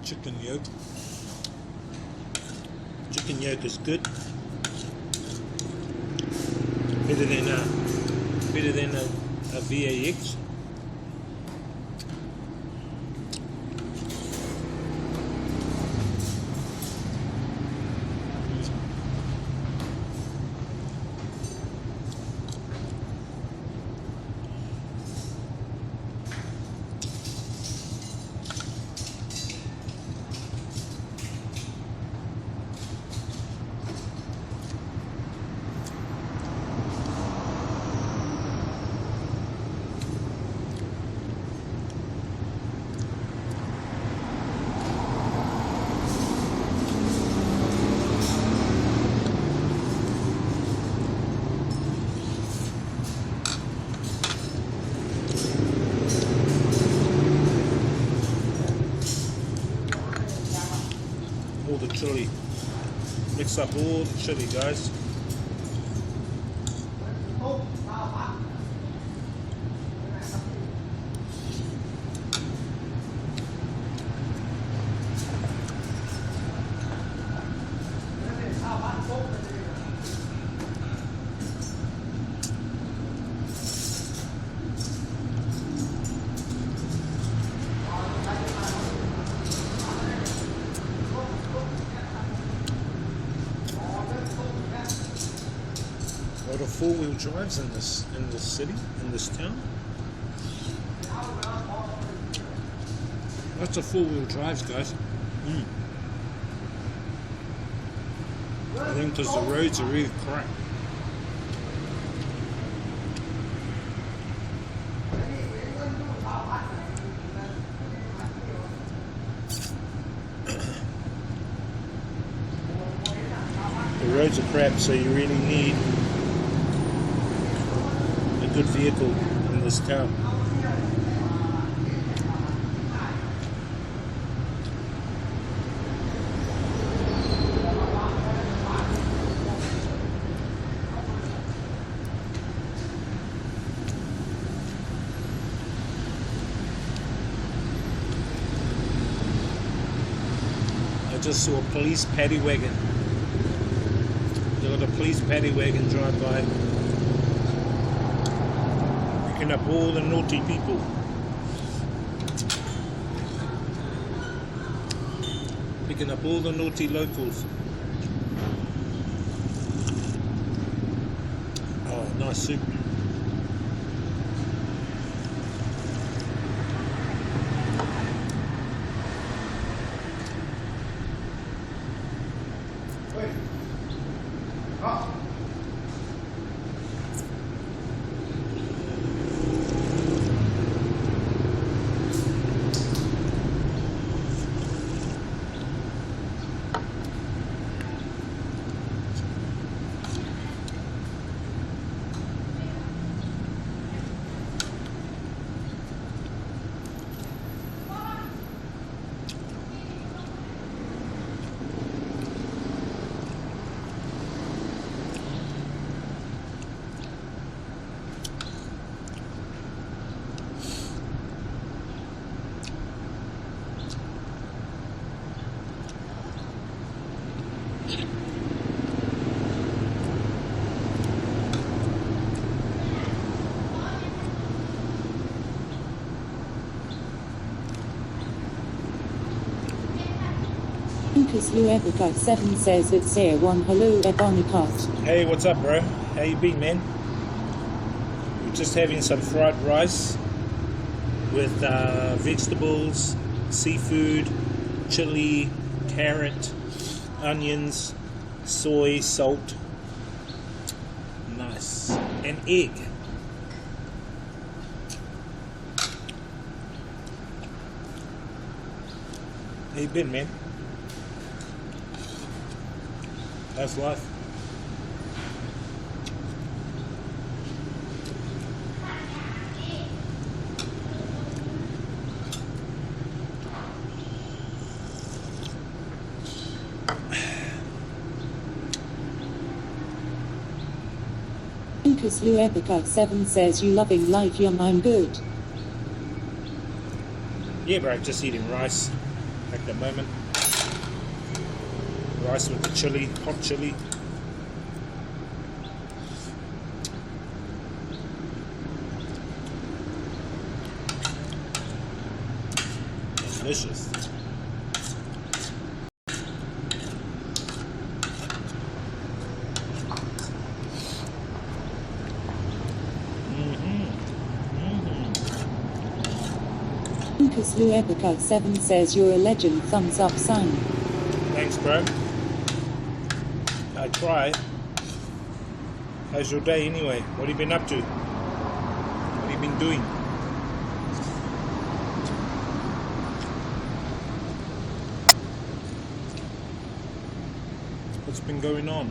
Speaker 4: Chicken yolk. Chicken yolk is good. Better than a VAX. All the chili. Mix up all the chili, guys. 4-wheel drives in this city, in this town. Lots of 4-wheel drives, guys. I think because the roads are really crap. The roads are crap, so you really need a good vehicle in this town. I just saw a police paddy wagon. They got a police paddy wagon drive by, picking up all the naughty people. Picking up all the naughty locals. Oh, nice soup.
Speaker 2: Lucas Luevica 7 says it's Air 1 hello Ebonicot.
Speaker 4: Hey, what's up, bro? How you been, man? We're just having some fried rice with vegetables, seafood, chili, carrot, onions, soy, salt. Nice. And egg. How you been, man? That's life.
Speaker 2: Lucas Luevica 7 says you loving life yum I'm good.
Speaker 4: Yeah, bro, just eating rice at the moment. Rice with the chili, hot chili. Delicious.
Speaker 2: Lucas Luevica 7 says you're a legend thumbs up son.
Speaker 4: Thanks, bro. I try. How's your day anyway? What have you been up to? What have you been doing? What's been going on?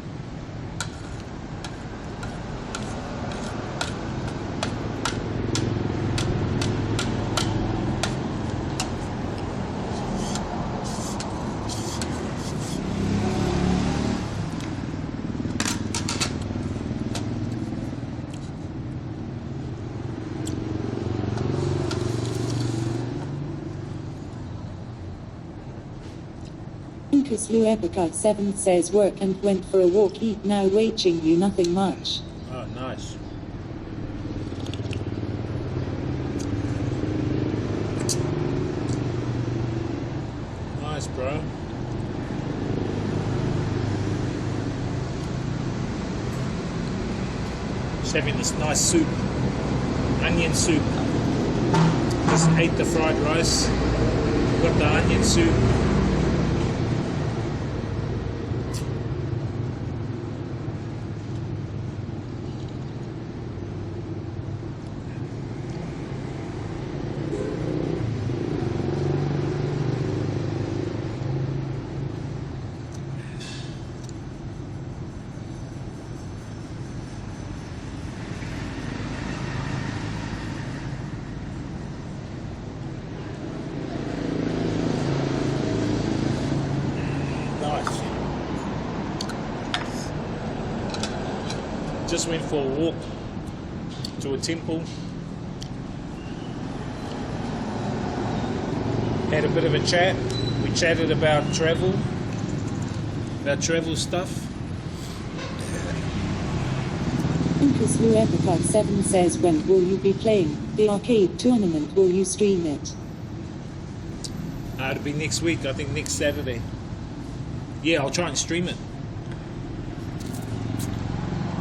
Speaker 2: Lucas Luevica 7 says work and went for a walk eat now waiting you nothing much.
Speaker 4: Oh, nice. Nice, bro. Just having this nice soup, onion soup. Just ate the fried rice, got the onion soup. Just went for a walk to a temple. Had a bit of a chat. We chatted about travel stuff.
Speaker 2: Lucas Luepica 7 says, when will you be playing the arcade tournament? Will you stream it?
Speaker 4: It'll be next week, I think next Saturday. Yeah, I'll try and stream it.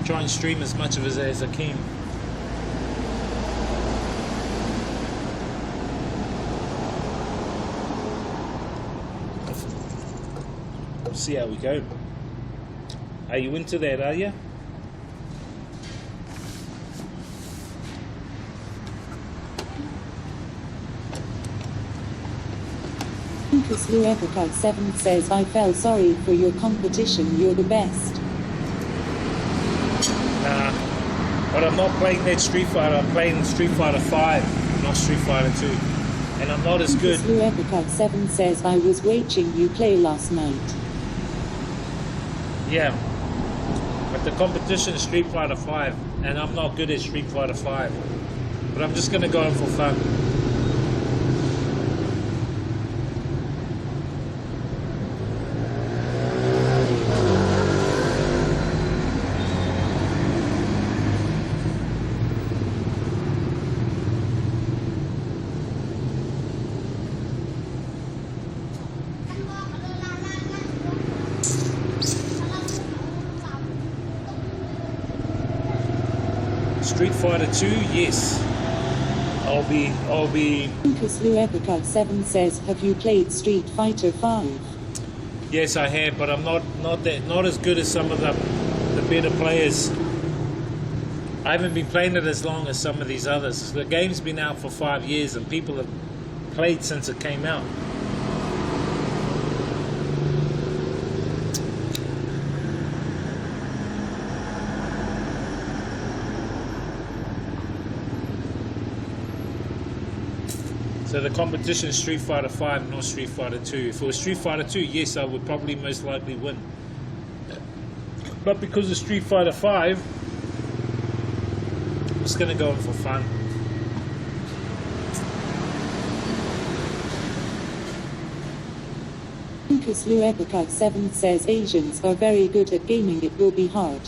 Speaker 4: Try and stream as much of it as I can. See how we go. Are you into that, are you?
Speaker 2: Lucas Luepica 7 says, I felt sorry for your competition, you're the best.
Speaker 4: Nah, but I'm not playing that Street Fighter. I'm playing Street Fighter 5, not Street Fighter 2. And I'm not as good.
Speaker 2: Luepica 7 says, I was watching you play last night.
Speaker 4: Yeah, but the competition is Street Fighter 5, and I'm not good at Street Fighter 5. But I'm just gonna go in for fun. Street Fighter 2, yes. I'll be.
Speaker 2: Lucas Luepica 7 says, have you played Street Fighter 5?
Speaker 4: Yes, I have, but I'm not as good as some of the better players. I haven't been playing it as long as some of these others. The game's been out for 5 years, and people have played since it came out. So the competition is Street Fighter 5, not Street Fighter 2. If it was Street Fighter 2, yes, I would probably most likely win. But because of Street Fighter 5, I'm just going to go in for fun.
Speaker 2: Lucas Luepica 7 says, Asians are very good at gaming, it will be hard.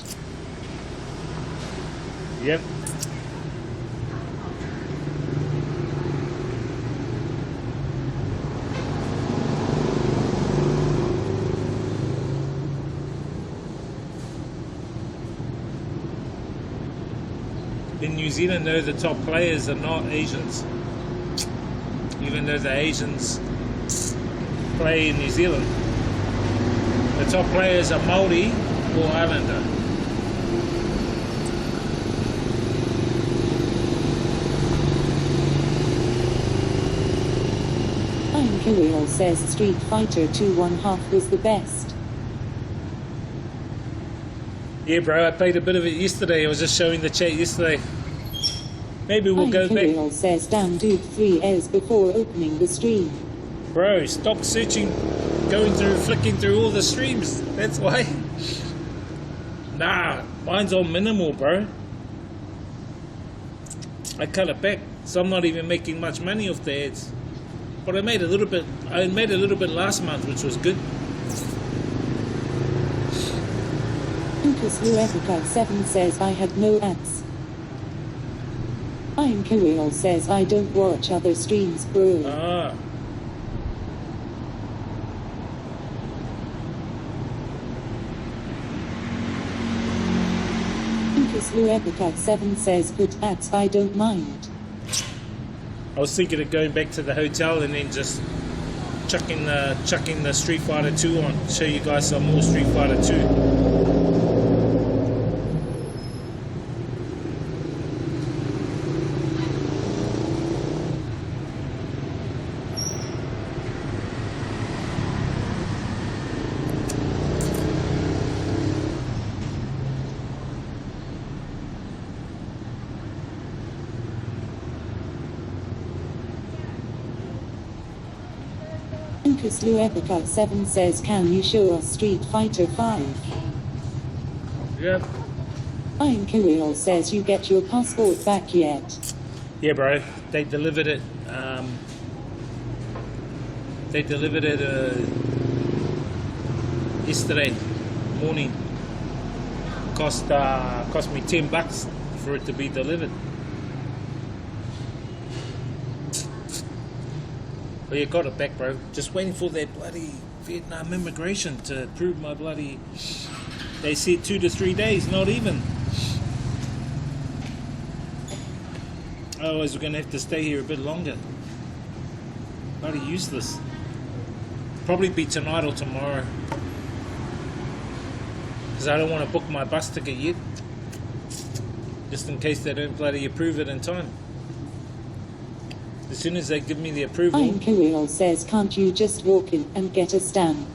Speaker 4: Yep. In New Zealand, though, the top players are not Asians. Even though the Asians play in New Zealand, the top players are Māori or Islander.
Speaker 2: I'm Kirill says Street Fighter 2 1/2 was the best.
Speaker 4: Yeah, bro, I played a bit of it yesterday. I was just showing the chat yesterday. Maybe we'll go back.
Speaker 2: Kirill says, damn dude, 3 Ls before opening the stream.
Speaker 4: Bro, stop searching, flicking through all the streams. That's why. Nah, mine's on minimal, bro. I cut it back, so I'm not even making much money off the ads. But I made a little bit. I made a little bit last month, which was good.
Speaker 2: Lucas Luepica 7 says, I had no ads. I'm Kirill says, I don't watch other streams, bro.
Speaker 4: Ah.
Speaker 2: Lucas Lucas Luepica 7 says good ads, I don't mind.
Speaker 4: I was thinking of going back to the hotel and then just chucking the Street Fighter 2 on. Show you guys some more Street Fighter 2.
Speaker 2: Lucas Luepica 7 says can you show us Street Fighter 5?
Speaker 4: Yep.
Speaker 2: Ian Kirill says you get your passport back yet?
Speaker 4: Yeah, bro. They delivered it. Yesterday morning. Cost me $10 for it to be delivered. But you got it back, bro. Just waiting for that bloody Vietnam immigration to approve my bloody. They said 2 to 3 days, not even. Otherwise, we're gonna have to stay here a bit longer. Bloody useless. Probably be tonight or tomorrow. Because I don't want to book my bus ticket yet. Just in case they don't bloody approve it in time. As soon as they give me the approval.
Speaker 2: Ian Kirill says can't you just walk in and get a stamp?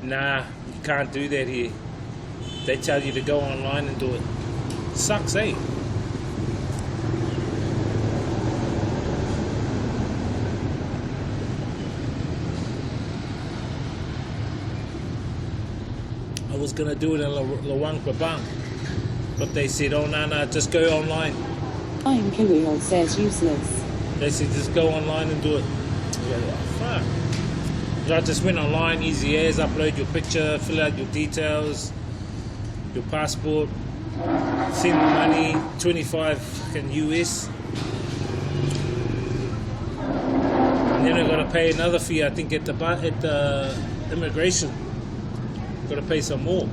Speaker 4: Nah, you can't do that here. They tell you to go online and do it. Sucks, eh? I was gonna do it in Luang Prabang, but they said, oh no, just go online.
Speaker 2: Ian Kirill says useless.
Speaker 4: They said just go online and do it. Yeah, fuck. So I just went online, easy as, upload your picture, fill out your details, your passport, send the money, 25 fucking US. And then I gotta pay another fee, I think, at the immigration. Gotta pay some more.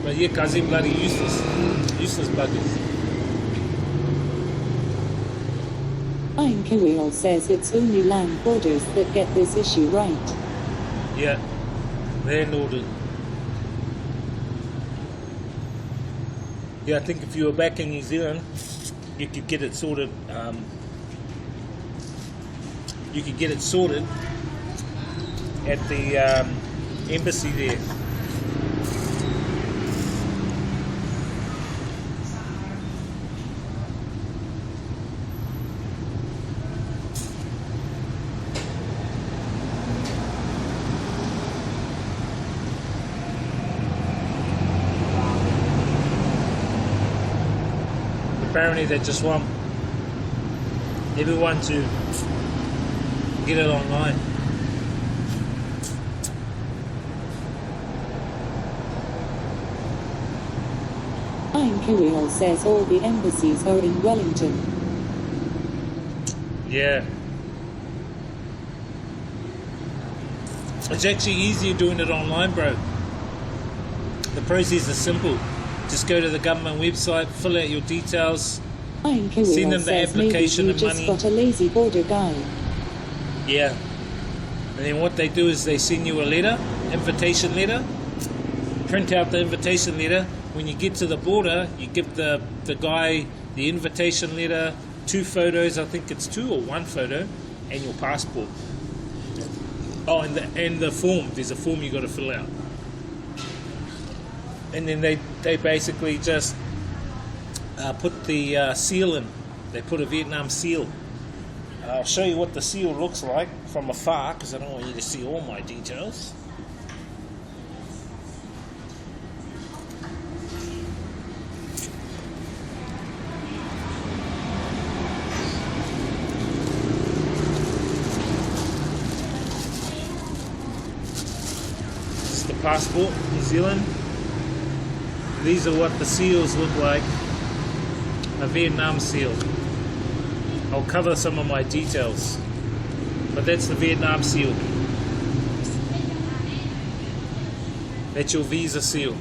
Speaker 4: But yeah, Kazim bloody useless buggers.
Speaker 2: Ian Kirill says it's only land borders that get this issue right.
Speaker 4: Yeah, land order. Yeah, I think if you were back in New Zealand, you could get it sorted. You could get it sorted at the embassy there. Apparently they just want everyone to get it online.
Speaker 2: Ian Kirill says all the embassies are in Wellington.
Speaker 4: Yeah. It's actually easier doing it online, bro. The process is simple. Just go to the government website, fill out your details,
Speaker 2: Ian Kirill
Speaker 4: send them the
Speaker 2: says
Speaker 4: application
Speaker 2: maybe you
Speaker 4: and
Speaker 2: just
Speaker 4: money.
Speaker 2: got a lazy border guy.
Speaker 4: Yeah. And then what they do is they send you a letter, invitation letter, print out the invitation letter. When you get to the border, you give the guy the invitation letter, 2 photos, I think it's 2 or 1 photo, and your passport. Oh, and the form. There's a form you got to fill out. And then they basically just put the seal in. They put a Vietnam seal. I'll show you what the seal looks like from afar, because I don't want you to see all my details. This is the passport, New Zealand. These are what the seals look like. A Vietnam seal. I'll cover some of my details, but that's the Vietnam seal. That's your visa seal.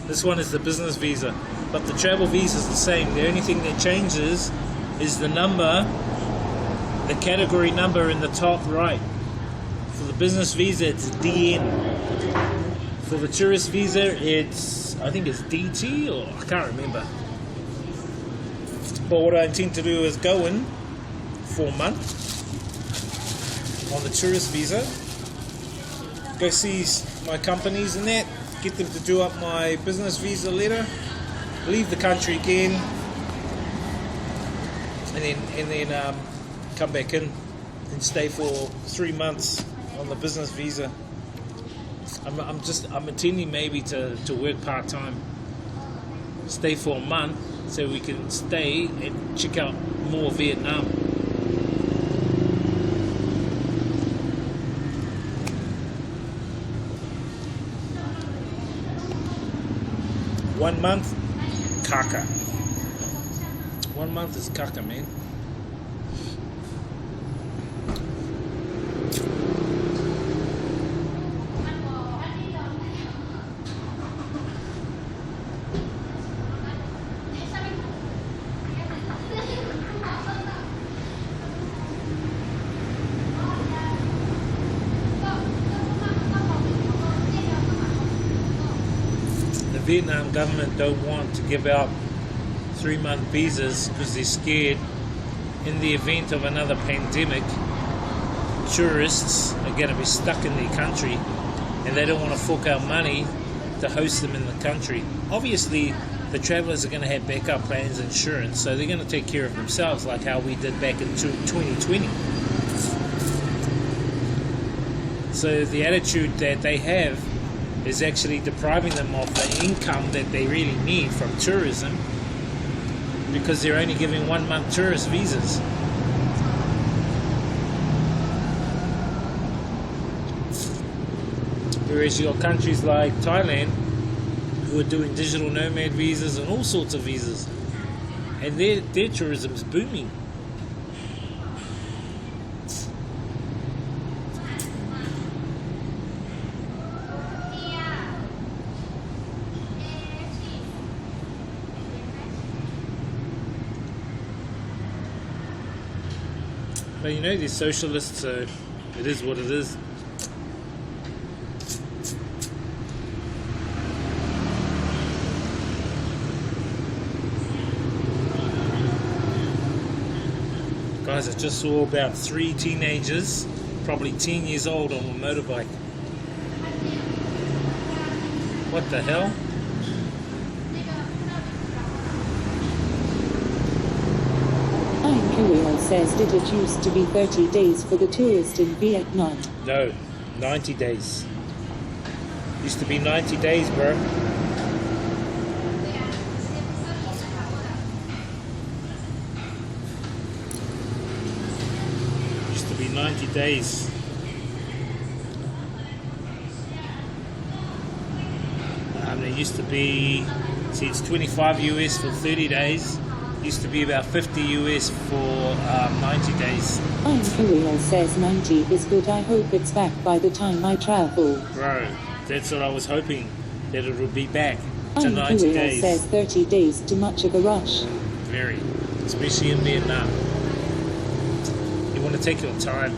Speaker 4: This one is the business visa, but the travel visa is the same. The only thing that changes is the number, the category number in the top right. For the business visa, it's DN. For the tourist visa, I think it's DT, or I can't remember. But what I intend to do is go in for a month on the tourist visa, go see my companies and that, get them to do up my business visa letter, leave the country again, and then come back in and stay for 3 months on the business visa. I'm intending maybe to work part-time, stay for a month so we can stay and check out more Vietnam. One month, kaka. 1 month is kaka, man. The Vietnam government don't want to give out 3-month visas because they're scared in the event of another pandemic, tourists are going to be stuck in their country and they don't want to fork out money to host them in the country. Obviously, the travellers are going to have backup plans, insurance, so they're going to take care of themselves like how we did back in 2020. So the attitude that they have is actually depriving them of the income that they really need from tourism because they're only giving 1 month tourist visas. Whereas you've got countries like Thailand who are doing digital nomad visas and all sorts of visas, and their tourism's booming. But you know, they're socialists, so it is what it is. Guys, I just saw about 3 teenagers, probably 10 years old, on a motorbike. What the hell?
Speaker 2: Xam Nuea says, did it used to be 30 days for the tourist in Vietnam?
Speaker 4: No, 90 days. Used to be 90 days, bro. Used to be 90 days. It used to be, see, it's 25 US for 30 days. Used to be about 50 US for 90 days.
Speaker 2: Xam Nuea says 90 is good. I hope it's back by the time I travel.
Speaker 4: Bro, that's what I was hoping, that it would be back to
Speaker 2: Xam
Speaker 4: 90
Speaker 2: Nuea
Speaker 4: days.
Speaker 2: says 30 days too much of a rush.
Speaker 4: Very, especially in Vietnam. You want to take your time.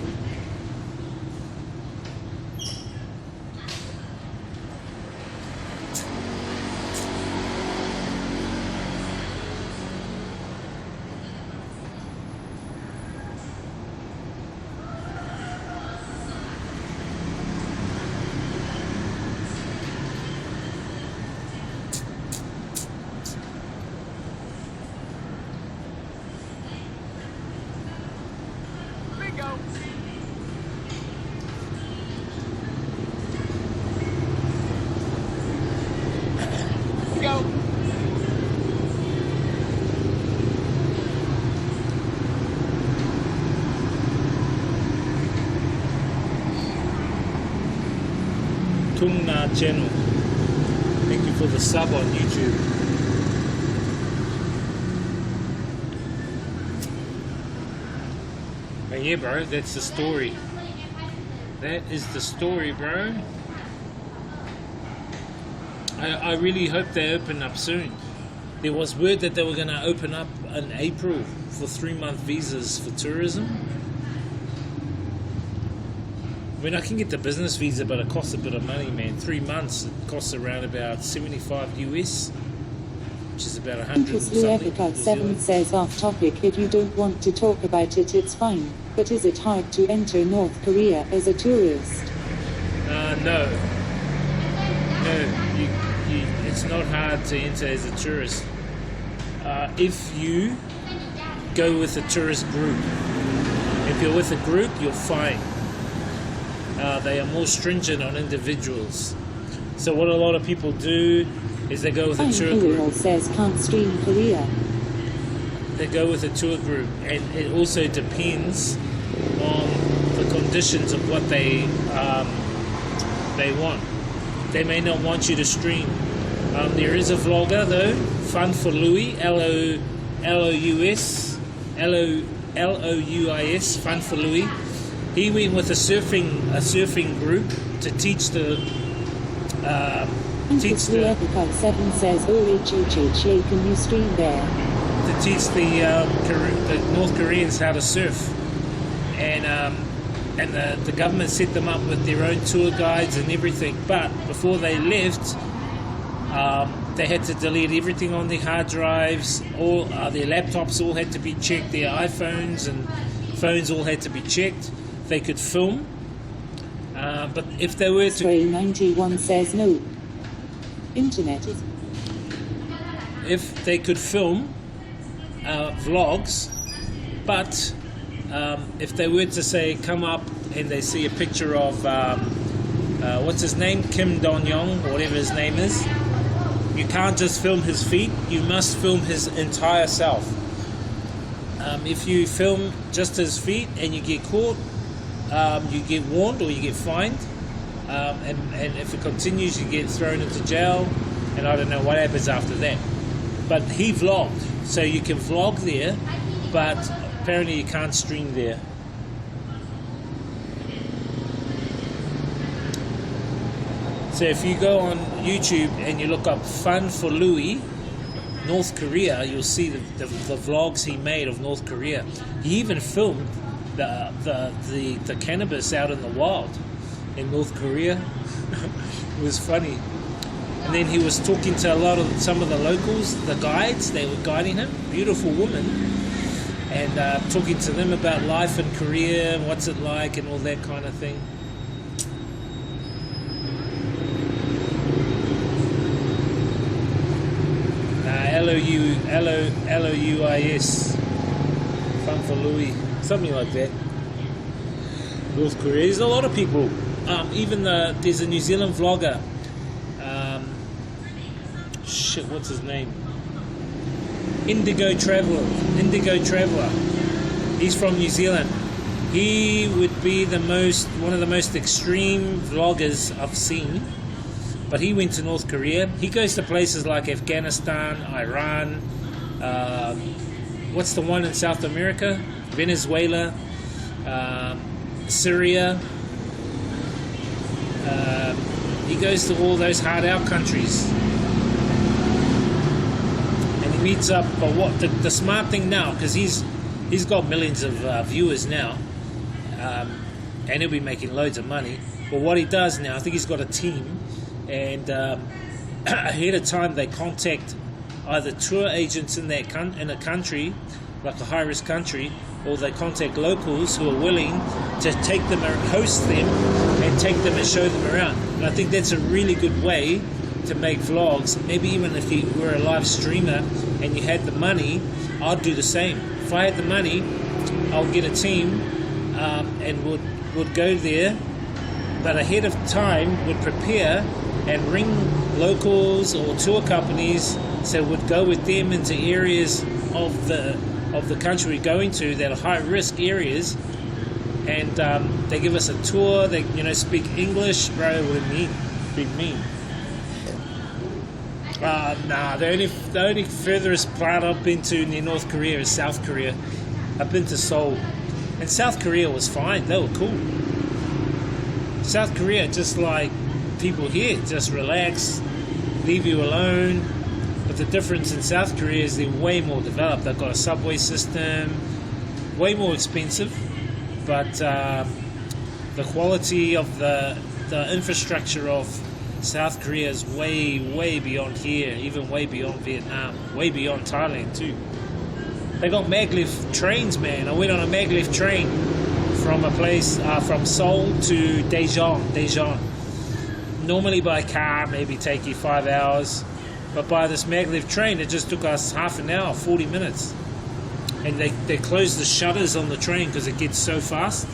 Speaker 4: Tung Na Channel. Thank you for for the sub on YouTube. But yeah, bro, that's the story. That is the story, bro. I really hope they open up soon. There was word that they were going to open up in April for 3-month visas for tourism. I mean, I can get the business visa, but it costs a bit of money, man. 3 months, it costs around about 75 US, which is about 100 and
Speaker 2: Interestingly,
Speaker 4: something.
Speaker 2: Epica
Speaker 4: New
Speaker 2: 7
Speaker 4: Zealand.
Speaker 2: says off topic, if you don't want to talk about it, it's fine. But is it hard to enter North Korea as a tourist?
Speaker 4: No. No, it's not hard to enter as a tourist. If you go with a tourist group. If you're with a group, you're fine. They are more stringent on individuals. So what a lot of people do is they go with a tour
Speaker 2: Xam
Speaker 4: group.
Speaker 2: says can't stream Korea.
Speaker 4: They go with a tour group, and it also depends on the conditions of what they want. They may not want you to stream. There is a vlogger though, Fun for Louis, L-O-U-I-S, Fun for Louis. He went with a surfing group to teach the
Speaker 2: Interestingly, Epica 7 says OHHHA, can you stream there?
Speaker 4: to teach the North Koreans how to surf, and the government set them up with their own tour guides and everything. But before they left, they had to delete everything on their hard drives. All their laptops all had to be checked. Their iPhones and phones all had to be checked. They could film, but if they were to,
Speaker 2: Stray 91 says no. Internet is
Speaker 4: if they could film vlogs, but if they were to say come up and they see a picture of what's his name, Kim Dong-yong, or whatever his name is, you can't just film his feet, you must film his entire self. If you film just his feet and you get caught, you get warned or you get fined, and if it continues you get thrown into jail, and I don't know what happens after that. But he vlogged, so you can vlog there, but apparently you can't stream there. So if you go on YouTube and you look up Fun for Louis, North Korea, you'll see the vlogs he made of North Korea. He even filmed the cannabis out in the wild in North Korea. It was funny. And then he was talking to some of the locals, the guides. They were guiding him, beautiful women, and talking to them about life in Korea and what's it like and all that kind of thing. L-O-U-I-S, Fun for Louis, something like that. North Korea. There's a lot of people. There's a New Zealand vlogger. What's his name? Indigo Traveller. He's from New Zealand. He would be one of the most extreme vloggers I've seen. But he went to North Korea. He goes to places like Afghanistan, Iran, what's the one in South America? Venezuela, Syria. He goes to all those hard out countries. And he meets up, but what the smart thing now, because he's got millions of viewers now, and he'll be making loads of money. But what he does now, I think he's got a team, and ahead of time they contact either tour agents in a country, like a high-risk country, or they contact locals who are willing to take them and host them and take them and show them around. And I think that's a really good way to make vlogs. Maybe even if you were a live streamer and you had the money, I'd do the same. If I had the money, I'll get a team and would go there, but ahead of time would prepare and ring locals or tour companies, so would go with them into areas of the country we're going to that are high risk areas, and they give us a tour. They speak English, bro. We're mean, big mean. Nah, the only furthest part I've been to near North Korea is South Korea. I've been to Seoul, and South Korea was fine. They were cool. South Korea, just like people here, just relax, leave you alone. But the difference in South Korea is they're way more developed. They've got a subway system, way more expensive, but the quality of the infrastructure of South Korea is way beyond here, even way beyond Vietnam, way beyond Thailand too. They got maglev trains, man. I went on a maglev train from a place from Seoul to Daejeon. Normally by car maybe take you 5 hours, but by this maglev train it just took us half an hour, 40 minutes. And they close the shutters on the train because it gets so fast.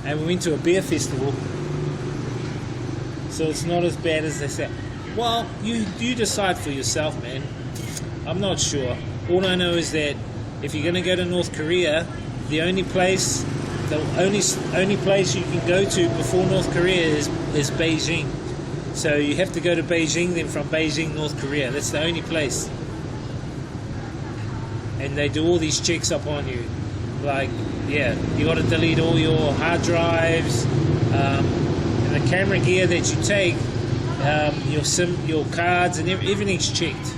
Speaker 4: And we went to a beer festival, so it's not as bad as they say. Well, you decide for yourself, man. I'm not sure. All I know is that if you're going to go to North Korea, the only place you can go to before North Korea is Beijing. So you have to go to Beijing, then from Beijing, North Korea. That's the only place. And they do all these checks up on you. Like, yeah, you got to delete all your hard drives, and the camera gear that you take, your cards, and everything's checked.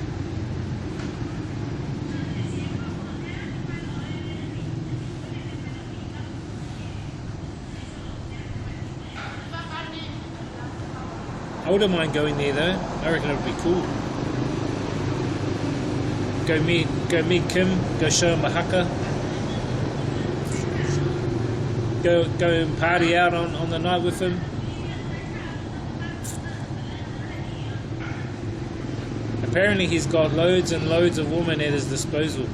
Speaker 4: I wouldn't mind going there though. I reckon it would be cool. Go meet Kim. Go show him a haka. Go and party out on the night with him. Apparently he's got loads and loads of women at his disposal.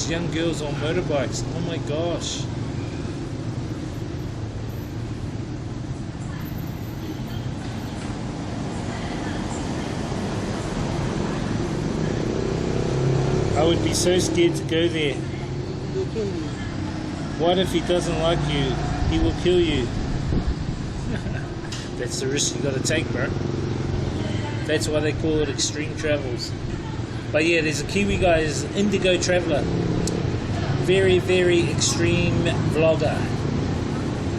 Speaker 4: Young girls on motorbikes. Oh my gosh. I would be so scared to go there.
Speaker 2: He'll kill you.
Speaker 4: What if he doesn't like you? He will kill you. That's the risk you got to take, bro. That's why they call it extreme travels. But yeah, there's a Kiwi guy, is Indigo Traveller. Very extreme vlogger.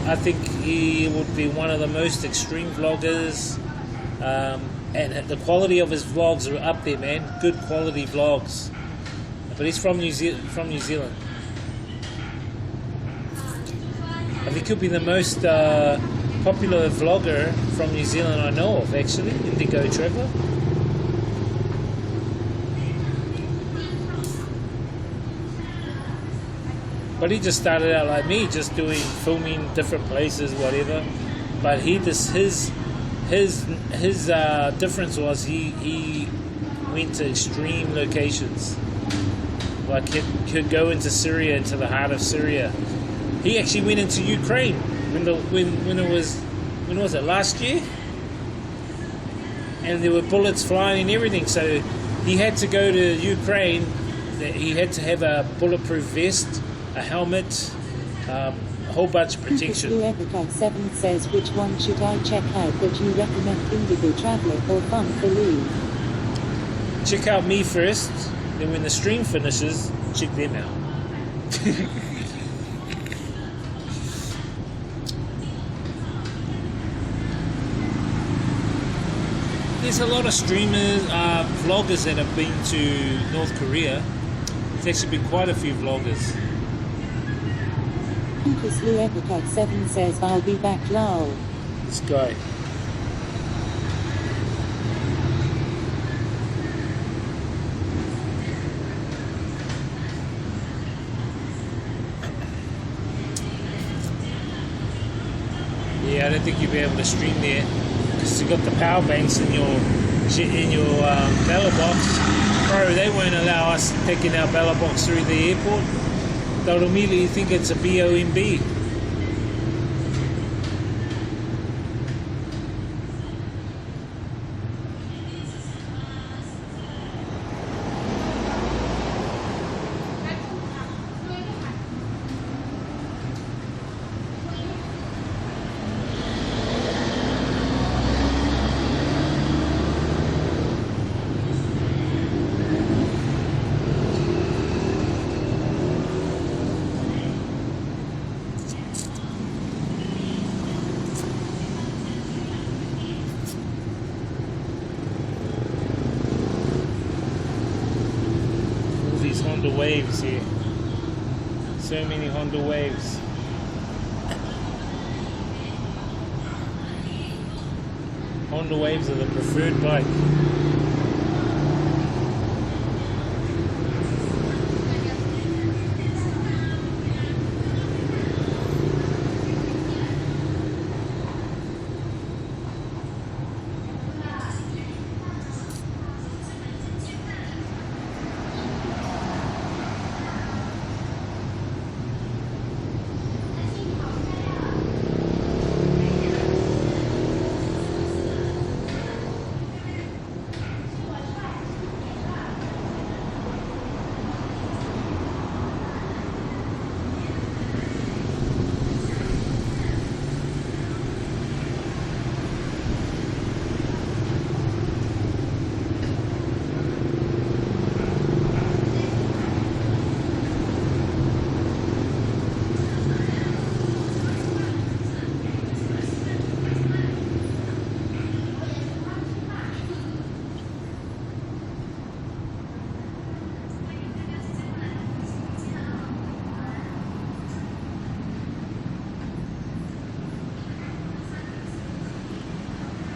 Speaker 4: I think he would be one of the most extreme vloggers, and the quality of his vlogs are up there, man. Good quality vlogs. But he's from New Zealand. And he could be the most popular vlogger from New Zealand I know of, actually. Indigo Traveller. But he just started out like me, just filming different places, whatever. But his difference was he went to extreme locations. Like he could go into Syria, into the heart of Syria. He actually went into Ukraine when was it last year? And there were bullets flying and everything. So he had to go to Ukraine. He had to have a bulletproof vest, a helmet, a whole bunch of protection.
Speaker 2: Epica 7 says, which one should I check out that you recommend, Indigo Traveller or Fun for Lou?
Speaker 4: Check out me first, then when the stream finishes, check them out. There's a lot of streamers, vloggers that have been to North Korea. There's actually been quite a few vloggers.
Speaker 2: Lucas Lou Epica 7 says, I'll be back, lol.
Speaker 4: This guy. Yeah, I don't think you'll be able to stream there because you've got the power banks in your mailbox. Bro, they won't allow us picking our ballot box through the airport. They'll immediately think it's a BOMB. Honda Waves here. So many Honda Waves. Honda Waves are the preferred bike.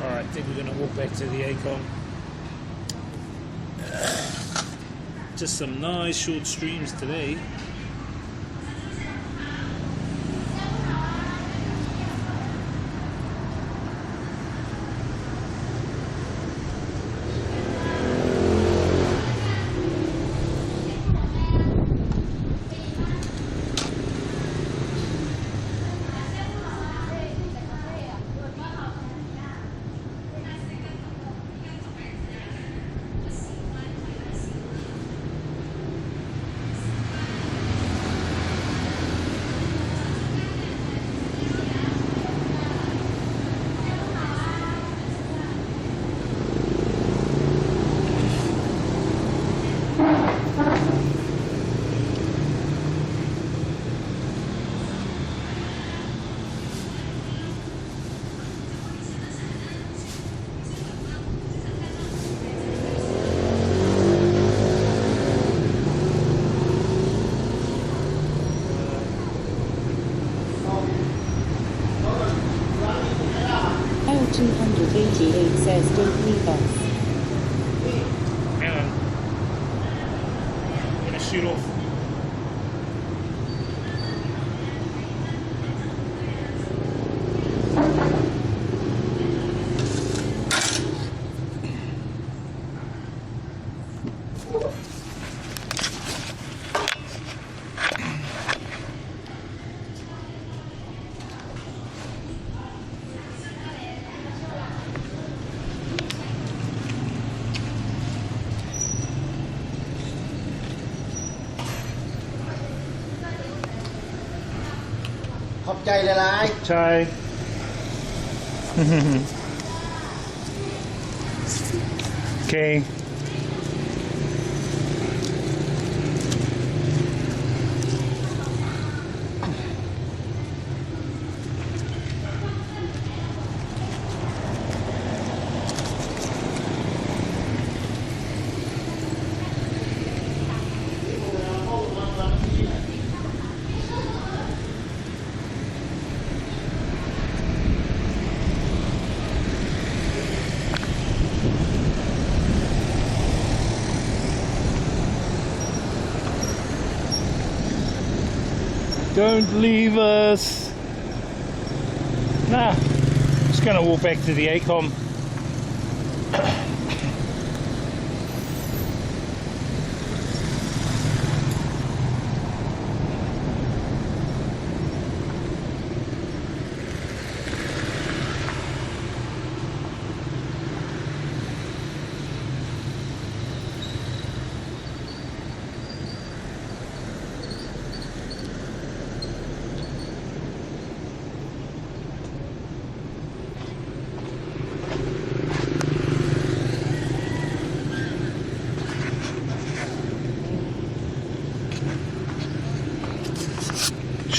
Speaker 4: Alright, I think we're going to walk back to the Acon. Just some nice short streams today.
Speaker 2: L288 says don't leave us.
Speaker 4: Hang on. I'm going to shoot off.
Speaker 5: Khóc chay lại lại.
Speaker 1: Chai. Okay. Don't leave us. Nah, just gonna walk back to the Acom.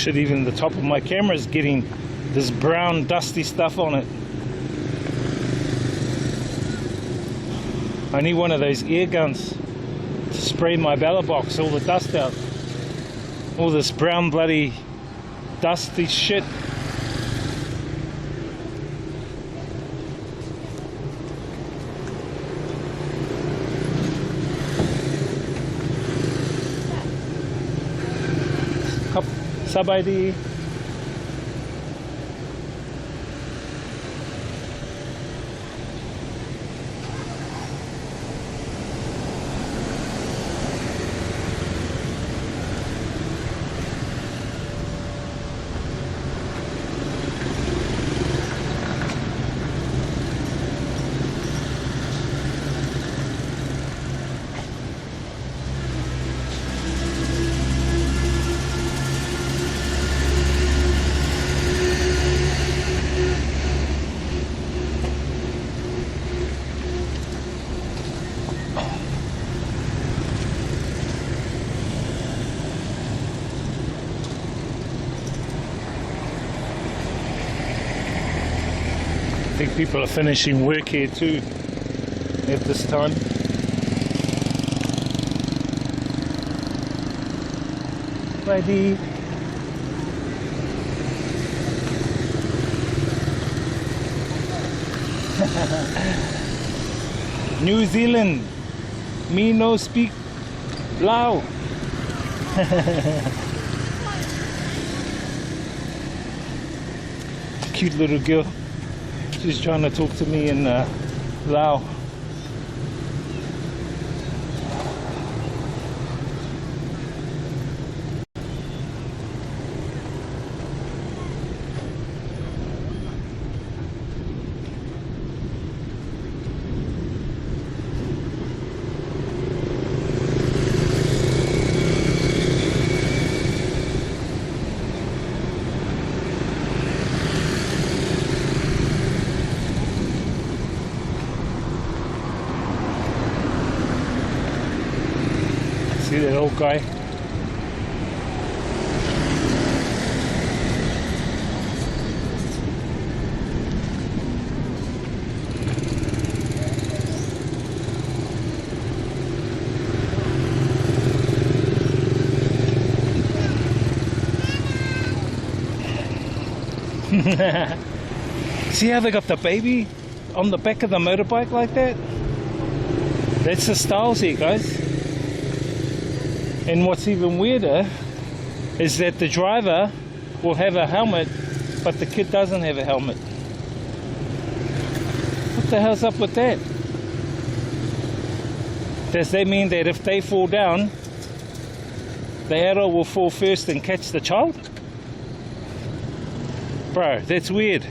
Speaker 1: Shit, even the top of my camera is getting this brown dusty stuff on it. I need one of those air guns to spray my ballot box, all the dust out. All this brown bloody dusty shit. Sabay. I think people are finishing work here too at this time. Ready. New Zealand, me no speak Lao. Cute little girl. She's trying to talk to me in Lao. See that old guy? See how they got the baby on the back of the motorbike like that? That's the styles here, guys. And what's even weirder is that the driver will have a helmet, but the kid doesn't have a helmet. What the hell's up with that? Does that mean that if they fall down, the adult will fall first and catch the child? Bro, that's weird.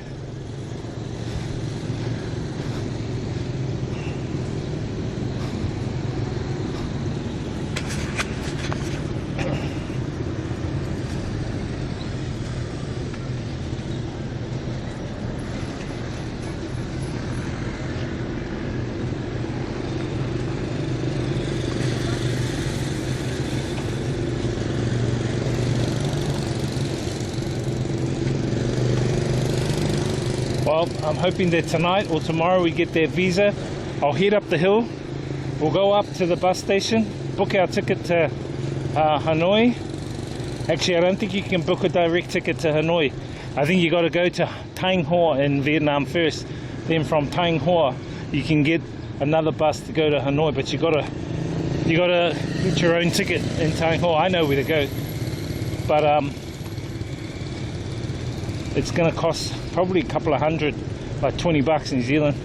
Speaker 1: Well, I'm hoping that tonight or tomorrow we get that visa. I'll head up the hill. We'll go up to the bus station, book our ticket to Hanoi. Actually, I don't think you can book a direct ticket to Hanoi. I think you got to go to Thanh Hoa in Vietnam first. Then from Thanh Hoa, you can get another bus to go to Hanoi. But you gotta get your own ticket in Thanh Hoa. I know where to go, but it's gonna cost probably a couple of hundred, like 20 bucks New Zealand.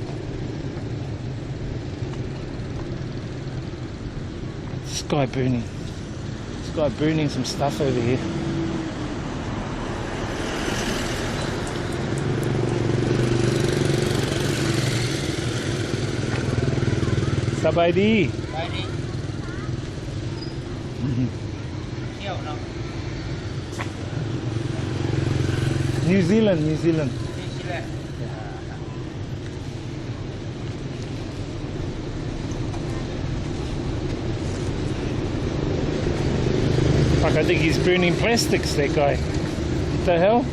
Speaker 1: This guy burning some stuff over here. Sabay đi. New Zealand. Fuck, I think he's burning plastics, that guy. The hell?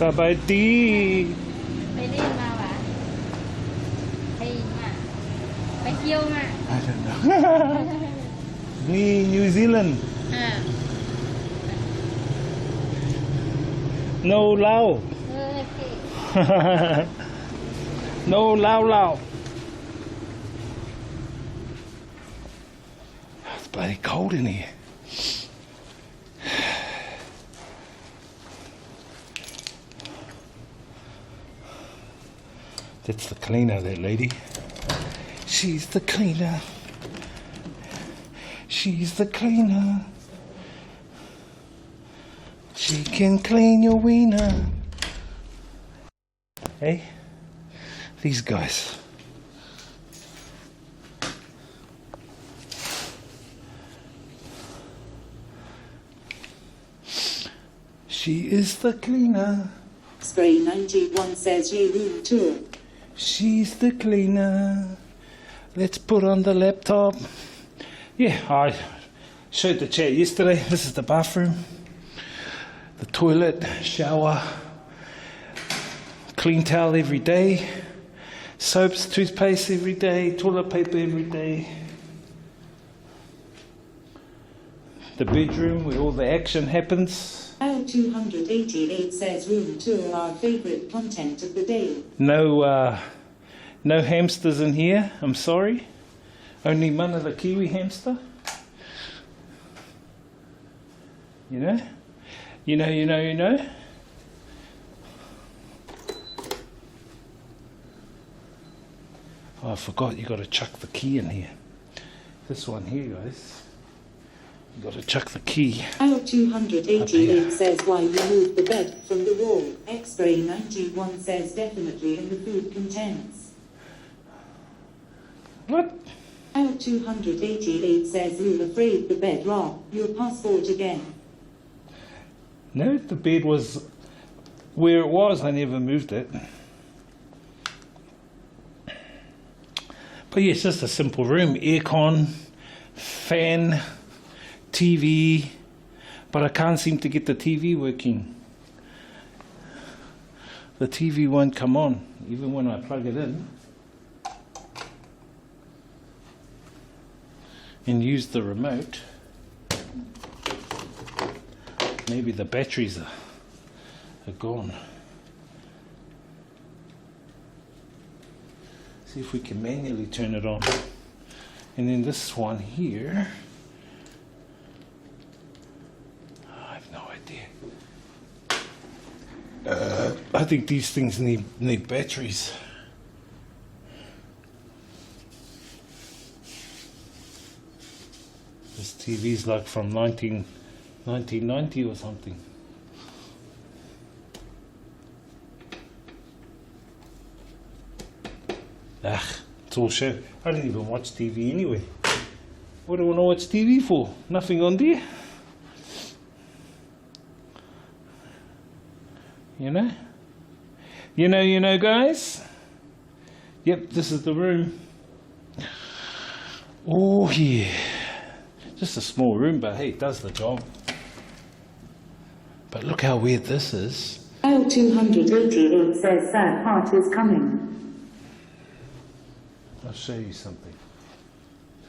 Speaker 1: Sabadi.
Speaker 3: ไปเล่นมาวะไปมาไปเที่ยวมา
Speaker 1: I don't know. New Zealand.
Speaker 3: อ่า
Speaker 1: No Lao.
Speaker 3: โอเค
Speaker 1: No Lao. It's bloody cold in here. That's the cleaner, that lady. She's the cleaner. She's the cleaner. She can clean your wiener. Hey, these guys. She is the cleaner.
Speaker 2: Spray 91 says ye room tour.
Speaker 1: She's the cleaner. Let's put on the laptop. Yeah, I showed the chat yesterday. This is the bathroom, the toilet, shower, clean towel every day, soaps, toothpaste every day, toilet paper every day. The bedroom where all the action happens.
Speaker 2: L288 says room tour our favorite content of the day.
Speaker 1: No hamsters in here, I'm sorry. Only mana the Kiwi hamster. You know? You know. Oh, I forgot, you got to chuck the key in here. This one here, guys. You got to chuck the key.
Speaker 2: L288 says why remove the bed from the wall. X-ray 91 says definitely in the food contents.
Speaker 1: What?
Speaker 2: L288 says you're afraid the bed robbed your passport again.
Speaker 1: No, the bed was where it was. I never moved it. But yeah, it's just a simple room. Aircon, fan, TV. But I can't seem to get the TV working. The TV won't come on, even when I plug it in. And use the remote. Maybe the batteries are gone. See if we can manually turn it on. And then this one here, I have no idea. I think these things need batteries. This TV's like from 1990 or something. It's all show. I don't even watch TV anyway. What do I want to watch TV for? Nothing on there. You know? You know, guys? Yep, this is the room. Oh, yeah. Just a small room, but hey, it does the job. But look how weird this is.
Speaker 2: L288 says sad part is coming.
Speaker 1: I'll show you something.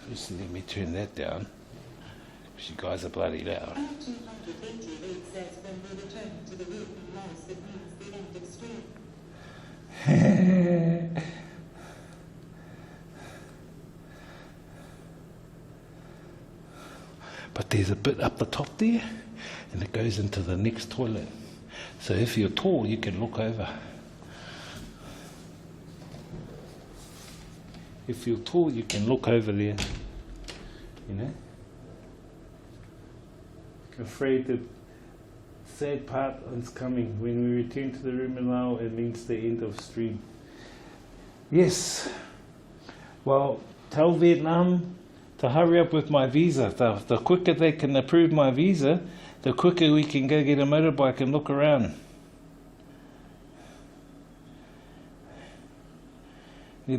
Speaker 1: Just let me turn that down.
Speaker 4: You guys are bloody loud.
Speaker 2: 288 says when we return to the room in Laos, it means the end of stream.
Speaker 4: But there's a bit up the top there, and it goes into the next toilet. So if you're tall, you can look over. If you're tall, you can look over there. You know? Afraid the sad part is coming. When we return to the room in Laos, it means the end of stream. Yes. Well, tell Vietnam to hurry up with my visa. The quicker they can approve my visa, the quicker we can go get a motorbike and look around. They're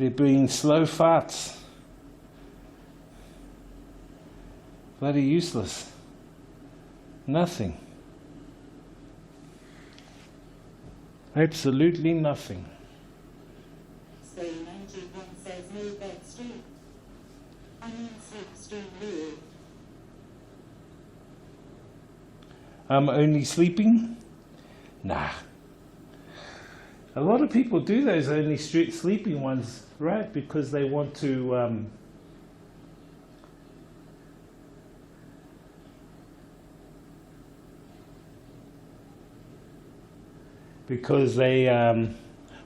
Speaker 4: being slow farts. Bloody useless. Nothing. Absolutely nothing.
Speaker 2: So 91 says no bed stream. I mean sleep stream rule.
Speaker 4: I'm only sleeping? Nah. A lot of people do those only sleeping ones, right? Because they want to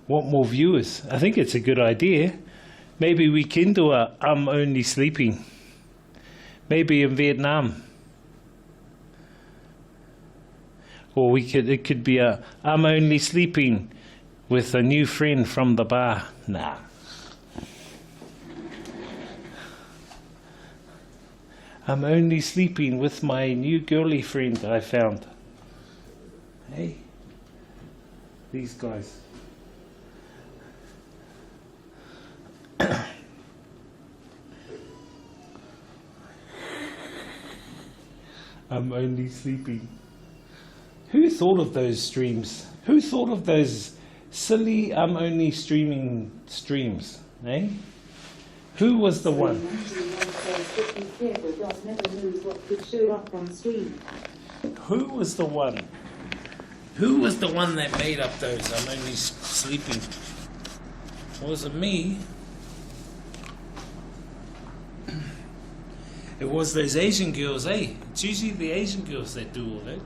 Speaker 4: want more viewers. I think it's a good idea. Maybe we can do a I'm only sleeping. Maybe in Vietnam. Or it could be a I'm only sleeping with a new friend from the bar. Nah. I'm only sleeping with my new girly friend I found. Hey. These guys. I'm only sleeping. Who thought of those streams? Who thought of those silly I'm only streaming streams? Eh? Who was the one?
Speaker 2: 91 says be careful, God never knows what could show up on stream.
Speaker 4: Who was the one? Who was the one that made up those I'm only sleeping? Was it me? It was those Asian girls, eh? It's usually the Asian girls that do all that.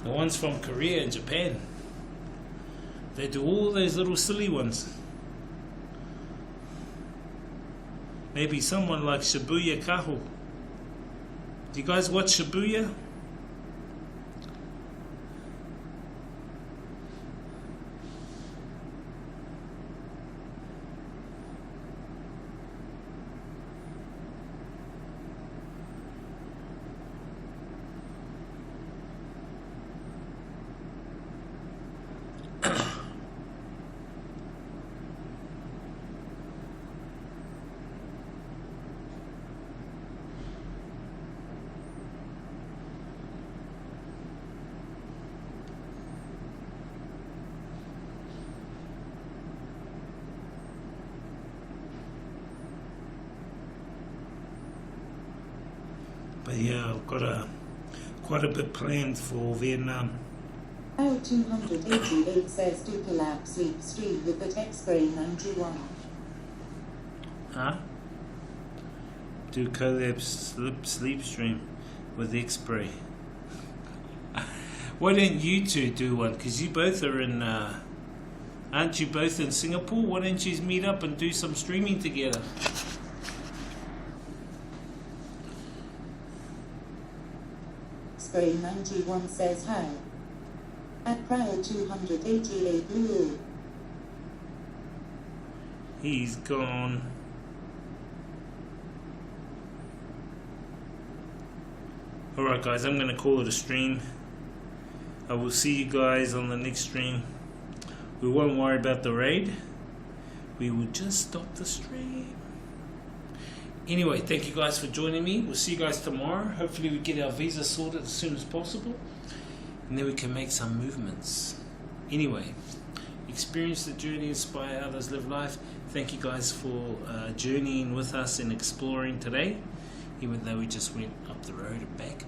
Speaker 4: The ones from Korea and Japan. They do all those little silly ones. Maybe someone like Shibuya Kaho. Do you guys watch Shibuya? But yeah, I've got quite a bit planned for Vietnam.
Speaker 2: 288 says do collab sleep stream with the tech spray 91.
Speaker 4: Huh? Do collab sleep stream with X-Spray. Why don't you two do one? Because you both are in, aren't you both in Singapore? Why don't you meet up and do some streaming together?
Speaker 2: Spray 91 says hi. At prior 288 blue.
Speaker 4: He's gone. Alright guys, I'm going to call it a stream. I will see you guys on the next stream. We won't worry about the raid. We will just stop the stream. Anyway, thank you guys for joining me. We'll see you guys tomorrow. Hopefully we get our visa sorted as soon as possible. And then we can make some movements. Anyway, experience the journey, inspire others, live life. Thank you guys for journeying with us and exploring today. even though we just went up the road and back.